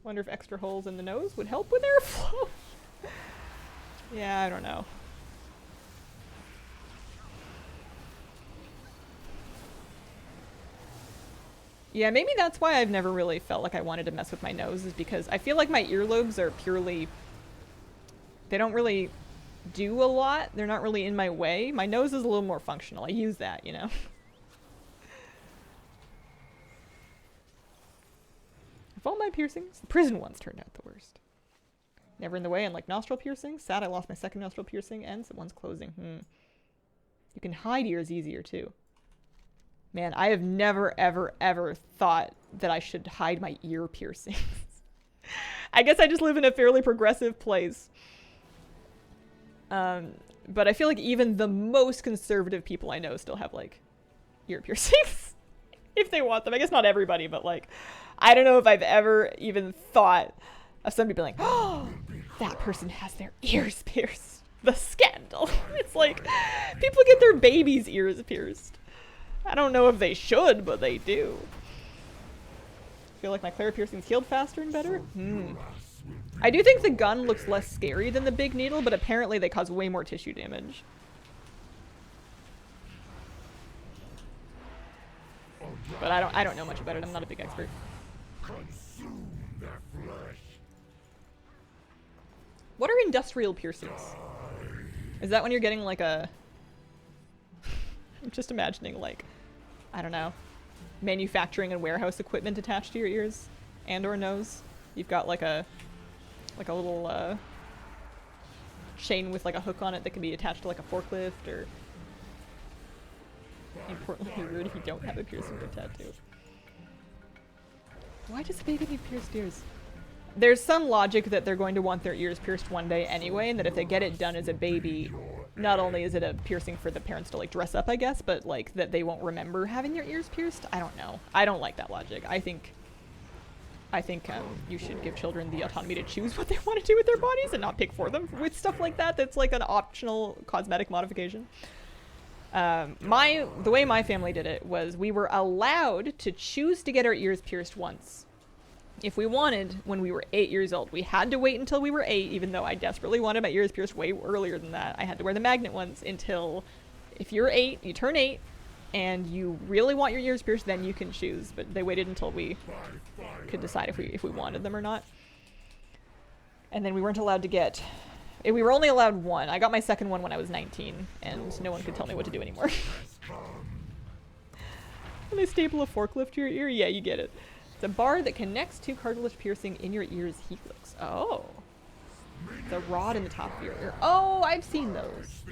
Wonder if extra holes in the nose would help with airflow. Yeah, I don't know. Yeah, maybe that's why I've never really felt like I wanted to mess with my nose, is because I feel like my earlobes are purely... They don't really do a lot. They're not really in my way. My nose is a little more functional. I use that, you know? Of all my piercings, the prison ones turned out the worst. Never in the way, unlike nostril piercings. Sad I lost my second nostril piercing, and one's closing. You can hide ears easier, too. Man, I have never, ever, ever thought that I should hide my ear piercings. I guess I just live in a fairly progressive place. But I feel like even the most conservative people I know still have, like, ear piercings. if they want them. I guess not everybody, but like, I don't know if I've ever even thought of somebody being like, oh, that person has their ears pierced. The scandal. It's like, people get their babies' ears pierced. I don't know if they should, but they do. Feel like my Clara piercings healed faster and better? I do think the gun looks less scary than the big needle, but apparently they cause way more tissue damage. But I don't know much about it. I'm not a big expert. What are industrial piercings? Is that when you're getting like a... I'm just imagining like, I don't know, manufacturing and warehouse equipment attached to your ears and or nose. You've got like a little chain with like a hook on it that can be attached to like a forklift, or importantly rude if you don't have a piercing or tattoo. Why does a baby need pierced ears? There's some logic that they're going to want their ears pierced one day anyway, and that if they get it done as a baby, not only is it a piercing for the parents to like dress up, I guess, but like that they won't remember having their ears pierced. I don't know. I don't like that logic. I think you should give children the autonomy to choose what they want to do with their bodies and not pick for them with stuff like that. That's like an optional cosmetic modification. The way my family did it was we were allowed to choose to get our ears pierced once. If we wanted, when we were 8 years old. We had to wait until we were 8, even though I desperately wanted my ears pierced way earlier than that. I had to wear the magnet ones until, if you're 8, you turn 8, and you really want your ears pierced, then you can choose. But they waited until we could decide if we wanted them or not. And then we weren't allowed to get... We were only allowed one. I got my second one when I was 19, and no one could tell me what to do anymore. When they staple a forklift to your ear? Yeah, you get it. It's a bar that connects to cartilage piercing in your ear's helix. Oh. The rod in the top of your ear. Oh, I've seen those.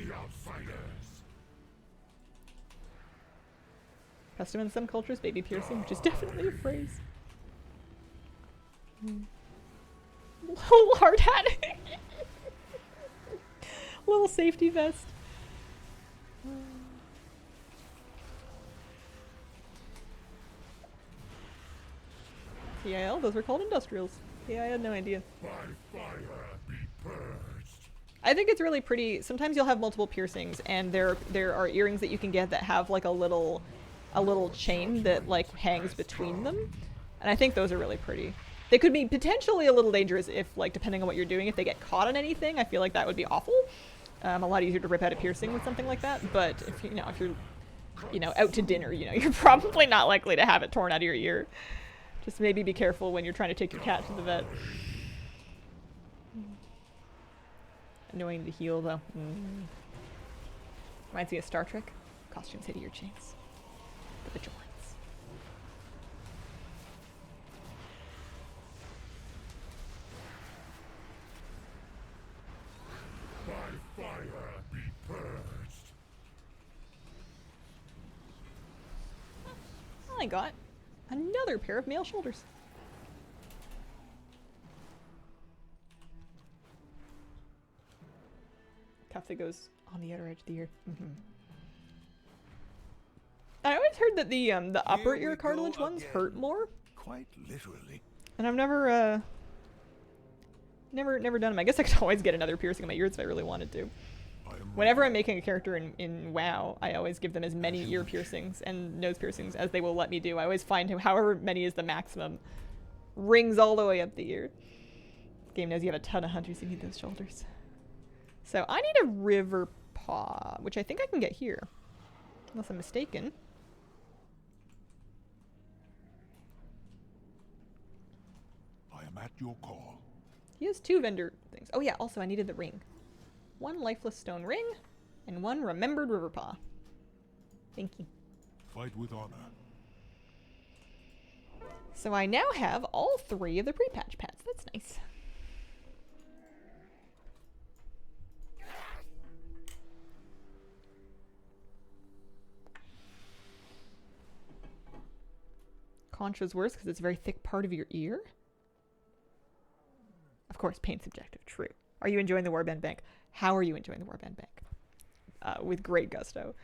Custom in some cultures, baby piercing, which is definitely a phrase. Little hard hat. Little safety vest. TIL? Those were called industrials. Yeah, I had no idea. I think it's really pretty. Sometimes you'll have multiple piercings, and there are earrings that you can get that have like a little chain that like hangs between them, and I think those are really pretty. They could be potentially a little dangerous if, like, depending on what you're doing, if they get caught on anything. I feel like that would be awful. A lot easier to rip out a piercing with something like that. But if you're out to dinner, you're probably not likely to have it torn out of your ear. Just maybe be careful when you're trying to take your cat to the vet. Annoying to heal, though. Reminds me of Star Trek. Costumes hit your chains. The joints. By fire be purged. I got another pair of male shoulders. Cuff that goes on the outer edge of the ear. I always heard that the upper ear cartilage ones hurt more. Quite literally. And I've never done them. I guess I could always get another piercing in my ears if I really wanted to. Whenever I'm making a character in WoW, I always give them as many ear piercings and nose piercings as they will let me do. I always find however many is the maximum. Rings all the way up the ear. Game knows you have a ton of hunters who need those shoulders. So I need a river paw, which I think I can get here. Unless I'm mistaken. I am at your call. He has 2 vendor things. Oh yeah, also I needed the ring. 1 lifeless stone ring, and 1 remembered river paw. Thank you. Fight with honor. So I now have all 3 of the pre-patch pads. That's nice. Concha's worse because it's a very thick part of your ear. Of course, pain's subjective. True. Are you enjoying the Warband bank? How are you enjoying the Warband bank? With great gusto.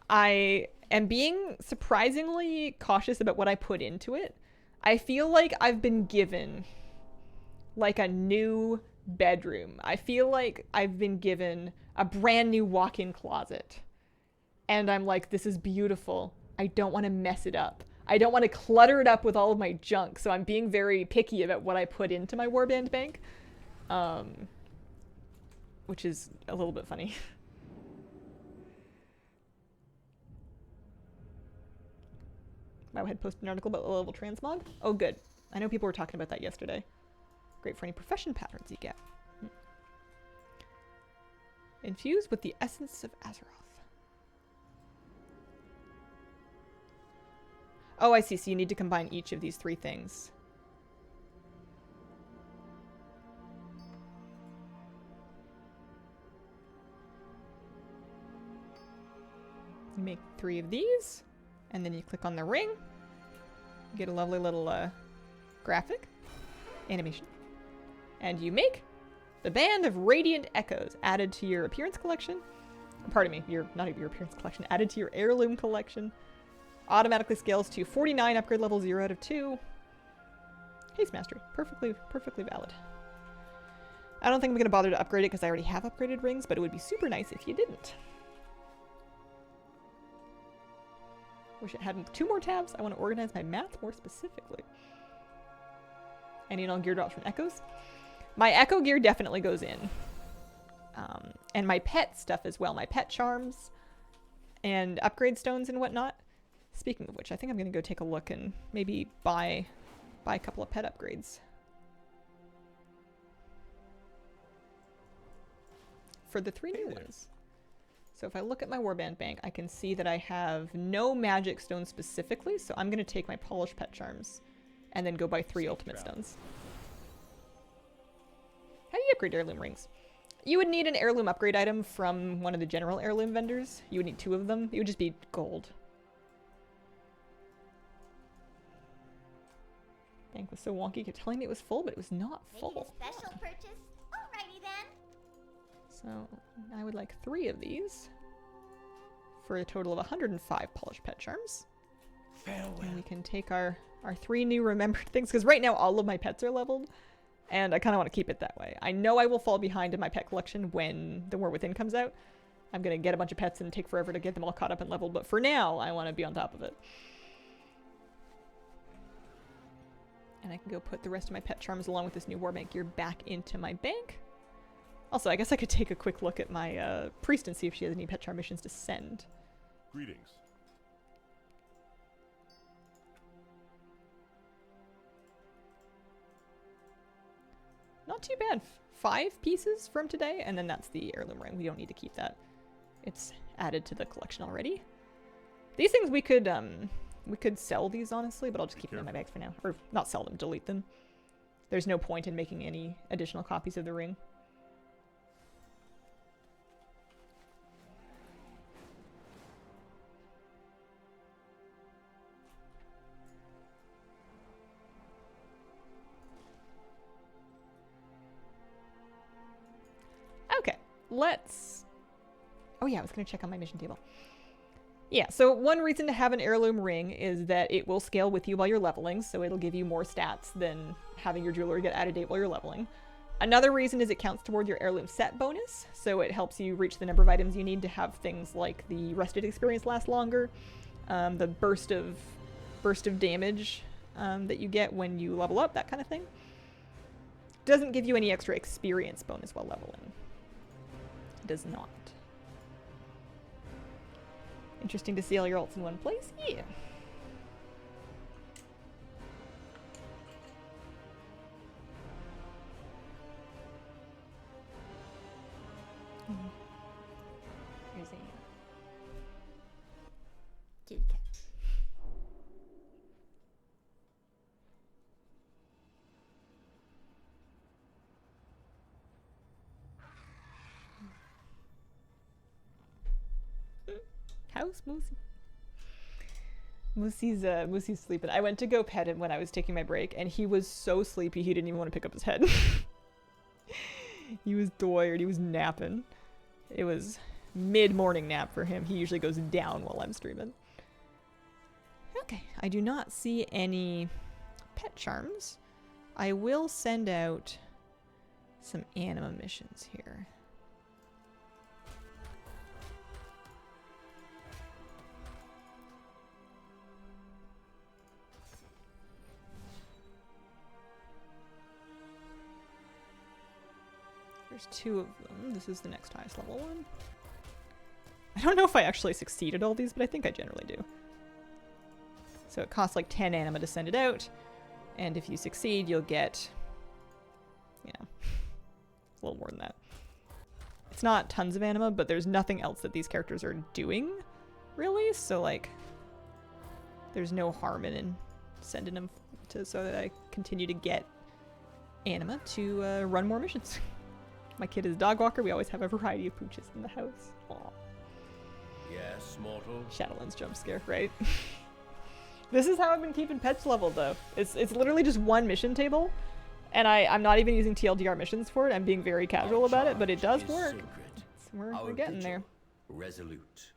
I am being surprisingly cautious about what I put into it. I feel like I've been given like a new bedroom. I feel like I've been given a brand new walk-in closet. And I'm like, this is beautiful. I don't want to mess it up. I don't want to clutter it up with all of my junk. So I'm being very picky about what I put into my Warband bank. Which is a little bit funny. I had posted an article about low-level transmog. Oh, good. I know people were talking about that yesterday. Great for any profession patterns you get. Infused with the essence of Azeroth. Oh, I see. So you need to combine each of these 3 things. You make 3 of these, and then you click on the ring. You get a lovely little graphic animation. And you make the Band of Radiant Echoes added to your appearance collection. Pardon me, not your appearance collection, added to your heirloom collection. Automatically scales to 49, upgrade level 0 out of 2. Haste Mastery. Perfectly valid. I don't think I'm going to bother to upgrade it because I already have upgraded rings, but it would be super nice if you didn't. Wish it had 2 more tabs. I want to organize my math more specifically. Any and all gear drops from Echoes. My Echo gear definitely goes in. And my pet stuff as well. My pet charms and upgrade stones and whatnot. Speaking of which, I think I'm going to go take a look and maybe buy a couple of pet upgrades. For the 3 new ones. So if I look at my Warband bank, I can see that I have no magic stones specifically, so I'm going to take my polished pet charms and then go buy 3 ultimate stones. How do you upgrade heirloom rings? You would need an heirloom upgrade item from one of the general heirloom vendors. You would need 2 of them. It would just be gold. Bank was so wonky, kept telling me it was full, but it was not full. Making a special purchase? Alrighty then. So I would like 3 of these for a total of 105 polished pet charms. Farewell. And we can take our 3 new remembered things, because right now all of my pets are leveled, and I kind of want to keep it that way. I know I will fall behind in my pet collection when The War Within comes out. I'm going to get a bunch of pets and take forever to get them all caught up and leveled, but for now, I want to be on top of it. And I can go put the rest of my pet charms along with this new Warband gear back into my bank. Also, I guess I could take a quick look at my priest and see if she has any pet charm missions to send. Greetings. Not too bad. 5 pieces from today, and then that's the heirloom ring. We don't need to keep that. It's added to the collection already. These things we could sell these, honestly, but I'll just keep them in my bags for now. Or not sell them, delete them. There's no point in making any additional copies of the ring. Okay, let's... Oh yeah, I was going to check on my mission table. Yeah, so one reason to have an heirloom ring is that it will scale with you while you're leveling, so it'll give you more stats than having your jewelry get out of date while you're leveling. Another reason is it counts toward your heirloom set bonus, so it helps you reach the number of items you need to have things like the rusted experience last longer, the burst of damage that you get when you level up, that kind of thing. Doesn't give you any extra experience bonus while leveling. It does not. Interesting to see all your alts in one place? Yeah. Here's a kitty cat. How's Moosey? Moosey's sleeping. I went to go pet him when I was taking my break, and he was so sleepy he didn't even want to pick up his head. He was tired. He was napping. It was mid-morning nap for him. He usually goes down while I'm streaming. Okay, I do not see any pet charms. I will send out some anima missions here. There's 2 of them. This is the next highest level one. I don't know if I actually succeeded all these, but I think I generally do. So it costs like 10 anima to send it out, and if you succeed, you'll get, you know, a little more than that. It's not tons of anima, but there's nothing else that these characters are doing, really, so like, there's no harm in sending them to so that I continue to get anima to run more missions. My kid is a dog walker. We always have a variety of pooches in the house. Aww. Yes, mortal. Shadowlands jump scare, right? This is how I've been keeping pets leveled, though. It's literally just one mission table, and I'm not even using TLDR missions for it. I'm being very casual about it, but it does work. We're getting there. Resolute.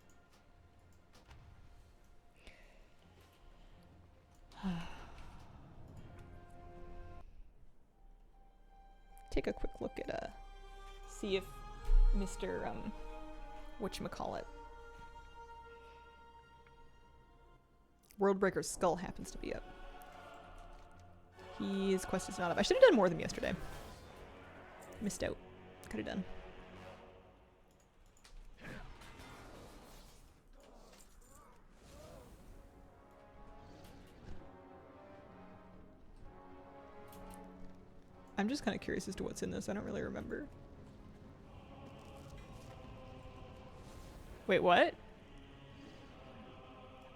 Take a quick look at see if Mr. Whatchamacallit, Worldbreaker's skull happens to be up. His quest is not up. I should have done more of them yesterday. Missed out. Could have done. I'm just kind of curious as to what's in this. I don't really remember. Wait, what?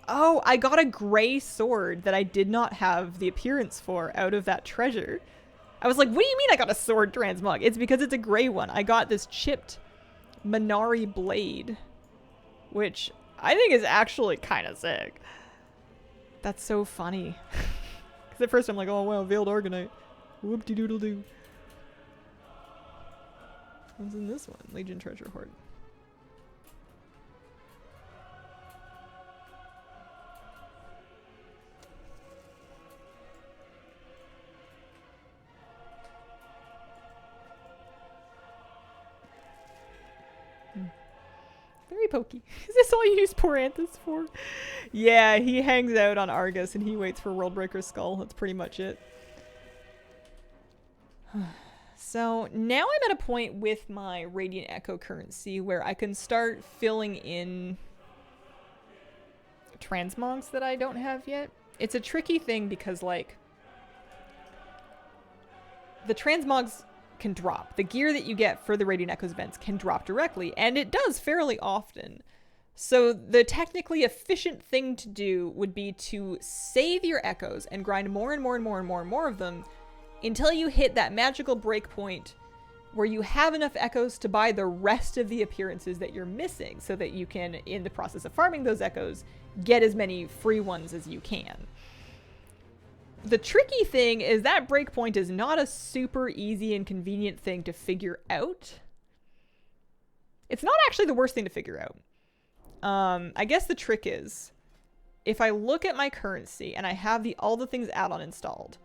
Oh, I got a gray sword that I did not have the appearance for out of that treasure. I was like, what do you mean I got a sword transmog? It's because it's a gray one. I got this chipped Minari blade, which I think is actually kind of sick. That's so funny. Because at first I'm like, oh wow, Veiled Argonite. Whoop-de-doodle-doo. What's in this one? Legion Treasure Hoard. Very pokey. Is this all you use Poranthus for? Yeah, he hangs out on Argus and he waits for Worldbreaker's skull. That's pretty much it. So now I'm at a point with my Radiant Echo currency where I can start filling in transmogs that I don't have yet. It's a tricky thing because, like, the transmogs can drop. The gear that you get for the Radiant Echoes events can drop directly, and it does fairly often. So the technically efficient thing to do would be to save your echoes and grind more and more and more and more and more of them until you hit that magical breakpoint where you have enough echoes to buy the rest of the appearances that you're missing so that you can, in the process of farming those echoes, get as many free ones as you can. The tricky thing is that breakpoint is not a super easy and convenient thing to figure out. It's not actually the worst thing to figure out. I guess the trick is, if I look at my currency and I have all the things add-on installed,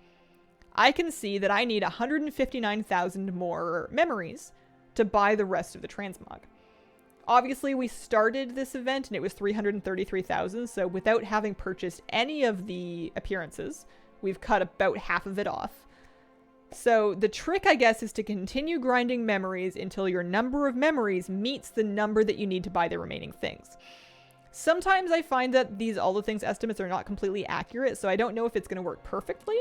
I can see that I need 159,000 more memories to buy the rest of the transmog. Obviously, we started this event and it was 333,000, so without having purchased any of the appearances, we've cut about half of it off. So the trick, I guess, is to continue grinding memories until your number of memories meets the number that you need to buy the remaining things. Sometimes I find that all the things estimates are not completely accurate, so I don't know if it's going to work perfectly.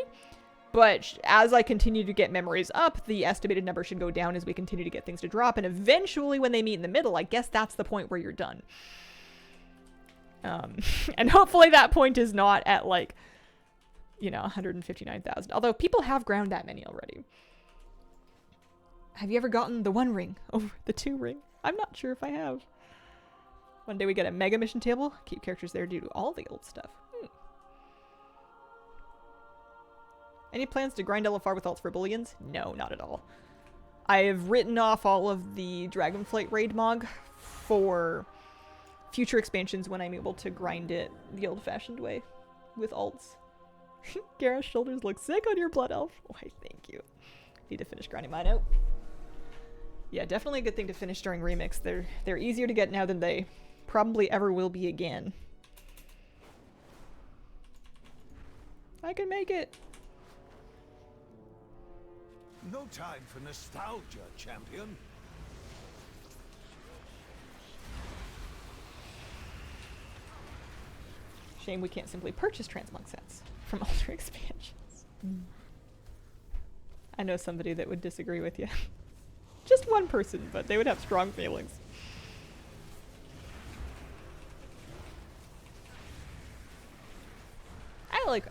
But as I continue to get memories up, the estimated number should go down as we continue to get things to drop. And eventually, when they meet in the middle, I guess that's the point where you're done. And hopefully that point is not at, like, you know, 159,000. Although people have ground that many already. Have you ever gotten the 1 ring over the 2 ring? I'm not sure if I have. One day we get a mega mission table. Keep characters there due to all the old stuff. Any plans to grind LFR with alts for bullions? No, not at all. I have written off all of the Dragonflight raid mog for future expansions when I'm able to grind it the old-fashioned way with alts. Gareth's shoulders look sick on your blood elf. Why, thank you. Need to finish grinding mine out. Yeah, definitely a good thing to finish during remix. They're easier to get now than they probably ever will be again. I can make it. No time for nostalgia, champion. Shame we can't simply purchase transmog sets from older expansions. I know somebody that would disagree with you. Just one person, but they would have strong feelings.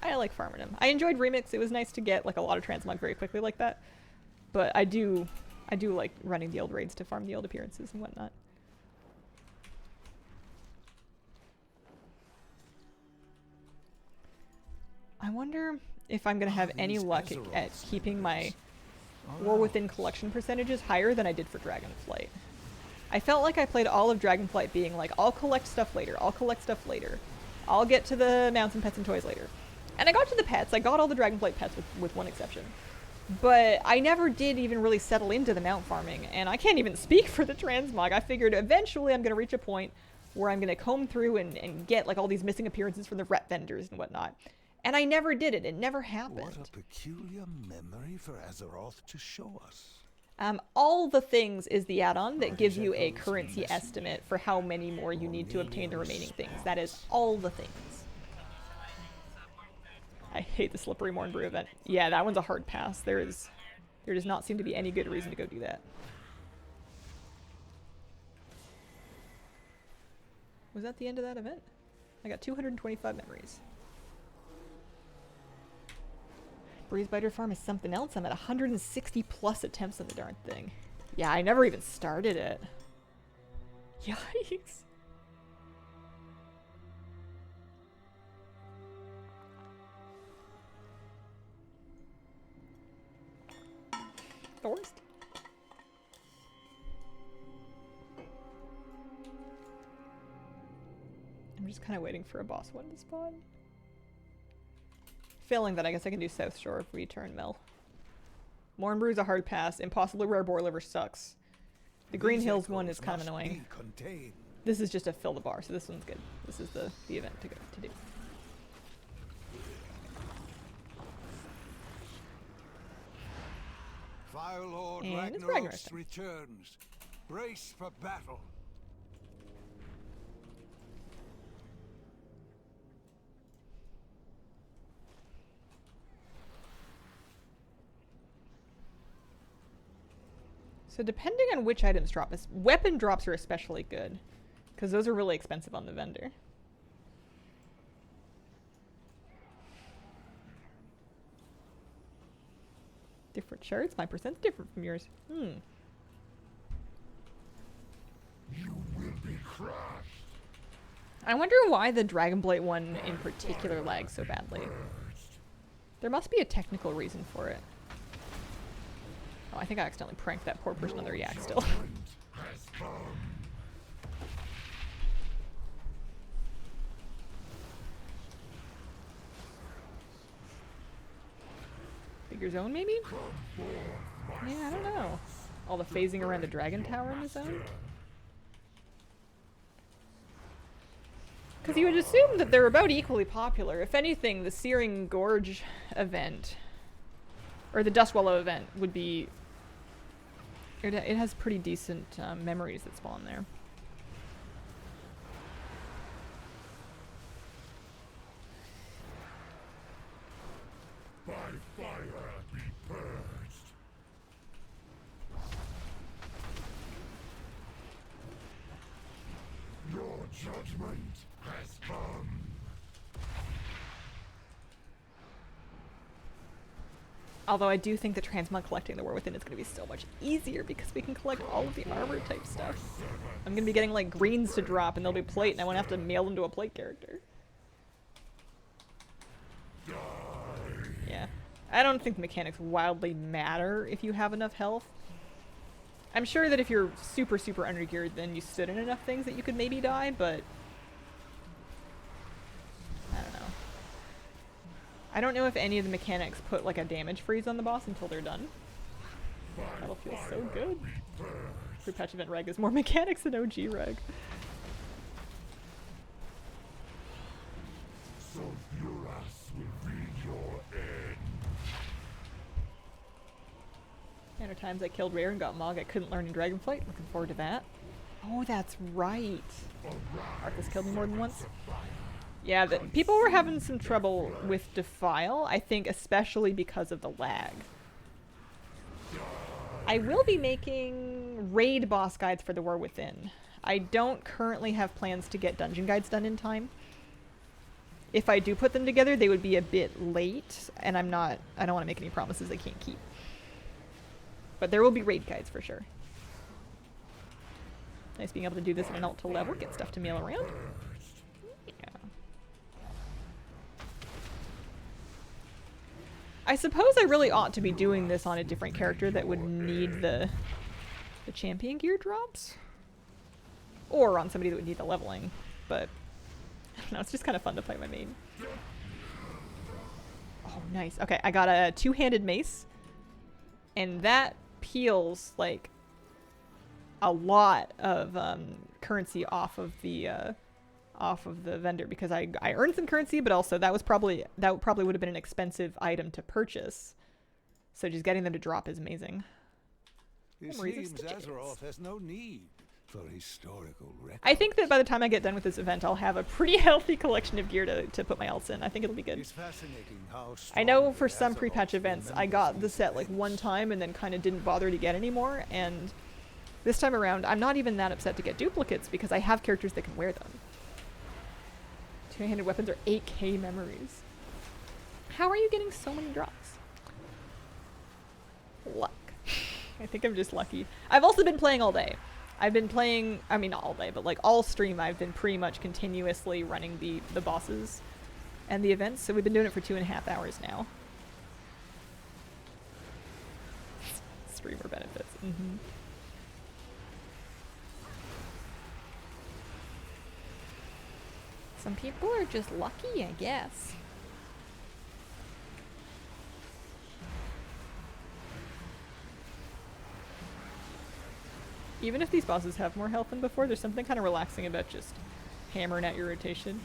I like farming them. I enjoyed Remix. It was nice to get like a lot of transmog very quickly like that. But I do like running the old raids to farm the old appearances and whatnot. I wonder if I'm gonna have any luck at keeping my War Within collection percentages higher than I did for Dragonflight. I felt like I played all of Dragonflight being like, I'll collect stuff later, I'll collect stuff later. I'll get to the mounts and pets and toys later. And I got to the pets, I got all the Dragonflight pets with one exception. But I never did even really settle into the mount farming, and I can't even speak for the transmog. I figured eventually I'm gonna reach a point where I'm gonna comb through and get like all these missing appearances from the rep vendors and whatnot. And I never did it. It never happened. What a peculiar memory for Azeroth to show us. All the things is the add-on that gives you a currency estimate for how many more you need to obtain the remaining things. That is all the things. I hate the Slippery Morn Brew event. Yeah, that one's a hard pass. There does not seem to be any good reason to go do that. Was that the end of that event? I got 225 memories. Breezebiter Farm is something else. I'm at 160 plus attempts on the darn thing. Yeah, I never even started it. Yikes. The worst. I'm just kind of waiting for a boss one to spawn. Failing that, I guess I can do South Shore if we turn Mill. Morn Brew's a hard pass. Impossibly Rare Boar Liver sucks. The Green Hills one is kind of annoying. This is just a fill the bar, so this one's good. This is the event to do. Fire Lord And it's Ragnaros returns. Brace for battle. So depending on which items drop, weapon drops are especially good, because those are really expensive on the vendor. Different charts? My percent's different from yours. You will be crushed. I wonder why the Dragonblight one in particular lags so badly. There must be a technical reason for it. Oh, I think I accidentally pranked that poor person on their yak still. Bigger zone, maybe? Yeah, I don't know. All the phasing around the dragon tower in the zone? Because you would assume that they're about equally popular. If anything, the Searing Gorge event, or the Dustwallow event, would be... It has pretty decent memories that spawn there. By fire be purged. Your judgment has come. Although I do think that transmog collecting the War Within is going to be so much easier because we can collect all of the armor type stuff. I'm going to be getting like greens to drop and they'll be plate and I won't have to mail them to a plate character. Yeah. I don't think the mechanics wildly matter if you have enough health. I'm sure that if you're super, super undergeared, then you stood in enough things that you could maybe die, but I don't know. I don't know if any of the mechanics put like a damage freeze on the boss until they're done. That'll feel so good. Pre-patch event reg is more mechanics than OG reg. Sulfuras will be your end. And at times I killed Rare and got Mog I couldn't learn in Dragonflight. Looking forward to that. Oh, that's right. Arthas killed me more than once. Yeah, people were having some trouble with Defile, I think especially because of the lag. I will be making raid boss guides for the War Within. I don't currently have plans to get dungeon guides done in time. If I do put them together, they would be a bit late, and I don't want to make any promises I can't keep. But there will be raid guides for sure. Nice being able to do this at an alt to level, get stuff to mail around. Yeah. I suppose I really ought to be doing this on a different character that would need the champion gear drops. Or on somebody that would need the leveling, but I don't know, it's just kind of fun to play my main. Oh, nice. Okay, I got a two-handed mace, and that peels like a lot of currency off of the vendor because I earned some currency, but also that probably would have been an expensive item to purchase. So just getting them to drop is amazing. It seems Azeroth has no need for historical records. I think that by the time I get done with this event, I'll have a pretty healthy collection of gear to put my alts in. I think it'll be good. It's fascinating how I know for some pre-patch events, I got the set like one time and then kind of didn't bother to get any more, and this time around, I'm not even that upset to get duplicates because I have characters that can wear them. Two-handed weapons are 8k memories. How are you getting so many drops? Luck. I think I'm just lucky. I've also been playing all day. I've been playing, I mean not all day, but like all stream I've been pretty much continuously running the bosses and the events, so we've been doing it for 2.5 hours now. Streamer benefits. Mm-hmm. Some people are just lucky, I guess. Even if these bosses have more health than before, there's something kind of relaxing about just hammering at your rotation.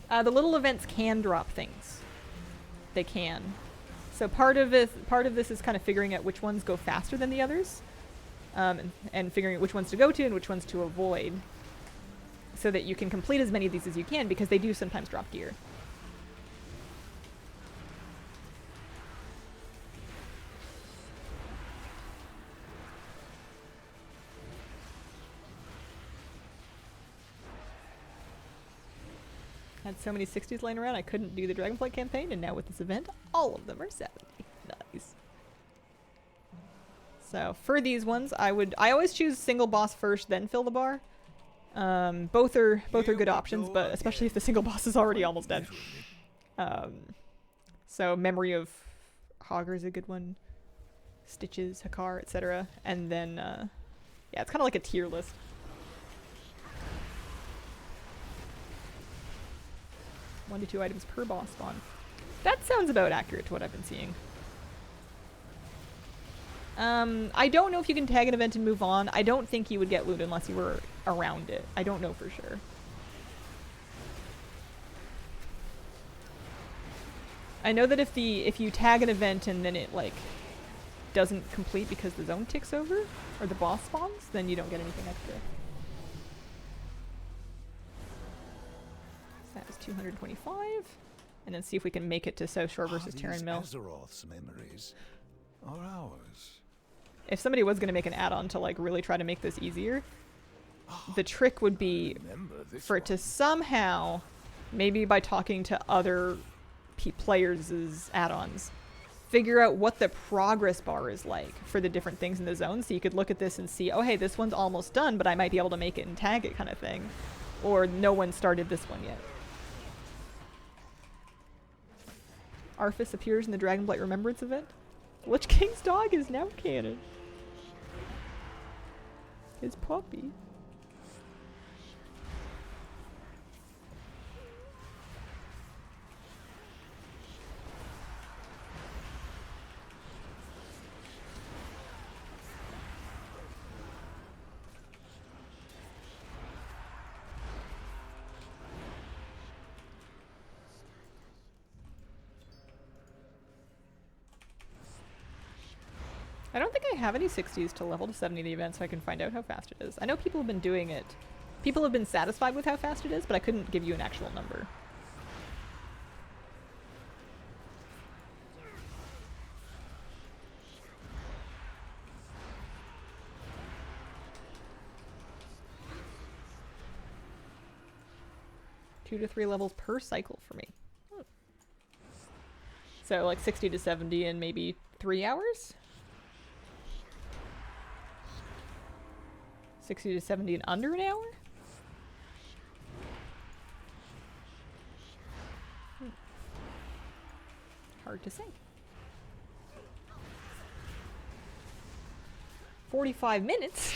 The little events can drop things. They can. So part of this is kind of figuring out which ones go faster than the others. And figuring out which ones to go to and which ones to avoid so that you can complete as many of these as you can because they do sometimes drop gear. Had so many 60s laying around I couldn't do the Dragonflight campaign, and now with this event, all of them are 70. Nice. So for these ones, I always choose single boss first, then fill the bar. Both are good options, but especially if the single boss is already almost dead. So Memory of Hogger is a good one. Stitches, Hakar, etc. And then yeah, it's kind of like a tier list. One to 2 items per boss spawn. That sounds about accurate to what I've been seeing. I don't know if you can tag an event and move on. I don't think you would get loot unless you were around it. I don't know for sure. I know that if you tag an event and then it like doesn't complete because the zone ticks over or the boss spawns, then you don't get anything extra. So that was 225. And then see if we can make it to South Shore versus Terran Mill. Azeroth's memories are ours. If somebody was going to make an add-on to like really try to make this easier, the trick would be for it to somehow, maybe by talking to other players' add-ons, figure out what the progress bar is like for the different things in the zone, so you could look at this and see, oh hey, this one's almost done, but I might be able to make it and tag it kind of thing. Or no one started this one yet. Arthas appears in the Dragonblight Remembrance event. Lich King's dog is now canon. His puppy. I don't think I have any 60s to level to 70 the event, so I can find out how fast it is. I know people have been doing it. People have been satisfied with how fast it is, but I couldn't give you an actual number. Two to 3 levels per cycle for me. So like 60 to 70 in maybe 3 hours? 60 to 70 in under an hour? Hard to say. 45 minutes?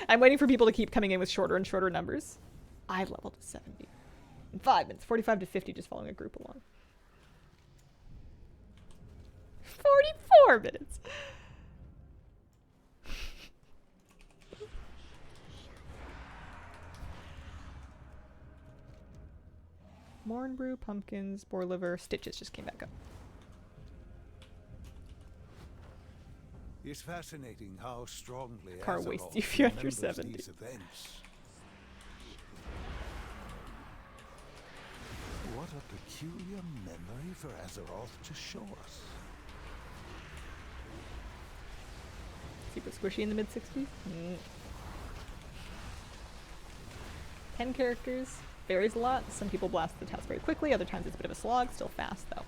I'm waiting for people to keep coming in with shorter and shorter numbers. I leveled to 70. In 5 minutes. 45 to 50 just following a group along. 44 minutes! Morn brew, pumpkins, boar liver, stitches just came back up. It's fascinating how strongly Car Azeroth wastes you if you're under remembers 70. these events. What a peculiar memory for Azeroth to show us. Super squishy in the mid-60s. 10 characters. Varies a lot. Some people blast the task very quickly, other times it's a bit of a slog. Still fast, though.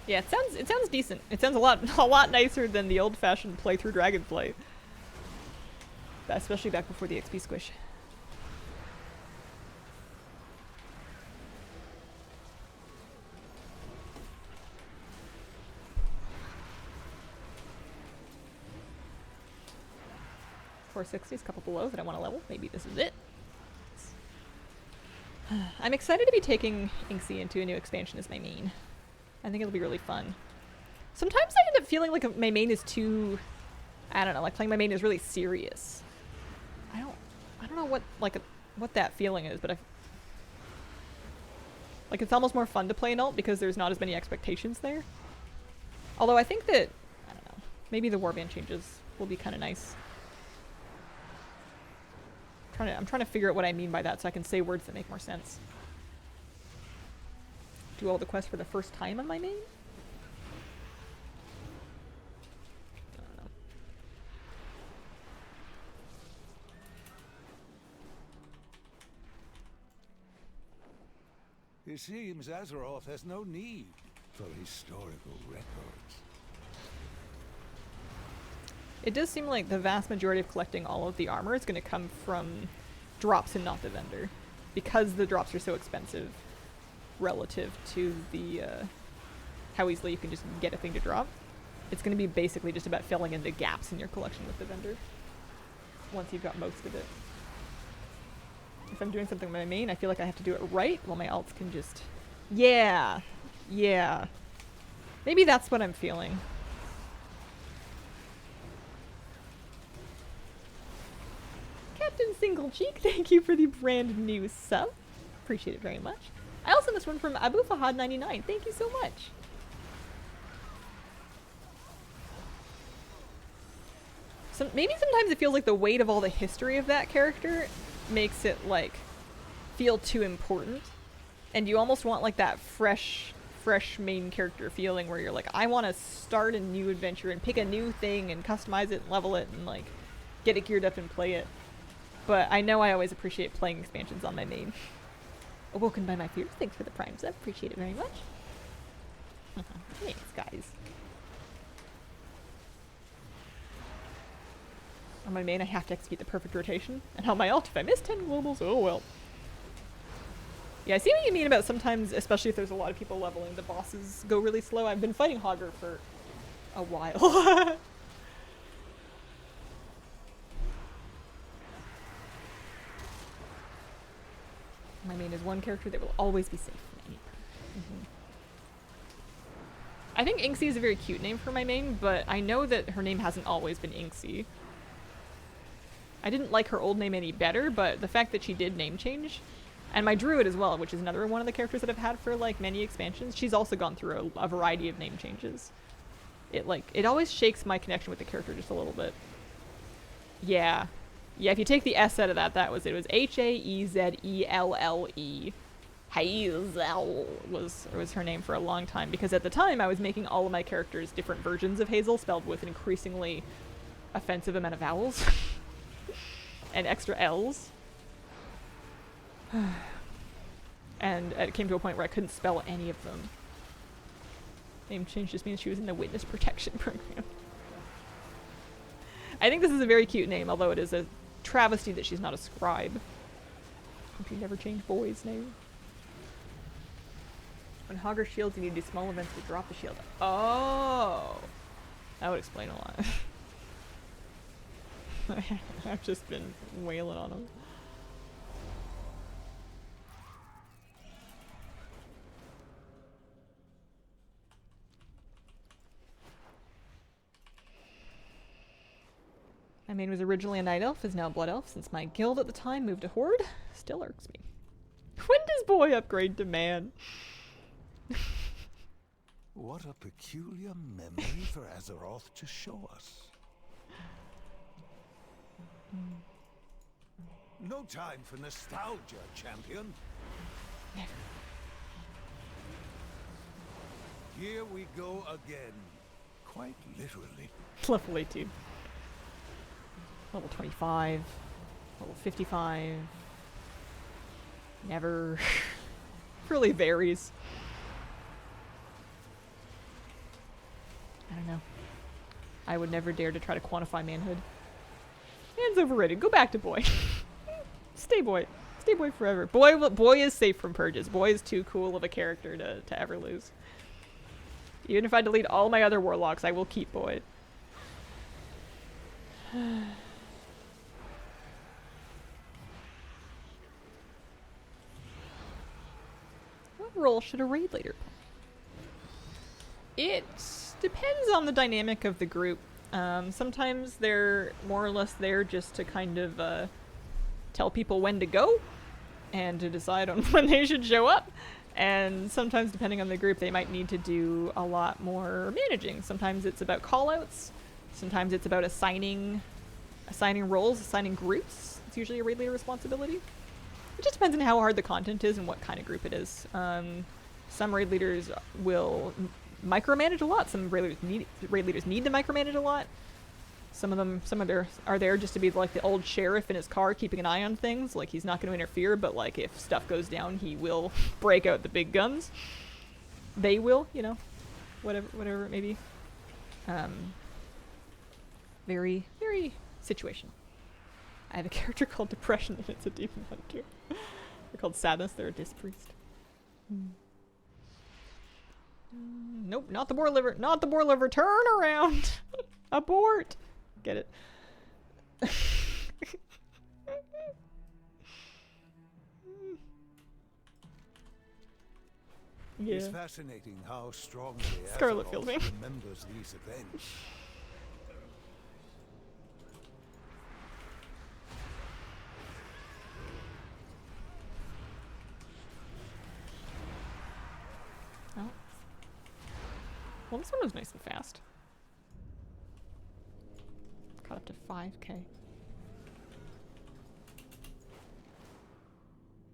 Yeah, it sounds decent. It sounds a lot nicer than the old-fashioned playthrough Dragonflight. Especially back before the XP squish. .460s, couple below that I want to level. Maybe this is it. I'm excited to be taking Inksy into a new expansion as my main. I think it'll be really fun. Sometimes I end up feeling like my main is too, I don't know, like playing my main is really serious. I don't know what that feeling is, but like it's almost more fun to play an alt because there's not as many expectations there. Although I think that, I don't know, maybe the Warband changes will be kind of nice. I'm trying to figure out what I mean by that so I can say words that make more sense. Do all the quests for the first time on my main? I don't know. It seems Azeroth has no need for historical records. It does seem like the vast majority of collecting all of the armor is going to come from drops and not the vendor. Because the drops are so expensive relative to the how easily you can just get a thing to drop. It's going to be basically just about filling in the gaps in your collection with the vendor. Once you've got most of it. If I'm doing something with my main, I feel like I have to do it right while my alts can just... Yeah! Yeah. Maybe that's what I'm feeling. Captain Single Cheek, thank you for the brand new sub. Appreciate it very much. I also missed one from Abu Fahad99. Thank you so much. Maybe sometimes it feels like the weight of all the history of that character makes it like feel too important, and you almost want like that fresh main character feeling where you're like, I want to start a new adventure and pick a new thing and customize it and level it and like get it geared up and play it. But I know I always appreciate playing expansions on my main. Awoken by my fears, thanks for the prime sub, appreciate it very much. Thanks guys. On my main, I have to execute the perfect rotation. And on my alt, if I miss 10 globals, oh well. Yeah, I see what you mean about sometimes, especially if there's a lot of people leveling, the bosses go really slow. I've been fighting Hogger for a while. My main is one character that will always be safe from any part. I think Inksy is a very cute name for my main, but I know that her name hasn't always been Inksy. I didn't like her old name any better, but the fact that she did name change, and my druid as well, which is another one of the characters that I've had for like many expansions, she's also gone through a variety of name changes. It always shakes my connection with the character just a little bit. Yeah. Yeah, if you take the S out of that, that was it. It was Haezelle. Hazel was her name for a long time, because at the time I was making all of my characters different versions of Hazel, spelled with an increasingly offensive amount of vowels and extra L's. And it came to a point where I couldn't spell any of them. Name change just means she was in the witness protection program. I think this is a very cute name, although it is a travesty that she's not a scribe. Hope you never change boy's name. When Hogger shields, you need to do small events to drop the shield. Oh! That would explain a lot. I've just been wailing on him. My main was originally a night elf, is now a blood elf, since my guild at the time moved to horde. Still irks me. When does boy upgrade to man? What a peculiar memory for Azeroth to show us. No time for nostalgia, champion. Never. Here we go again. Quite literally. Level 18. Level 25. Level 55. Never. Really varies. I don't know. I would never dare to try to quantify manhood. Man's overrated. Go back to boy. Stay boy. Stay boy forever. Boy is safe from purges. Boy is too cool of a character to ever lose. Even if I delete all my other warlocks, I will keep boy. What role should a raid leader play? It depends on the dynamic of the group. Sometimes they're more or less there just to kind of tell people when to go and to decide on when they should show up. And sometimes, depending on the group, they might need to do a lot more managing. Sometimes it's about callouts. Sometimes it's about assigning roles, assigning groups. It's usually a raid leader responsibility. It just depends on how hard the content is and what kind of group it is. Some raid leaders will micromanage a lot. Some raid leaders need to micromanage a lot. Some of them are there just to be like the old sheriff in his car, keeping an eye on things. Like, he's not going to interfere, but like if stuff goes down, he will break out the big guns. They will, you know, whatever it may be. Very, very situational. I have a character called Depression, and it's a demon hunter. They're called Sadness. They're a disc priest. Nope, not the boar liver. Not the boar liver. Turn around. Abort. Get it? Yeah. It's fascinating how strongly Scarlet Azeroth Fielding remembers these events. Oh. Well, this one was nice and fast. Got up to 5k.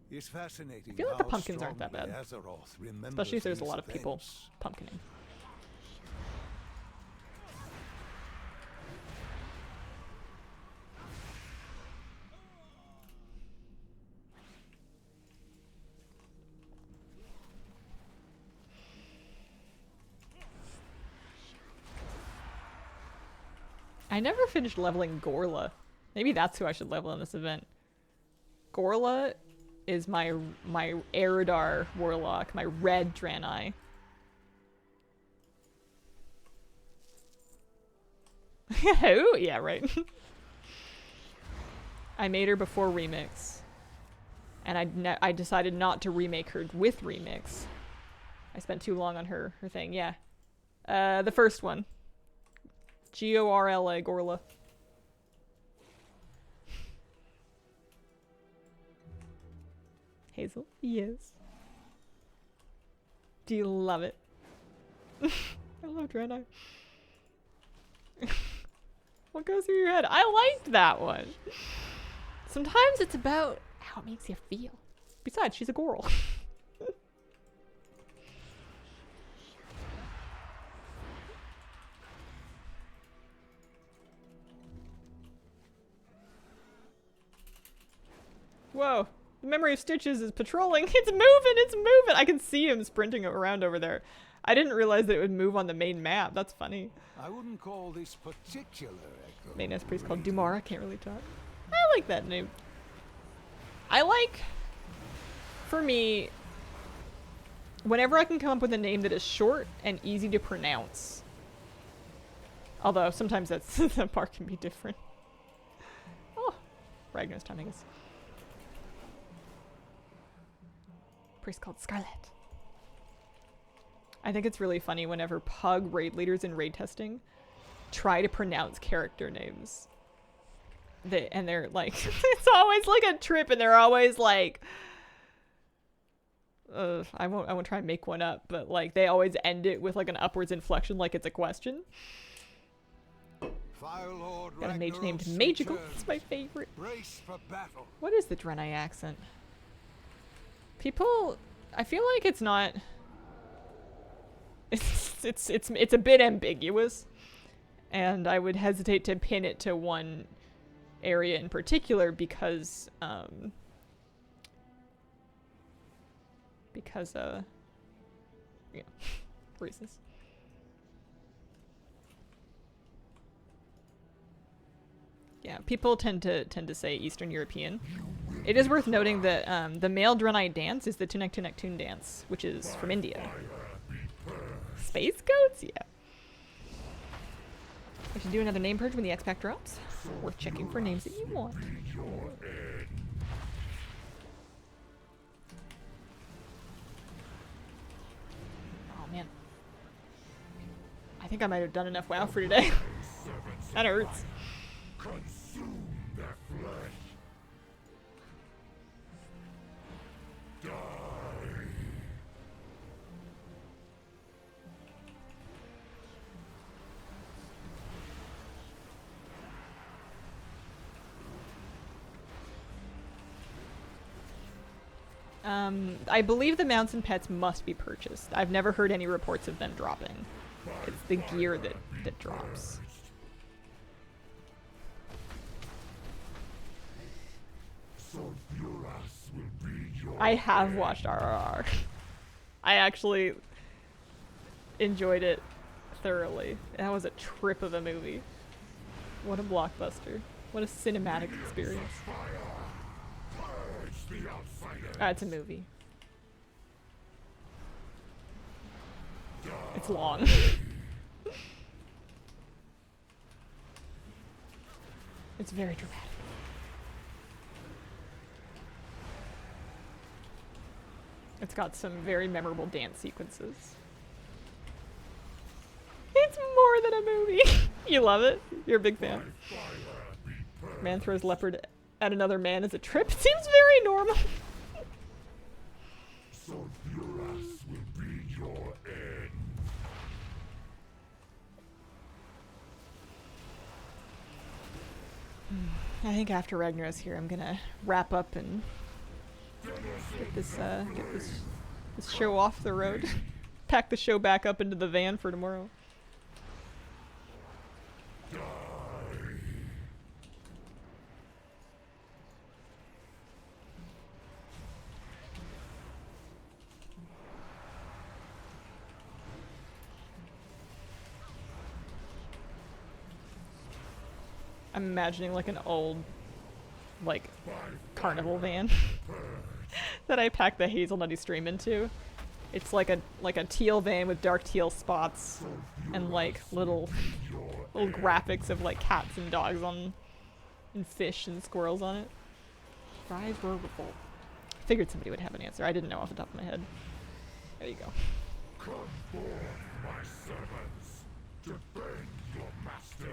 It's fascinating. I feel like the pumpkins aren't that bad. Especially if there's a lot of people events. pumpkining. I never finished leveling Gorla. Maybe that's who I should level in this event. Gorla is my Eridar warlock, my red Draenei. Who? Yeah, right. I made her before Remix. And I decided not to remake her with Remix. I spent too long on her thing, yeah. The first one. Gorla, Gorla. Hazel? Yes. Do you love it? I love Draenei. What goes through your head? I liked that one. Sometimes it's about how it makes you feel. Besides, she's a girl. Whoa. The memory of Stitches is patrolling. It's moving! It's moving! I can see him sprinting around over there. I didn't realize that it would move on the main map. That's funny. I wouldn't call this particular echo. Maintenance priest called Dumara. Can't really talk. I like that name. I like... For me... Whenever I can come up with a name that is short and easy to pronounce. Although, sometimes that part can be different. Oh. Ragnar's time, I guess. Priest called Scarlet. I think it's really funny whenever pug raid leaders in raid testing try to pronounce character names. And they're like, it's always like a trip, and they're always like, I won't try and make one up, but like they always end it with like an upwards inflection, like it's a question. Got a mage named Magical. It's my favorite. Brace for battle. What is the Draenei accent? People, I feel like it's not. It's a bit ambiguous, and I would hesitate to pin it to one area in particular because yeah, reasons. Yeah, people tend to say Eastern European. It is worth noting that the male Draenei dance is the Tunek Tunek Tune dance, which is from India. Space goats? Yeah. We should do another name purge when the X-Pack drops. Worth checking for names that you want. Oh man. I think I might have done enough WoW for today. That hurts. Consume their flesh. Die. I believe the mounts and pets must be purchased. I've never heard any reports of them dropping. It's the gear that drops. I have watched RRR. I actually enjoyed it thoroughly. That was a trip of a movie. What a blockbuster. What a cinematic experience. It's a movie. It's long. It's very dramatic. It's got some very memorable dance sequences. It's more than a movie. You love it? You're a big fan. Man throws leopard at another man as a trip. It seems very normal. Sulfuras will be your end. I think after Ragnar's here, I'm gonna wrap up and get this show off the road. Pack the show back up into the van for tomorrow. I'm imagining like an old, like, carnival van that I pack the hazelnutty stream into. It's like a teal van with dark teal spots and like little graphics of like cats and dogs on, and fish and squirrels on it. Fries were revolt. Figured somebody would have an answer. I didn't know off the top of my head. There you go. Come forth, my servants, defend your master.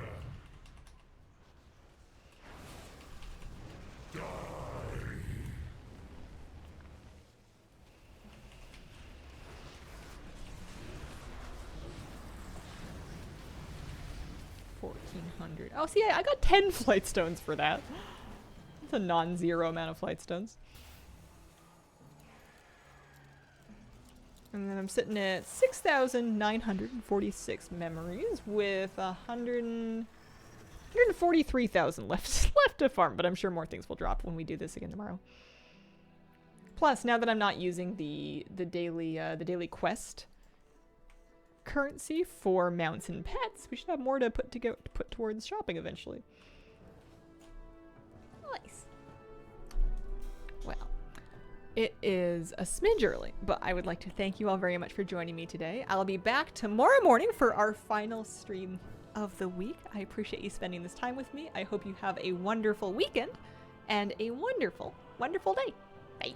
Die. 1,400. Oh, see, I got 10 flight stones for that. That's a non-zero amount of flight stones. And then I'm sitting at 6,946 memories with 143,000 left to farm, but I'm sure more things will drop when we do this again tomorrow. Plus, now that I'm not using the daily quest currency for mounts and pets, we should have more to put towards shopping eventually. Nice. Well, it is a smidge early, but I would like to thank you all very much for joining me today. I'll be back tomorrow morning for our final stream of the week. I appreciate you spending this time with me. I hope you have a wonderful weekend and a wonderful, wonderful day. Bye.